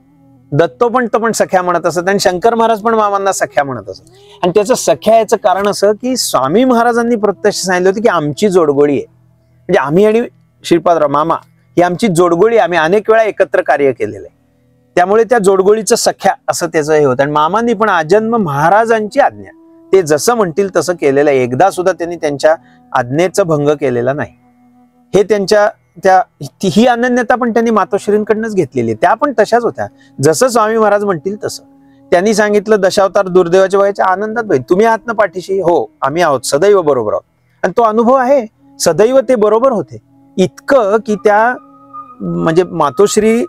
दत्तोपंत पण सख्या म्हणत असत, आणि शंकर महाराज पण मामांना सख्या म्हणत असत. आणि त्याचं सख्या याचं कारण असं की स्वामी महाराजांनी प्रत्यक्ष सांगितलं होतं की आमची जोडगोळी आहे, म्हणजे आम्ही आणि श्रीपादराव मामा ही आमची जोडगोळी, आम्ही अनेक वेळा एकत्र कार्य केलेलं आहे. त्यामुळे त्या जोडगोळीचं सख्या असं त्याचं हे होतं. आणि मामांनी पण आजन्म महाराजांची आज्ञा, ते जसं म्हणतील तसं केलेलं आहे. एकदा सुद्धा त्यांनी त्यांच्या आज्ञेचा भंग केलेला नाही. हे त्यांच्या ही अनन्यता पण त्यांनी मातोश्रींकडनंच घेतलेली आहे. त्या पण तशाच होत्या, जसं स्वामी महाराज म्हणतील तसं. त्यांनी सांगितलं दशावतार दुर्दैवाच्या वयाच्या आनंदात भाई तुम्ही आहात ना पाठीशी? हो, आम्ही आहोत, सदैव बरोबर आहोत. आणि तो अनुभव आहे, सदैव ते बरोबर होते. इतकं की त्या म्हणजे मातोश्री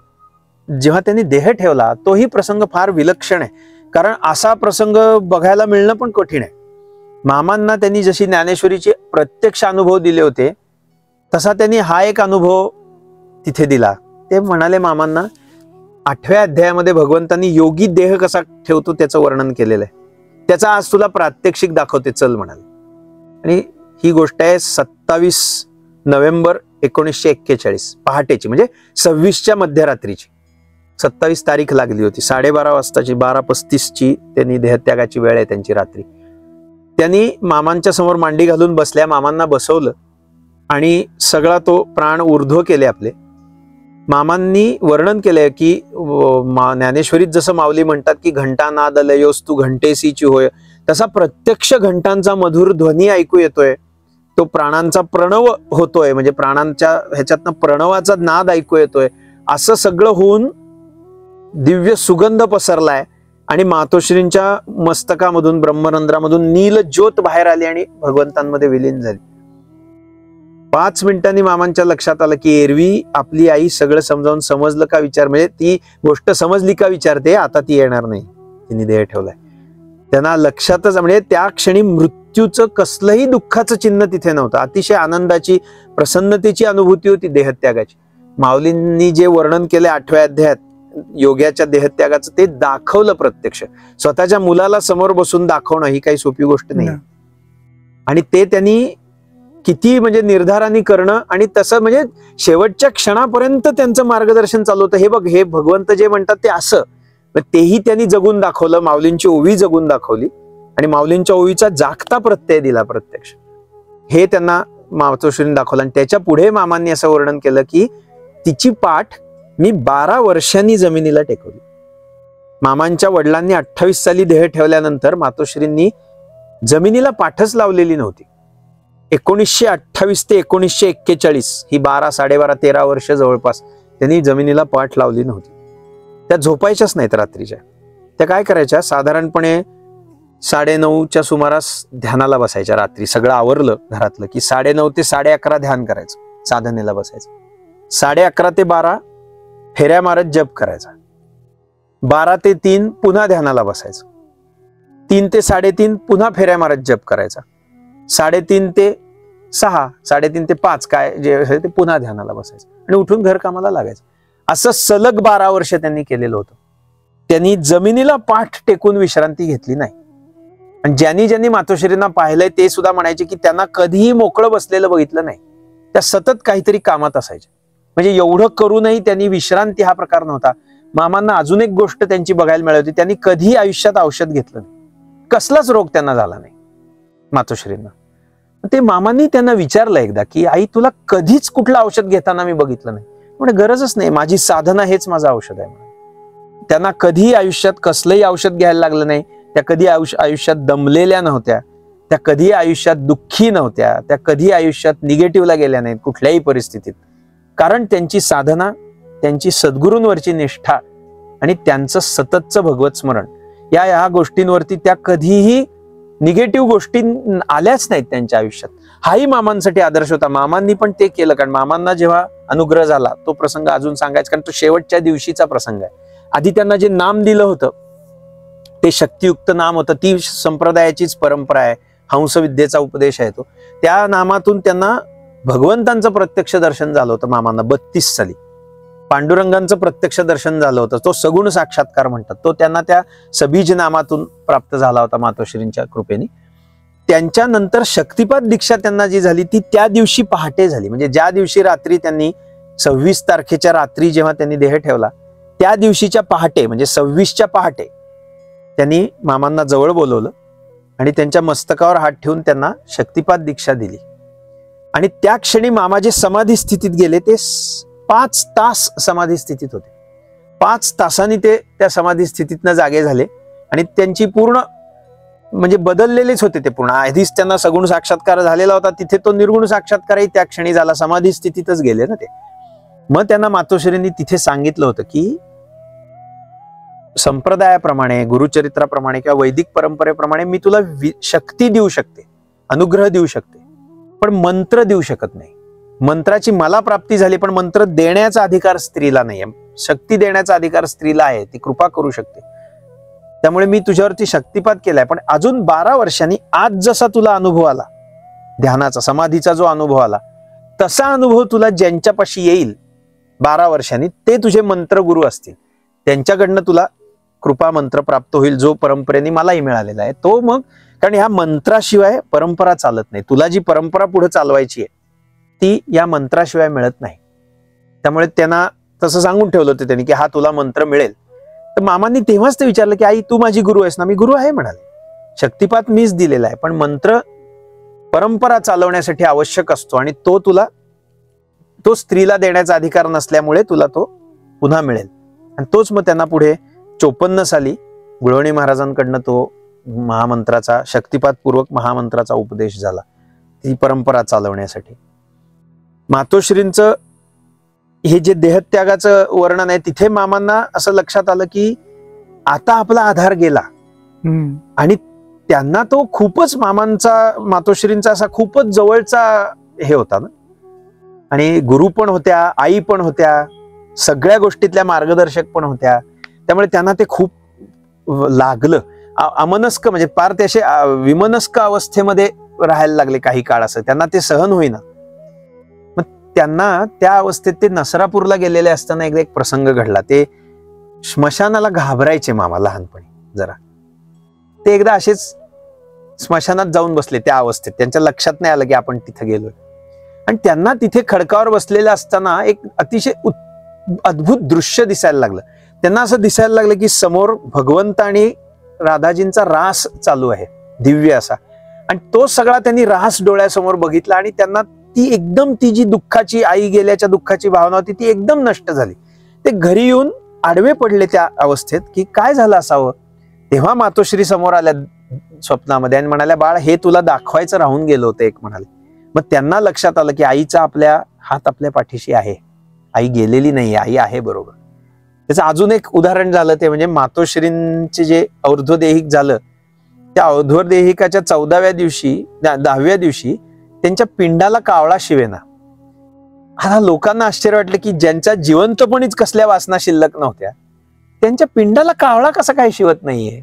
जेव्हा त्यांनी देह ठेवला तोही प्रसंग फार विलक्षण आहे, कारण असा प्रसंग बघायला मिळणं पण कठीण आहे. मामांना त्यांनी जशी ज्ञानेश्वरीचे प्रत्यक्ष अनुभव दिले होते तसा त्यांनी हा एक अनुभव तिथे दिला. ते म्हणाले मामांना, 8व्या अध्यायामध्ये भगवंतांनी योगी देह कसा ठेवतो त्याचं वर्णन केलेलं आहे, त्याचा आज तुला प्रात्यक्षिक दाखवते चल म्हणाले. आणि ही गोष्ट आहे 27 नोव्हेंबर 1941 पहाटेची, म्हणजे 26च्या मध्यरात्रीची. 27 तारीख लागली होती, 12:30 वाजताची, 12:35ची त्यांनी देहत्यागाची वेळ आहे त्यांची रात्री. त्यांनी मामांच्या समोर मांडी घालून बसल्या, मामांना बसवलं आणि सगळा तो प्राण ऊर्ध्व केले आपले. मामांनी वर्णन केलंय की ज्ञानेश्वरीत जसं माऊली म्हणतात की घंटा नाद लयोस्तु घंटेसीची होय, तसा प्रत्यक्ष घंटांचा मधुर ध्वनी ऐकू येतोय. तो प्राणांचा प्रणव होतोय, म्हणजे प्राणांच्या ह्याच्यातनं प्रणवाचा नाद ऐकू येतोय. असं सगळं होऊन दिव्य सुगंध पसरलाय आणि मातोश्रींच्या मस्तकामधून ब्रह्मरंध्रामधून नील ज्योत बाहेर आली आणि भगवंतांमध्ये विलीन झाली. 5 मिनिटांनी मामांच्या लक्षात आलं की एरवी आपली आई सगळं समजावून समजलं का विचार, म्हणजे ती गोष्ट समजली का विचारते, आता ती येणार नाही, तिने देह ठेवलाय. त्यांना लक्षातच, म्हणजे त्या क्षणी मृत्यूचं कसलंही दुःखाचं चिन्ह तिथे नव्हतं. अतिशय आनंदाची, प्रसन्नतेची अनुभूती होती देहत्यागाची. माऊलींनी जे वर्णन केले 8व्या अध्यायात योग्याच्या देहत्यागाचं, ते दाखवलं प्रत्यक्ष. स्वतःच्या मुलाला समोर बसून दाखवणं ही काही सोपी गोष्ट नाही. आणि ते त्यांनी किती म्हणजे निर्धाराने करणं, आणि तसं म्हणजे शेवटच्या क्षणापर्यंत त्यांचं मार्गदर्शन चालू होतं. हे बघ, हे भगवंत जे म्हणतात ते असं, तेही त्यांनी जगून दाखवलं. माऊलींची ओवी जगून दाखवली आणि माऊलींच्या ओवीचा जागता प्रत्यय दिला प्रत्यक्ष. हे त्यांना मातोश्रीने दाखवलं. आणि त्याच्या पुढे मामांनी असं वर्णन केलं की तिची पाठ मी 12 वर्षांनी जमिनीला टेकवली. मामांच्या वडिलांनी 28 साली देह ठेवल्यानंतर मातोश्रींनी जमिनीला पाठच लावलेली नव्हती. 1928 ते 1941 ही 12, 12.5, 13 वर्ष जवळपास त्यांनी जमिनीला पाठ लावली नव्हती. त्या झोपायच्याच नाहीत रात्रीच्या. त्या काय करायच्या, साधारणपणे 9:30च्या सुमारास ध्यानाला बसायच्या. रात्री सगळं आवरलं घरातलं की 9:30 ते 11:30 ध्यान करायचं, साधनेला बसायचं. 11:30 ते 12 फेऱ्या मारत जप करायचा. 12 ते 3 पुन्हा ध्यानाला बसायचं. 3 ते 3:30 पुन्हा फेऱ्या मारत जप करायचा. 3:30 ते 6, 3:30 ते 5 काय जे आहे ते पुन्हा ध्यानाला बसायचं आणि उठून घर कामाला लागायचं. असं सलग 12 वर्ष त्यांनी केलेलं होतं. त्यांनी जमिनीला पाठ टेकून विश्रांती घेतली नाही. आणि ज्यांनी मातोश्रींना पाहिलंय ते सुद्धा म्हणायचे की त्यांना कधीही मोकळं बसलेलं बघितलं नाही. त्या सतत काहीतरी कामात असायच्या. म्हणजे एवढं करूनही त्यांनी विश्रांती हा प्रकार नव्हता. मामांना अजून एक गोष्ट त्यांची बघायला मिळाली होती, त्यांनी कधी आयुष्यात औषध घेतलं नाही. कसलाच रोग त्यांना झाला नाही मातोश्रींना. ते मामांनी त्यांना विचारलं एकदा की आई तुला कधीच कुठलं औषध घेताना मी बघितलं नाही. म्हणजे गरजच नाही, माझी साधना हेच माझं औषध आहे. त्यांना कधी आयुष्यात कसलंही औषध घ्यायला लागलं नाही. त्या कधी आयुष्यात दमलेल्या नव्हत्या, त्या कधी आयुष्यात दुःखी नव्हत्या, त्या कधी आयुष्यात निगेटिव्हला गेल्या नाहीत कुठल्याही परिस्थितीत. कारण त्यांची साधना, त्यांची सद्गुरूंवरची निष्ठा आणि त्यांचं सततचं भगवत स्मरण या गोष्टींवरती त्या कधीही निगेटिव्ह गोष्टी आल्याच नाहीत त्यांच्या आयुष्यात. हाही मामांसाठी आदर्श होता. मामांनी पण ते केलं, कारण मामांना जेव्हा अनुग्रह झाला, तो प्रसंग अजून सांगायचा, कारण तो शेवटच्या दिवशीचा प्रसंग आहे. आधी त्यांना जे नाम दिलं होतं ते शक्तियुक्त नाम होतं, ती संप्रदायाचीच परंपरा आहे, हंसविद्येचा उपदेश आहे तो. त्या नामातून त्यांना भगवंतांचं प्रत्यक्ष दर्शन झालं होतं. मामांना 32 साली पांडुरंगांचं प्रत्यक्ष दर्शन झालं होतं. तो सगुण साक्षात्कार म्हणतात, तो त्यांना त्या सबीज नामातून प्राप्त झाला होता मातोश्रींच्या कृपेने. त्यांच्यानंतर शक्तिपात दीक्षा त्यांना जी झाली ती त्या दिवशी पहाटे झाली. म्हणजे ज्या दिवशी रात्री त्यांनी 26 तारखेच्या रात्री जेव्हा त्यांनी देह ठेवला, त्या दिवशीच्या पहाटे म्हणजे 26च्या पहाटे त्यांनी मामांना जवळ बोलवलं आणि त्यांच्या मस्तकावर हात ठेवून त्यांना शक्तिपात दीक्षा दिली. आणि त्या क्षणी मामा जे समाधी स्थितीत गेले ते 5 तास समाधी स्थितीत होते. 5 तासांनी ते त्या समाधी स्थितीतनं जागे झाले आणि त्यांची पूर्ण म्हणजे बदललेलेच होते ते पूर्ण. आधीच त्यांना सगुण साक्षात्कार झालेला होता, तिथे तो निर्गुण साक्षात्कारही त्या क्षणी झाला, समाधी स्थितीतच गेले ना ते. मग त्यांना मातोश्रींनी तिथे सांगितलं होतं की संप्रदायाप्रमाणे, गुरुचरित्राप्रमाणे किंवा वैदिक परंपरेप्रमाणे मी तुला शक्ती देऊ शकते, अनुग्रह देऊ शकते, पण मंत्र देऊ शकत नाही. मंत्राची मला प्राप्ती झाली, पण मंत्र देण्याचा अधिकार स्त्रीला नाही आहे. शक्ती देण्याचा अधिकार स्त्रीला आहे, ती कृपा करू शकते. त्यामुळे मी तुझ्यावरती शक्तिपात केलाय, पण अजून 12 वर्षांनी आज जसा तुला अनुभव आला ध्यानाचा, समाधीचा जो अनुभव आला, तसा अनुभव तुला ज्यांच्यापाशी येईल 12 वर्षांनी, ते तुझे मंत्र गुरु असतील, त्यांच्याकडनं तुला कृपा मंत्र प्राप्त होईल, जो परंपरेने मलाही मिळालेला आहे तो. मग कारण ह्या मंत्राशिवाय परंपरा चालत नाही. तुला जी परंपरा पुढे चालवायची आहे ती या मंत्राशिवाय मिळत नाही. त्यामुळे त्यांना तसं सांगून ठेवलं होतं त्यांनी की हा तुला मंत्र मिळेल. तर मामांनी तेव्हाच ते विचारलं की आई तू माझी गुरु आहेस ना? मी गुरु आहे म्हणाले. शक्तिपात मीच दिलेला आहे, पण मंत्र परंपरा चालवण्यासाठी आवश्यक असतो आणि तो स्त्रीला देण्याचा अधिकार नसल्यामुळे तुला तो पुन्हा मिळेल. आणि तोच मग त्यांना पुढे 54 साली गुळवणी महाराजांकडनं तो महामंत्राचा, शक्तिपातपूर्वक महामंत्राचा उपदेश झाला, ती परंपरा चालवण्यासाठी. मातोश्रींचं हे जे देहत्यागाचं वर्णन आहे, तिथे मामांना असं लक्षात आलं की आता आपला आधार गेला. आणि त्यांना तो खूपच मातोश्रींचा असा खूपच जवळचा हे होता ना. आणि गुरु पण होत्या, आई पण होत्या, सगळ्या गोष्टीतल्या मार्गदर्शक पण होत्या. त्यामुळे त्यांना ते खूप लागलं. अमनस्क म्हणजे पार ते असे विमनस्क अवस्थेमध्ये राहायला लागले काही काळ. असं त्यांना ते सहन होईना. मग त्यांना त्या अवस्थेत ते नसरापूरला गेलेले असताना एकदा एक प्रसंग घडला. ते स्मशानाला घाबरायचे मामा लहानपणी जरा. ते एकदा असेच स्मशानात जाऊन बसले त्या अवस्थेत. त्यांच्या लक्षात नाही आलं की आपण तिथे गेलोय. आणि त्यांना तिथे खडकावर बसलेलं असताना एक अतिशय अद्भुत दृश्य दिसायला लागलं. त्यांना असं दिसायला लागलं की समोर भगवंत आणि राधाजींचा रास चालू आहे, दिव्य असा. आणि तो सगळा त्यांनी रास डोळ्यासमोर बघितला आणि त्यांना ती जी दुःखाची, आई गेल्याच्या दुःखाची भावना होती ती एकदम नष्ट झाली. ते घरी येऊन आडवे पडले त्या अवस्थेत की काय झालं असावं. तेव्हा मातोश्री समोर आल्या स्वप्नामध्ये आणि म्हणाल्या, बाळ हे तुला दाखवायचं राहून गेलं होतं एक म्हणाले. मग त्यांना लक्षात आलं की आईचा हात आपल्या पाठीशी आहे, आई गेलेली नाही, आई आहे बरोबर. त्याचं अजून एक उदाहरण झालं ते म्हणजे मातोश्रींचे जे और्ध्वदेहिक झालं, त्या और्ध्वदेहिकाच्या 10व्या दिवशी त्यांच्या पिंडाला कावळा शिवेना. आता लोकांना आश्चर्य वाटलं की ज्यांच्या जिवंतपणीच कसल्या वासना शिल्लक नव्हत्या, त्यांच्या पिंडाला कावळा कसा काय शिवत नाहीये.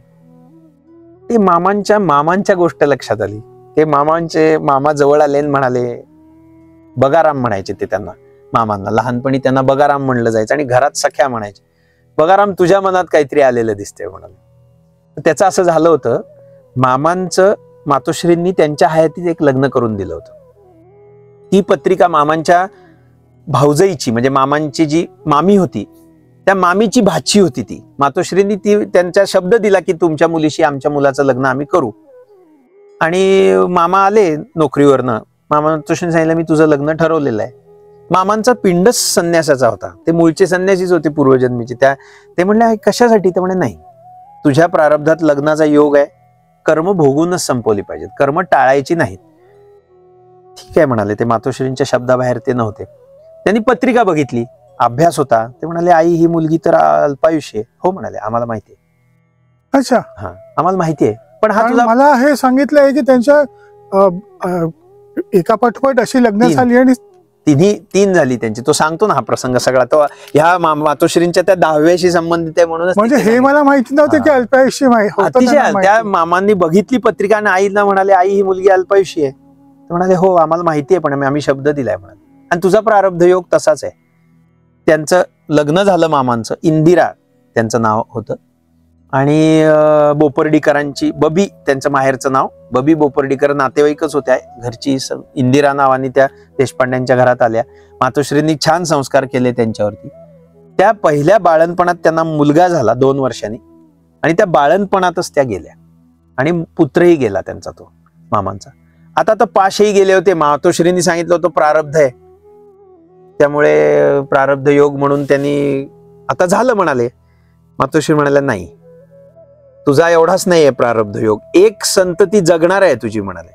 ते मामांच्या गोष्ट लक्षात आली. ते मामा जवळ आले आणि म्हणाले, बगाराम म्हणायचे ते त्यांना, मामांना. लहानपणी त्यांना बगाराम म्हणलं जायचं आणि घरात सख्या म्हणायचे, बगाराम तुझ्या मनात काहीतरी आलेलं दिसतंय म्हणाले. त्याचं असं झालं होतं, मामांचं मातोश्रींनी त्यांच्या हयातीत एक लग्न करून दिलं होतं. ती पत्रिका मामांच्या भाऊजाईची म्हणजे मामांची जी मामी होती त्या मामीची भाची होती ती. मातोश्रींनी त्यांच्या शब्द दिला की तुमच्या मुलीशी आमच्या मुलाचं लग्न आम्ही करू. आणि मामा आले नोकरीवरनं. मामा मातोश्रींनी सांगितलं मी तुझं लग्न ठरवलेलं आहे. मामांचा पिंडच संन्यासाचा होता, ते मूळचे संन्यासीच होते पूर्वजन्मीचे. ते म्हणले कशासाठी? ते म्हणे नाही, तुझ्या प्रारब्धात लग्नाचा योग आहे, कर्म भोगूनच संपवली पाहिजेत, कर्म टाळायची नाहीत. ठीक आहे म्हणाले. ते मातोश्रींच्या शब्दाबाहेर ते नव्हते. त्यांनी पत्रिका बघितली, अभ्यास होता. ते म्हणाले आई ही मुलगी तर अल्पायुष्य आहे. हो म्हणाले आम्हाला माहिती आहे. अच्छा, हा आम्हाला माहिती आहे, पण हा कारण तुझा मला हे सांगितलं आहे की त्यांच्या एका पटपट अशी लग्न झाली आणि तीन झाली त्यांची. तो सांगतो ना हा प्रसंग सगळा, तो ह्या मातोश्रींच्या त्या 10व्याशी संबंधित आहे. म्हणून म्हणजे हे मला माहिती नव्हतं की अल्पायुष्य अतिशय. त्या मामांनी बघितली पत्रिका आणि आईला म्हणाले आई ही मुलगी अल्पायुष्य आहे. ते म्हणाले हो आम्हाला माहिती आहे, पण आम्ही शब्द दिलाय म्हणाले, आणि तुझा प्रारब्ध योग तसाच आहे. त्यांचं लग्न झालं मामांचं. इंदिरा त्यांचं नाव होतं, आणि बोपर्डीकरांची बबी त्यांचं माहेरचं नाव. बबी बोपर्डीकर नातेवाईकच होत्या घरची. इंदिरा नावाने त्या देशपांड्यांच्या घरात आल्या. मातोश्रींनी छान संस्कार केले त्यांच्यावरती. त्या पहिल्या बाळणपणात त्यांना मुलगा झाला 2 वर्षांनी, आणि त्या बाळणपणातच त्या गेल्या, आणि पुत्रही गेला त्यांचा तो मामांचा. आता तर पाशही गेले होते. मातोश्रींनी सांगितलं होतं प्रारब्ध आहे, त्यामुळे प्रारब्ध योग म्हणून त्यांनी आता झालं म्हणाले. मातोश्री म्हणाल्या नाही, तुझा एवढाच नाहीये प्रारब्ध योग, एक संतती जगणार आहे तुझी म्हणाले,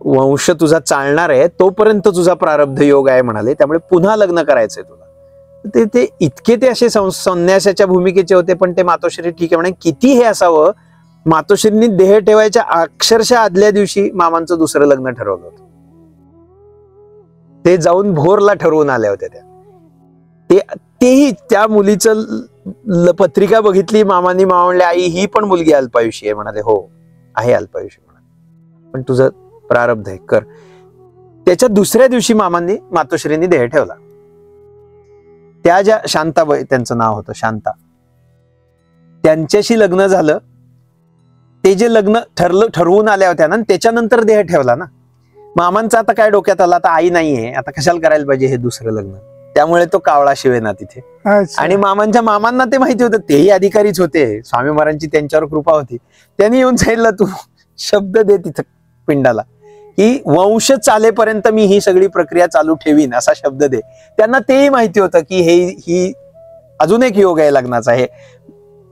वंश तुझा चालणार आहे तोपर्यंत तुझा प्रारब्ध योग आहे म्हणाले, त्यामुळे पुन्हा लग्न करायचंय तुला. ते इतके ते असे संन्यासाच्या भूमिकेचे होते. पण ते मातोश्री ठीक आहे म्हणे. किती हे असावं, मातोश्रींनी देह ठेवायच्या अक्षरशः आदल्या दिवशी मामांचं दुसरं लग्न ठरवलं होतं. ते जाऊन भोरला ठरवून आल्या होत्या तेही त्या मुलीचं पत्रिका बघितली मामांनी. मामा म्हणले आई ही पण मुलगी अल्पायुषी आहे म्हणाले. हो आहे अल्पायुषी म्हणाले, पण तुझं प्रारब्ध आहे कर. त्याच्या दुसऱ्या दिवशी मातोश्रींनी देह ठेवला. त्या ज्या शांताबाई त्यांचं नाव होतं, शांता, त्यांच्याशी लग्न झालं. ते जे लग्न ठरवून आल्या होत्या ना, त्याच्यानंतर देह ठेवला ना. मामांचा आता काय डोक्यात आला, आता आई नाहीये, आता कशाला करायला पाहिजे हे दुसरं लग्न, त्यामुळे तो कावळा शिवेना तिथे. आणि मामांना ते माहिती होतं, तेही अधिकारीच होते, स्वामी महाराजांची त्यांच्यावर कृपा होती. त्यांनी येऊन सांगितलं तू शब्द दे तिथं पिंडाला की वंश चालेपर्यंत मी ही सगळी प्रक्रिया चालू ठेवीन, असा शब्द दे. त्यांना तेही माहिती होतं की ही अजून एक योग आहे लग्नाचा. हे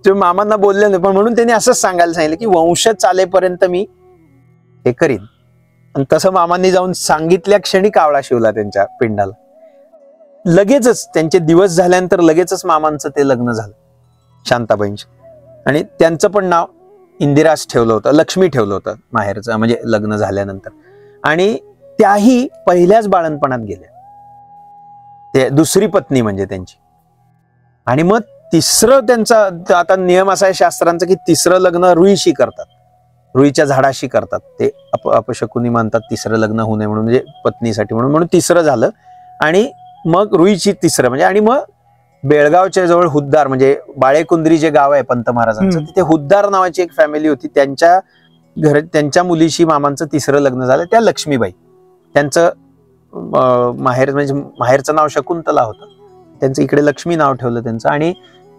ते मामांना बोलले नाही, पण म्हणून त्यांनी असंच सांगायला सांगितलं की वंश चालेपर्यंत मी हे करीन. आणि तसं मामांनी जाऊन सांगितल्या क्षणी कावळा शिवला त्यांच्या पिंडाला. लगेचच त्यांचे दिवस झाल्यानंतर लगेचच मामांचं ते लग्न झालं शांताबाईंचे. आणि त्यांचं पण नाव इंदिराच ठेवलं होतं, लक्ष्मी ठेवलं होतं माहेरचं, म्हणजे लग्न झाल्यानंतर. आणि त्याही पहिल्याच बाळणपणात गेल्या, ते दुसरी पत्नी म्हणजे त्यांची. आणि मग तिसरं त्यांचा आता नियम असा आहे शास्त्रांचा की तिसरं लग्न रुईशी करतात, रुईच्या झाडाशी करतात. ते अपशकुनी मानतात तिसरं लग्न होऊ नये म्हणून, म्हणजे पत्नीसाठी म्हणून तिसरं झालं. आणि मग रुईची तिसरं म्हणजे, आणि मग बेळगावच्या जवळ हुद्दार म्हणजे बाळेकुंद्री जे गाव आहे पंत महाराजांचं, तिथे हुद्दार नावाची एक फॅमिली होती. त्यांच्या घरात त्यांच्या मुलीशी मामांचं तिसरं लग्न झालं, त्या लक्ष्मीबाई. त्यांचं माहेरचं नाव शकुंतला होतं, त्यांचं इकडे लक्ष्मी नाव ठेवलं त्यांचं. आणि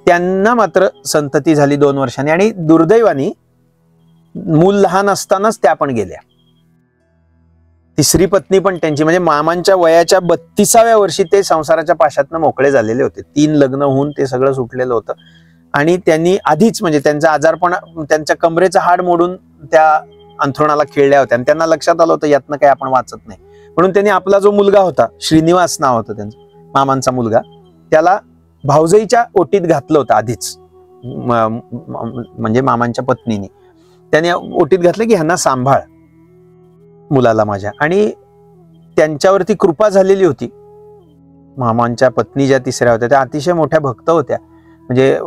त्यांना मात्र संतती झाली 2 वर्षांनी. आणि दुर्दैवानी मूल लहान असतानाच त्या पण गेल्या. तिसरी पत्नी पण त्यांची, म्हणजे मामांच्या वयाच्या 32व्या वर्षी ते संसाराच्या पाशातनं मोकळे झालेले होते. 3 लग्न होऊन ते सगळं सुटलेलं होतं. आणि त्यांनी आधीच म्हणजे त्यांचा आजारपण, त्यांच्या कमरेचं हाड मोडून त्या अंथरुणाला खेळल्या होत्या. आणि त्यांना लक्षात आलं होतं यातनं काही आपण वाचत नाही, म्हणून त्यांनी आपला जो मुलगा होता, श्रीनिवास नाव होतं त्यांचं, मामांचा मुलगा, त्याला भाऊजाईच्या ओटीत घातलं होतं आधीच. म्हणजे मामांच्या पत्नीने त्याने ओटीत घातलं की ह्यांना सांभाळ मुलाला माझ्या. आणि त्यांच्यावरती कृपा झालेली होती. मामांच्या पत्नी ज्या तिसऱ्या होत्या त्या अतिशय मोठ्या भक्त होत्या. म्हणजे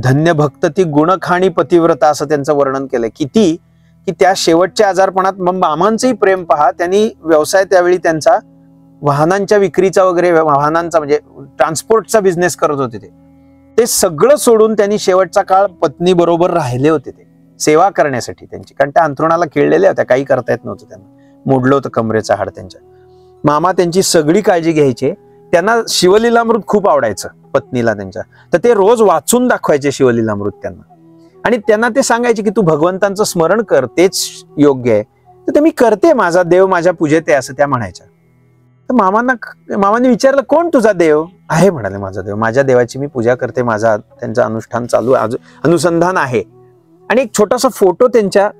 धन्य भक्त ती गुणखाणी पतिव्रता असं त्यांचं वर्णन केलंय. किती की त्या शेवटच्या आजारपणात मग मामांचंही प्रेम पहा. त्यांनी व्यवसाय त्यावेळी त्यांचा वाहनांच्या विक्रीचा वगैरे, वाहनांचा म्हणजे ट्रान्सपोर्टचा बिझनेस करत होते. ते सगळं सोडून त्यांनी शेवटचा काळ पत्नी बरोबर राहिले होते, ते सेवा करण्यासाठी त्यांची. कारण त्या अंथरुणाला खेळलेल्या होत्या, काही करता येत नव्हतं त्यांना, मोडलं होतं कमरेचं हाड त्यांच्या. मामा त्यांची सगळी काळजी घ्यायचे. त्यांना शिवलीलामृत खूप आवडायचं पत्नीला त्यांच्या, तर ते रोज वाचून दाखवायचे शिवलीलामृत त्यांना. आणि त्यांना ते सांगायचे की तू भगवंतांचं स्मरण कर, तेच योग्य आहे. तर ते मी करते, माझा देव माझ्या पूजेत आहे असं त्या म्हणायच्या. तर मामांनी विचारलं कोण तुझा देव आहे? म्हणाले माझा देव, माझ्या देवाची मी पूजा करते, माझा त्यांचं अनुष्ठान चालू, अनुसंधान आहे. आणि एक छोटासा फोटो त्यांच्या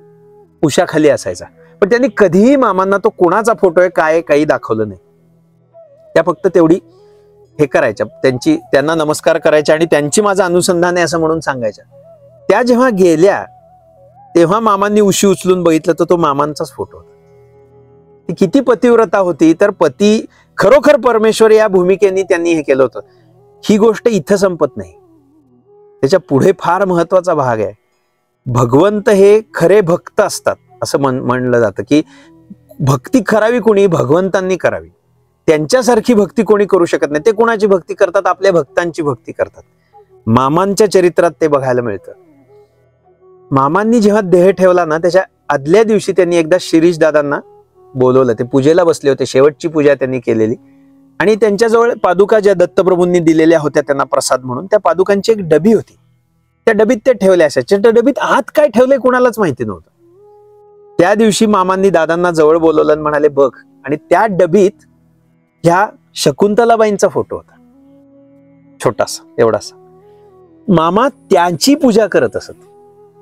उशाखाली असायचा, पण त्यांनी कधीही मामांना तो कोणाचा फोटो आहे काय काही दाखवलं नाही. त्या फक्त तेवढी हे करायच्या, त्यांना नमस्कार करायच्या आणि त्यांची माझं अनुसंधान आहे असं म्हणून सांगायच्या. त्या जेव्हा गेल्या तेव्हा मामांनी उशी उचलून बघितलं तर तो मामांचाच फोटो होता. ती किती पतिव्रता होती, तर पती खरोखर परमेश्वर या भूमिकेने त्यांनी हे केलं होतं. ही गोष्ट इथं संपत नाही, त्याच्या पुढे फार महत्वाचा भाग आहे. भगवंत हे खरे भक्त असतात असं म्हणलं जातं की भक्ती करावी कोणी? भगवंतांनी करावी. त्यांच्यासारखी भक्ती कोणी करू शकत नाही. ते कोणाची भक्ती करतात? आपल्या भक्तांची भक्ती करतात. मामांच्या चरित्रात ते बघायला मिळतं. मामांनी जेव्हा देह ठेवला ना, त्याच्या आदल्या दिवशी त्यांनी एकदा शिरीष दादांना बोलवलं. ते पूजेला बसले होते, शेवटची पूजा त्यांनी केलेली, आणि त्यांच्याजवळ पादुका ज्या दत्तप्रभूंनी दिलेल्या होत्या त्यांना प्रसाद म्हणून, त्या पादुकांची एक डबी होती. त्या डबीत ते ठेवले असायचे. त्या डबीत आत काय ठेवले कोणालाच माहिती नव्हतं. त्या दिवशी मामांनी दादांना जवळ बोलवलं आणि म्हणाले बघ, आणि त्या डबीत ह्या शकुंतलाबाईंचा फोटो होता, छोटासा एवढासा. मामा त्यांची पूजा करत असत.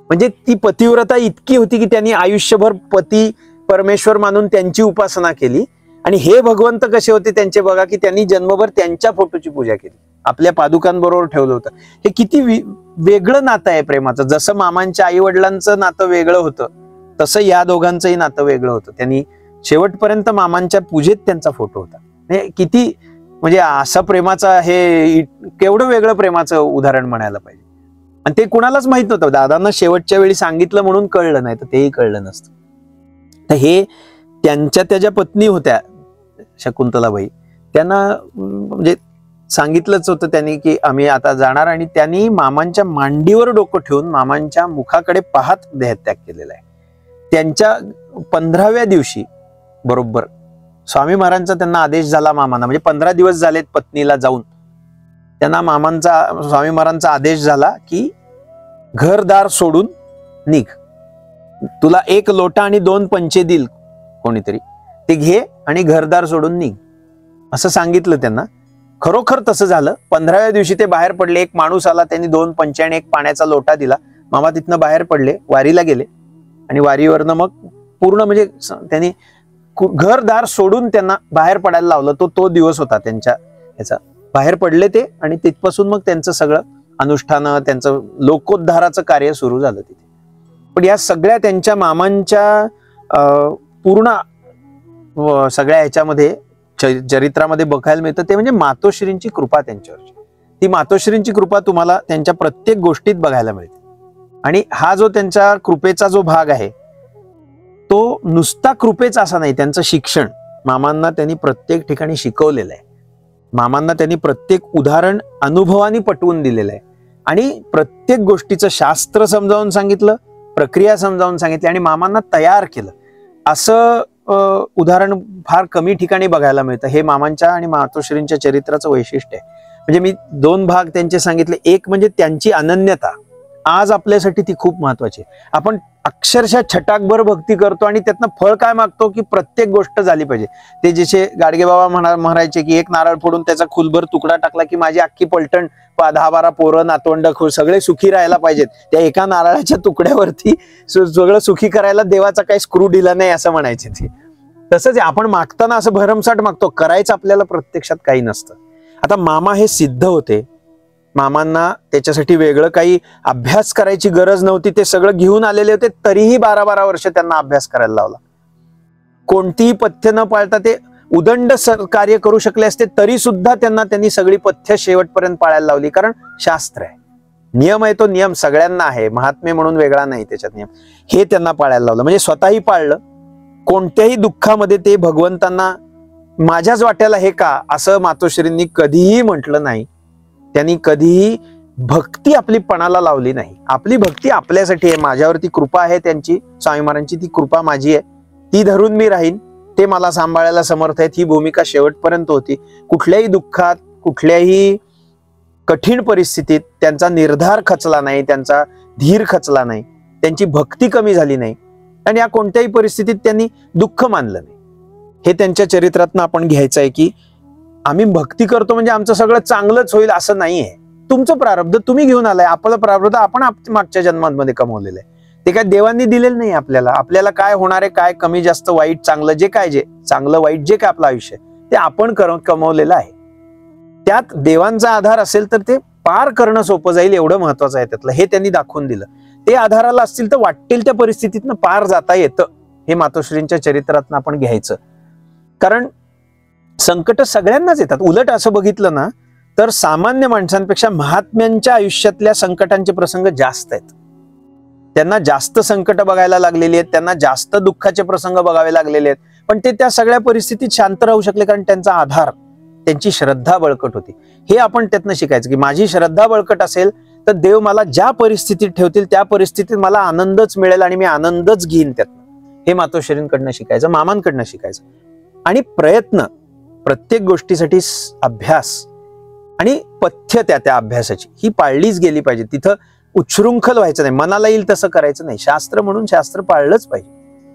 म्हणजे ती पतिव्रता इतकी होती की त्यांनी आयुष्यभर पती परमेश्वर मानून त्यांची उपासना केली. आणि हे भगवंत कसे होते त्यांचे बघा, की त्यांनी जन्मभर त्यांच्या फोटोची पूजा केली, आपल्या पादुकांबरोबर ठेवलं होतं. हे किती वेगळं नातं आहे प्रेमाचं. जसं मामांच्या आई वडिलांचं नातं वेगळं होतं, तसं या दोघांचंही नातं वेगळं होतं. त्यांनी शेवटपर्यंत मामांच्या पूजेत त्यांचा फोटो होता. किती म्हणजे असं प्रेमाचं हे केवढं वेगळं प्रेमाचं उदाहरण म्हणायला पाहिजे. आणि ते कुणालाच माहित नव्हतं. दादांना शेवटच्या वेळी सांगितलं म्हणून कळलं, नाही तर तेही कळलं नसतं. तर हे त्या ज्या पत्नी होत्या शकुंतलाबाई, त्यांना म्हणजे सांगितलंच होतं त्यांनी की आम्ही आता जाणार, आणि त्यांनी मामांच्या मांडीवर डोकं ठेवून मामांच्या मुखाकडे पाहत देहत्याग केलेला आहे. त्यांच्या 15व्या दिवशी बरोबर स्वामी महाराजांचा त्यांना आदेश झाला मामांना, म्हणजे 15 दिवस झालेत पत्नीला जाऊन, त्यांना स्वामी महाराजांचा आदेश झाला की घरदार सोडून निघ, तुला 1 लोटा आणि 2 पंचे देईल कोणीतरी, ते घे आणि घरदार सोडून निघ असं सांगितलं त्यांना. खरोखर तसं झालं. 15व्या दिवशी ते बाहेर पडले. एक माणूस आला, त्यांनी 2 पंचे आणि 1 पाण्याचा लोटा दिला. मामा तिथनं बाहेर पडले, वारीला गेले, आणि वारीवरनं मग पूर्ण म्हणजे त्यांनी घरदार सोडून त्यांना बाहेर पडायला लावलं. तो दिवस होता त्यांच्या ह्याचा. बाहेर पडले ते, आणि तिथपासून मग त्यांचं सगळं अनुष्ठान, त्यांचं लोकोद्धाराचं कार्य सुरू झालं तिथे. पण या सगळ्या त्यांच्या मामांच्या पूर्ण सगळ्या ह्याच्यामध्ये चरित्रामध्ये बघायला मिळतं ते म्हणजे मातोश्रींची कृपा त्यांच्यावरची. ती मातोश्रींची कृपा तुम्हाला त्यांच्या प्रत्येक गोष्टीत बघायला मिळते. आणि हा जो त्यांच्या कृपेचा जो भाग आहे तो नुसता कृपेचा असा नाही. त्यांचं शिक्षण मामांना त्यांनी प्रत्येक ठिकाणी शिकवलेलं आहे. मामांना त्यांनी प्रत्येक उदाहरण अनुभवाने पटवून दिलेलं आहे, आणि प्रत्येक गोष्टीचं शास्त्र समजावून सांगितलं, प्रक्रिया समजावून सांगितली, आणि मामांना तयार केलं. असं उदाहरण फार कमी ठिकाणी बघायला मिळतं. हे मामांच्या आणि मातोश्रींच्या चरित्राचं वैशिष्ट्य आहे. म्हणजे मी 2 भाग त्यांचे सांगितले. एक म्हणजे त्यांची अनन्यता, आज आपल्यासाठी ती खूप महत्वाची आहे. आपण अक्षरशः छटाकभर भक्ती करतो आणि त्यातनं फळ काय मागतो की प्रत्येक गोष्ट झाली पाहिजे. ते जसे गाडगेबाबा म्हणायचे की एक नारळ फोडून त्याचा खुलभर तुकडा टाकला की माझी अख्खी पलटण 10-12 पोरं नातवंड सगळे सुखी राहायला पाहिजेत. त्या एका नारळाच्या तुकड्यावरती सगळं सुखी करायला देवाचा काही स्क्रू दिला नाही असं म्हणायचे ते. तसंच आपण मागताना असं भरमसाठ मागतो, करायचं आपल्याला प्रत्यक्षात काही नसतं. आता मामा हे सिद्ध होते. मामांना त्याच्यासाठी वेगळं काही अभ्यास करायची गरज नव्हती. ते सगळं घेऊन आलेले होते, तरीही 12-12 वर्ष त्यांना अभ्यास करायला लावला. कोणतीही पथ्य न पाळता ते उदंड कार्य करू शकले असते, तरी सुद्धा त्यांनी सगळी पथ्य शेवटपर्यंत पाळायला लावली. कारण शास्त्र आहे, नियम आहे, तो नियम सगळ्यांना आहे, महात्मे म्हणून वेगळा नाही त्याच्यात नियम. हे त्यांना पाळायला लावलं. म्हणजे स्वतःही पाळलं. कोणत्याही दुःखामध्ये ते भगवंतांना माझ्याच वाट्याला हे का असं मातोश्रींनी कधीही म्हटलं नाही. त्यांनी कधीही भक्ती आपली पणाला लावली नाही. आपली भक्ती आपल्यासाठी आहे. माझ्यावरती कृपा आहे त्यांची, स्वामी महाराजांची, ती कृपा माझी आहे, ती धरून मी राहीन, ते मला सांभाळायला समर्थ आहेत. ही भूमिका शेवटपर्यंत होती. कुठल्याही दुःखात, कुठल्याही कठीण परिस्थितीत त्यांचा निर्धार खचला नाही, त्यांचा धीर खचला नाही, त्यांची भक्ती कमी झाली नाही आणि या कोणत्याही परिस्थितीत त्यांनी दुःख मानलं नाही. हे त्यांच्या चरित्रातनं आपण घ्यायचं आहे की आम्ही भक्ती करतो म्हणजे आमचं सगळं चांगलंच होईल असं नाहीये. तुमचं प्रारब्ध तुम्ही घेऊन आलाय, आपलं प्रारब्ध आपण मागच्या जन्मांमध्ये कमवलेलं आहे. ते काय देवांनी दिलेलं नाही आपल्याला. आपल्याला काय होणार आहे, काय कमी जास्त वाईट चांगलं जे चांगलं वाईट जे काय आपलं आयुष्य ते आपण कमवलेलं आहे. त्यात देवांचा आधार असेल तर ते पार करणं सोपं जाईल, एवढं महत्वाचं आहे त्यातलं. हे त्यांनी दाखवून दिलं. ते आधाराला असतील तर वाटेल त्या परिस्थितीतनं पार जाता येतं. हे मातोश्रींच्या चरित्रातनं आपण घ्यायचं. कारण संकट सगळ्यांनाच येतात. उलट असं बघितलं ना तर सामान्य माणसांपेक्षा महात्म्यांच्या आयुष्यातल्या संकटांचे प्रसंग जास्त आहेत. त्यांना जास्त संकट बघायला लागलेली आहेत, त्यांना जास्त दुःखाचे प्रसंग बघावे लागलेले आहेत, पण ते त्या सगळ्या परिस्थितीत शांत राहू शकले कारण त्यांचा आधार, त्यांची श्रद्धा बळकट होती. हे आपण त्यातनं शिकायचं की माझी श्रद्धा बळकट असेल तर देव मला ज्या परिस्थितीत ठेवतील त्या परिस्थितीत मला आनंदच मिळेल आणि मी आनंदच घेईन त्यातनं. हे मातोश्रींकडनं शिकायचं, मामांकडनं शिकायचं. आणि प्रयत्न, प्रत्येक गोष्टीसाठी अभ्यास आणि पथ्य त्या अभ्यासाची ही पाळलीच गेली पाहिजे. तिथं उच्छृंखल व्हायचं नाही, मनाला येईल तसं करायचं नाही. शास्त्र म्हणून शास्त्र पाळलंच पाहिजे.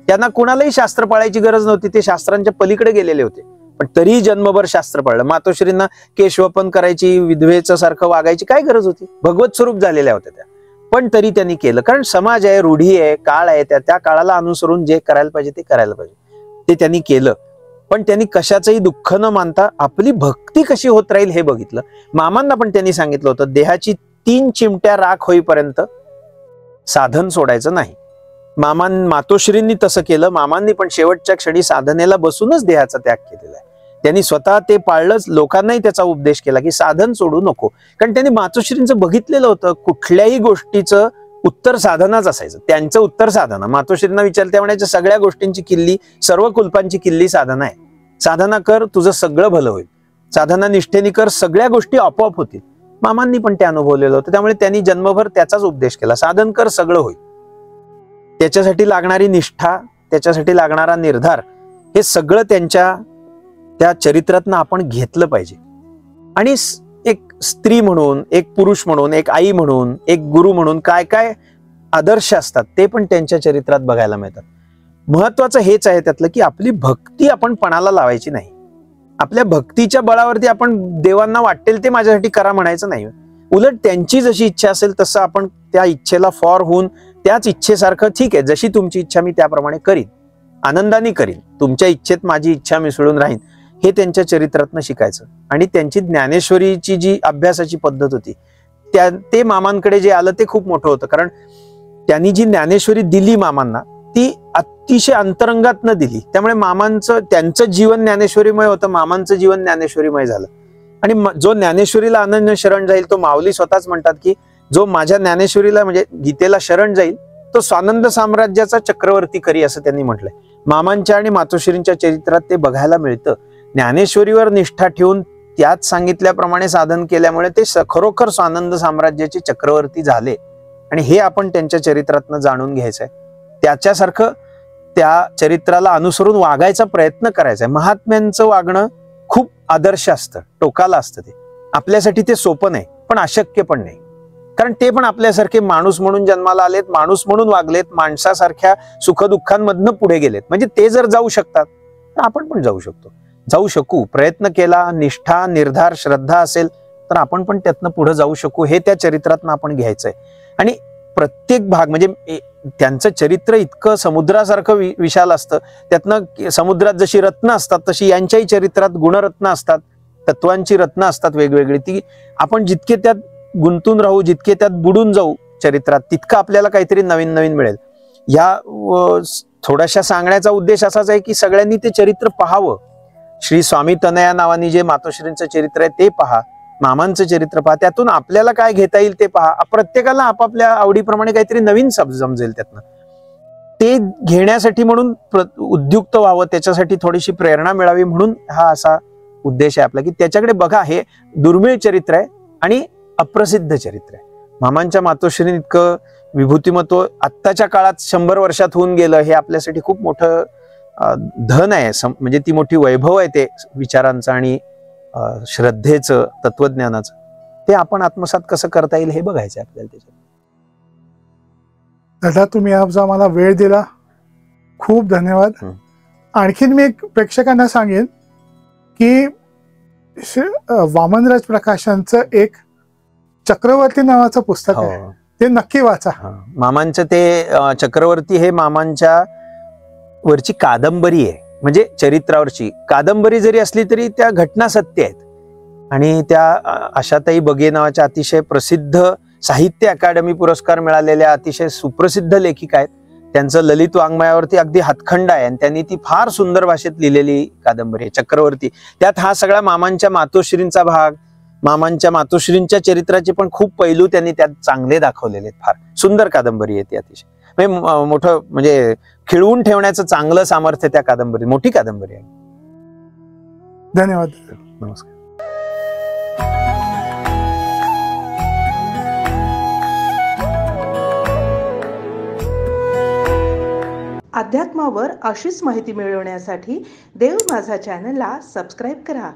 त्यांना कुणालाही शास्त्र पाळायची गरज नव्हती, ते शास्त्रांच्या पलीकडे गेलेले होते, पण तरी जन्मभर शास्त्र पाळलं. मातोश्रींना केशवपन करायची, विधवेचं सारखं वागायची काय गरज होती? भगवत स्वरूप झालेल्या होत्या त्या, पण तरी त्यांनी केलं. कारण समाज आहे, रूढी आहे, काळ आहे, त्या काळाला अनुसरून जे करायला पाहिजे ते करायला पाहिजे, ते त्यांनी केलं. पण त्यांनी कशाचंही दुःख न मानता आपली भक्ती कशी होत राहील हे बघितलं. मामांना पण त्यांनी सांगितलं होतं, देहाची 3 चिमट्या राख होईपर्यंत साधन सोडायचं नाही. मातोश्रींनी तसं केलं. मामांनी पण शेवटच्या क्षणी साधनेला बसूनच देहाचा त्याग केलेला आहे. त्यांनी स्वतः ते पाळलंच, लोकांनाही त्याचा उपदेश केला की साधन सोडू नको. कारण त्यांनी मातोश्रींचं बघितलेलं होतं, कुठल्याही गोष्टीचं उत्तर साधनाच असायचं. त्यांचं उत्तर साधना. मातोश्रींना विचारते म्हणायचं सगळ्या गोष्टींची किल्ली, सर्व कुलपांची किल्ली साधना आहे. साधना कर, तुझं सगळं भलं होईल. साधना निष्ठेने कर, सगळ्या गोष्टी आपोआप होतील. मामांनी पण ते अनुभवलेलं होतं, त्यामुळे त्यांनी जन्मभर त्याचाच उपदेश केला. साधन कर, सगळं होईल. त्याच्यासाठी लागणारी निष्ठा, त्याच्यासाठी लागणारा निर्धार, हे सगळं त्यांच्या त्या चरित्रातनं आपण घेतलं पाहिजे. आणि एक स्त्री म्हणून, एक पुरुष म्हणून, एक आई म्हणून, एक गुरु म्हणून काय काय आदर्श असतात ते पण त्यांच्या चरित्रात बघायला मिळतात. महत्वाचं हेच आहे त्यातलं की आपली भक्ती आपण पणाला लावायची नाही. आपल्या भक्तीच्या बळावरती आपण देवांना वाटेल ते माझ्यासाठी करा म्हणायचं नाही. उलट त्यांची जशी इच्छा असेल तसं आपण त्या इच्छेला फॉर होऊन त्याच इच्छेसारखं, ठीक आहे जशी तुमची इच्छा मी त्याप्रमाणे करीन, आनंदाने करीन, तुमच्या इच्छेत माझी इच्छा मिसळून राहीन, हे त्यांच्या चरित्रातनं शिकायचं. आणि त्यांची ज्ञानेश्वरीची जी अभ्यासाची पद्धत होती ते मामांकडे जे आलं ते खूप मोठं होतं. कारण त्यांनी जी ज्ञानेश्वरी दिली मामांना ती अतिशय अंतरंगातनं दिली. त्यामुळे त्यांचं जीवन ज्ञानेश्वरीमय होतं, मामांचं जीवन ज्ञानेश्वरीमय झालं. आणि जो ज्ञानेश्वरीला अनन्य शरण जाईल तो, माऊली स्वतःच म्हणतात की जो माझ्या ज्ञानेश्वरीला म्हणजे गीतेला शरण जाईल तो स्वानंद साम्राज्याचा चक्रवर्ती करी, असं त्यांनी म्हटलंय. मामांच्या आणि मातोश्रींच्या चरित्रात ते बघायला मिळतं. ज्ञानेश्वरीवर निष्ठा ठेवून त्यात सांगितल्याप्रमाणे साधन केल्यामुळे ते खरोखर स्वानंद साम्राज्याचे चक्रवर्ती झाले. आणि हे आपण त्यांच्या चरित्रातनं जाणून घ्यायचंय. त्याच्यासारखं त्या चरित्राला अनुसरून वागायचा प्रयत्न करायचा आहे. महात्म्यांचं वागणं खूप आदर्श असतं, टोकाला असतं. ते आपल्यासाठी ते सोपं नाही, पण अशक्य पण नाही. कारण ते पण आपल्यासारखे माणूस म्हणून जन्माला आलेत, माणूस म्हणून वागलेत, माणसासारख्या सुखदुःखांमधनं पुढे गेलेत. म्हणजे ते जर जाऊ शकतात तर आपण पण जाऊ शकतो, जाऊ शकू. प्रयत्न केला, निष्ठा, निर्धार, श्रद्धा असेल तर आपण पण त्यातनं पुढे जाऊ शकू. हे त्या चरित्रातनं आपण घ्यायचंय. आणि प्रत्येक भाग म्हणजे त्यांचं चरित्र इतकं समुद्रासारखं विशाल असतं. त्यातनं समुद्रात जशी रत्न असतात तशी यांच्याही चरित्रात गुणरत्न असतात, तत्वांची रत्न असतात वेगवेगळी. ती आपण जितके त्यात गुंतून राहू, जितके त्यात बुडून जाऊ चरित्रात, तितकं आपल्याला काहीतरी नवीन नवीन मिळेल. या थोड्याशा सांगण्याचा उद्देश असाच आहे की सगळ्यांनी ते चरित्र पाहावं. श्री स्वामी तनया नावानी जे मातोश्रींचं चरित्र आहे ते पहा, मामांचं चरित्र पहा, त्यातून आपल्याला काय घेता येईल ते पहा. प्रत्येकाला आपापल्या आवडीप्रमाणे काहीतरी नवीन समजेल त्यातनं. ते घेण्यासाठी म्हणून उद्युक्त व्हावं, त्याच्यासाठी थोडीशी प्रेरणा मिळावी म्हणून हा असा उद्देश आहे आपला की त्याच्याकडे बघा. हे दुर्मिळ चरित्र आहे आणि अप्रसिद्ध चरित्र आहे. मामांच्या मातोश्री इतकं विभूतिमत्व आत्ताच्या काळात 100 वर्षात होऊन गेलं, हे आपल्यासाठी खूप मोठं धन आहे. म्हणजे ती मोठी वैभव आहे ते विचारांचं आणि श्रद्धेचं, तत्वज्ञानाचं. ते आपण आत्मसात कसं करता येईल हे बघायचं आपल्याला त्याच्यात. दादा, तुम्ही आज आम्हाला वेळ दिला, खूप धन्यवाद. आणखीन मी एक प्रेक्षकांना सांगेन की वामनराज प्रकाशनचं एक चक्रवर्ती नावाचं पुस्तक आहे, ते नक्की वाचा. मामांचं ते चक्रवर्ती हे मामांच्या वरची कादंबरी आहे, म्हणजे चरित्रावरची कादंबरी जरी असली तरी त्या घटना सत्य आहेत. आणि त्या आशाताई बगे नावाच्या अतिशय प्रसिद्ध साहित्य अकादमी पुरस्कार मिळालेल्या अतिशय सुप्रसिद्ध लेखिका आहेत. त्यांचं ललित वाङ्मयावरती अगदी हातखंड आहे आणि त्यांनी ती फार सुंदर भाषेत लिहिलेली कादंबरी आहे चक्रवर्ती. त्यात हा सगळा मामांच्या मातोश्रींचा भाग, मामांच्या मातोश्रींच्या चरित्राचे पण खूप पैलू त्यांनी त्यात चांगले दाखवलेले आहेत. फार सुंदर कादंबरी आहे ती, अतिशय मोठं म्हणजे खिळवून ठेवण्याचं चांगलं सामर्थ्य त्या कादंबरी, मोठी कादंबरी आहे. धन्यवाद. नमस्कार. अध्यात्मावर अशीच माहिती मिळवण्यासाठी देव माझा चॅनलला सबस्क्राईब करा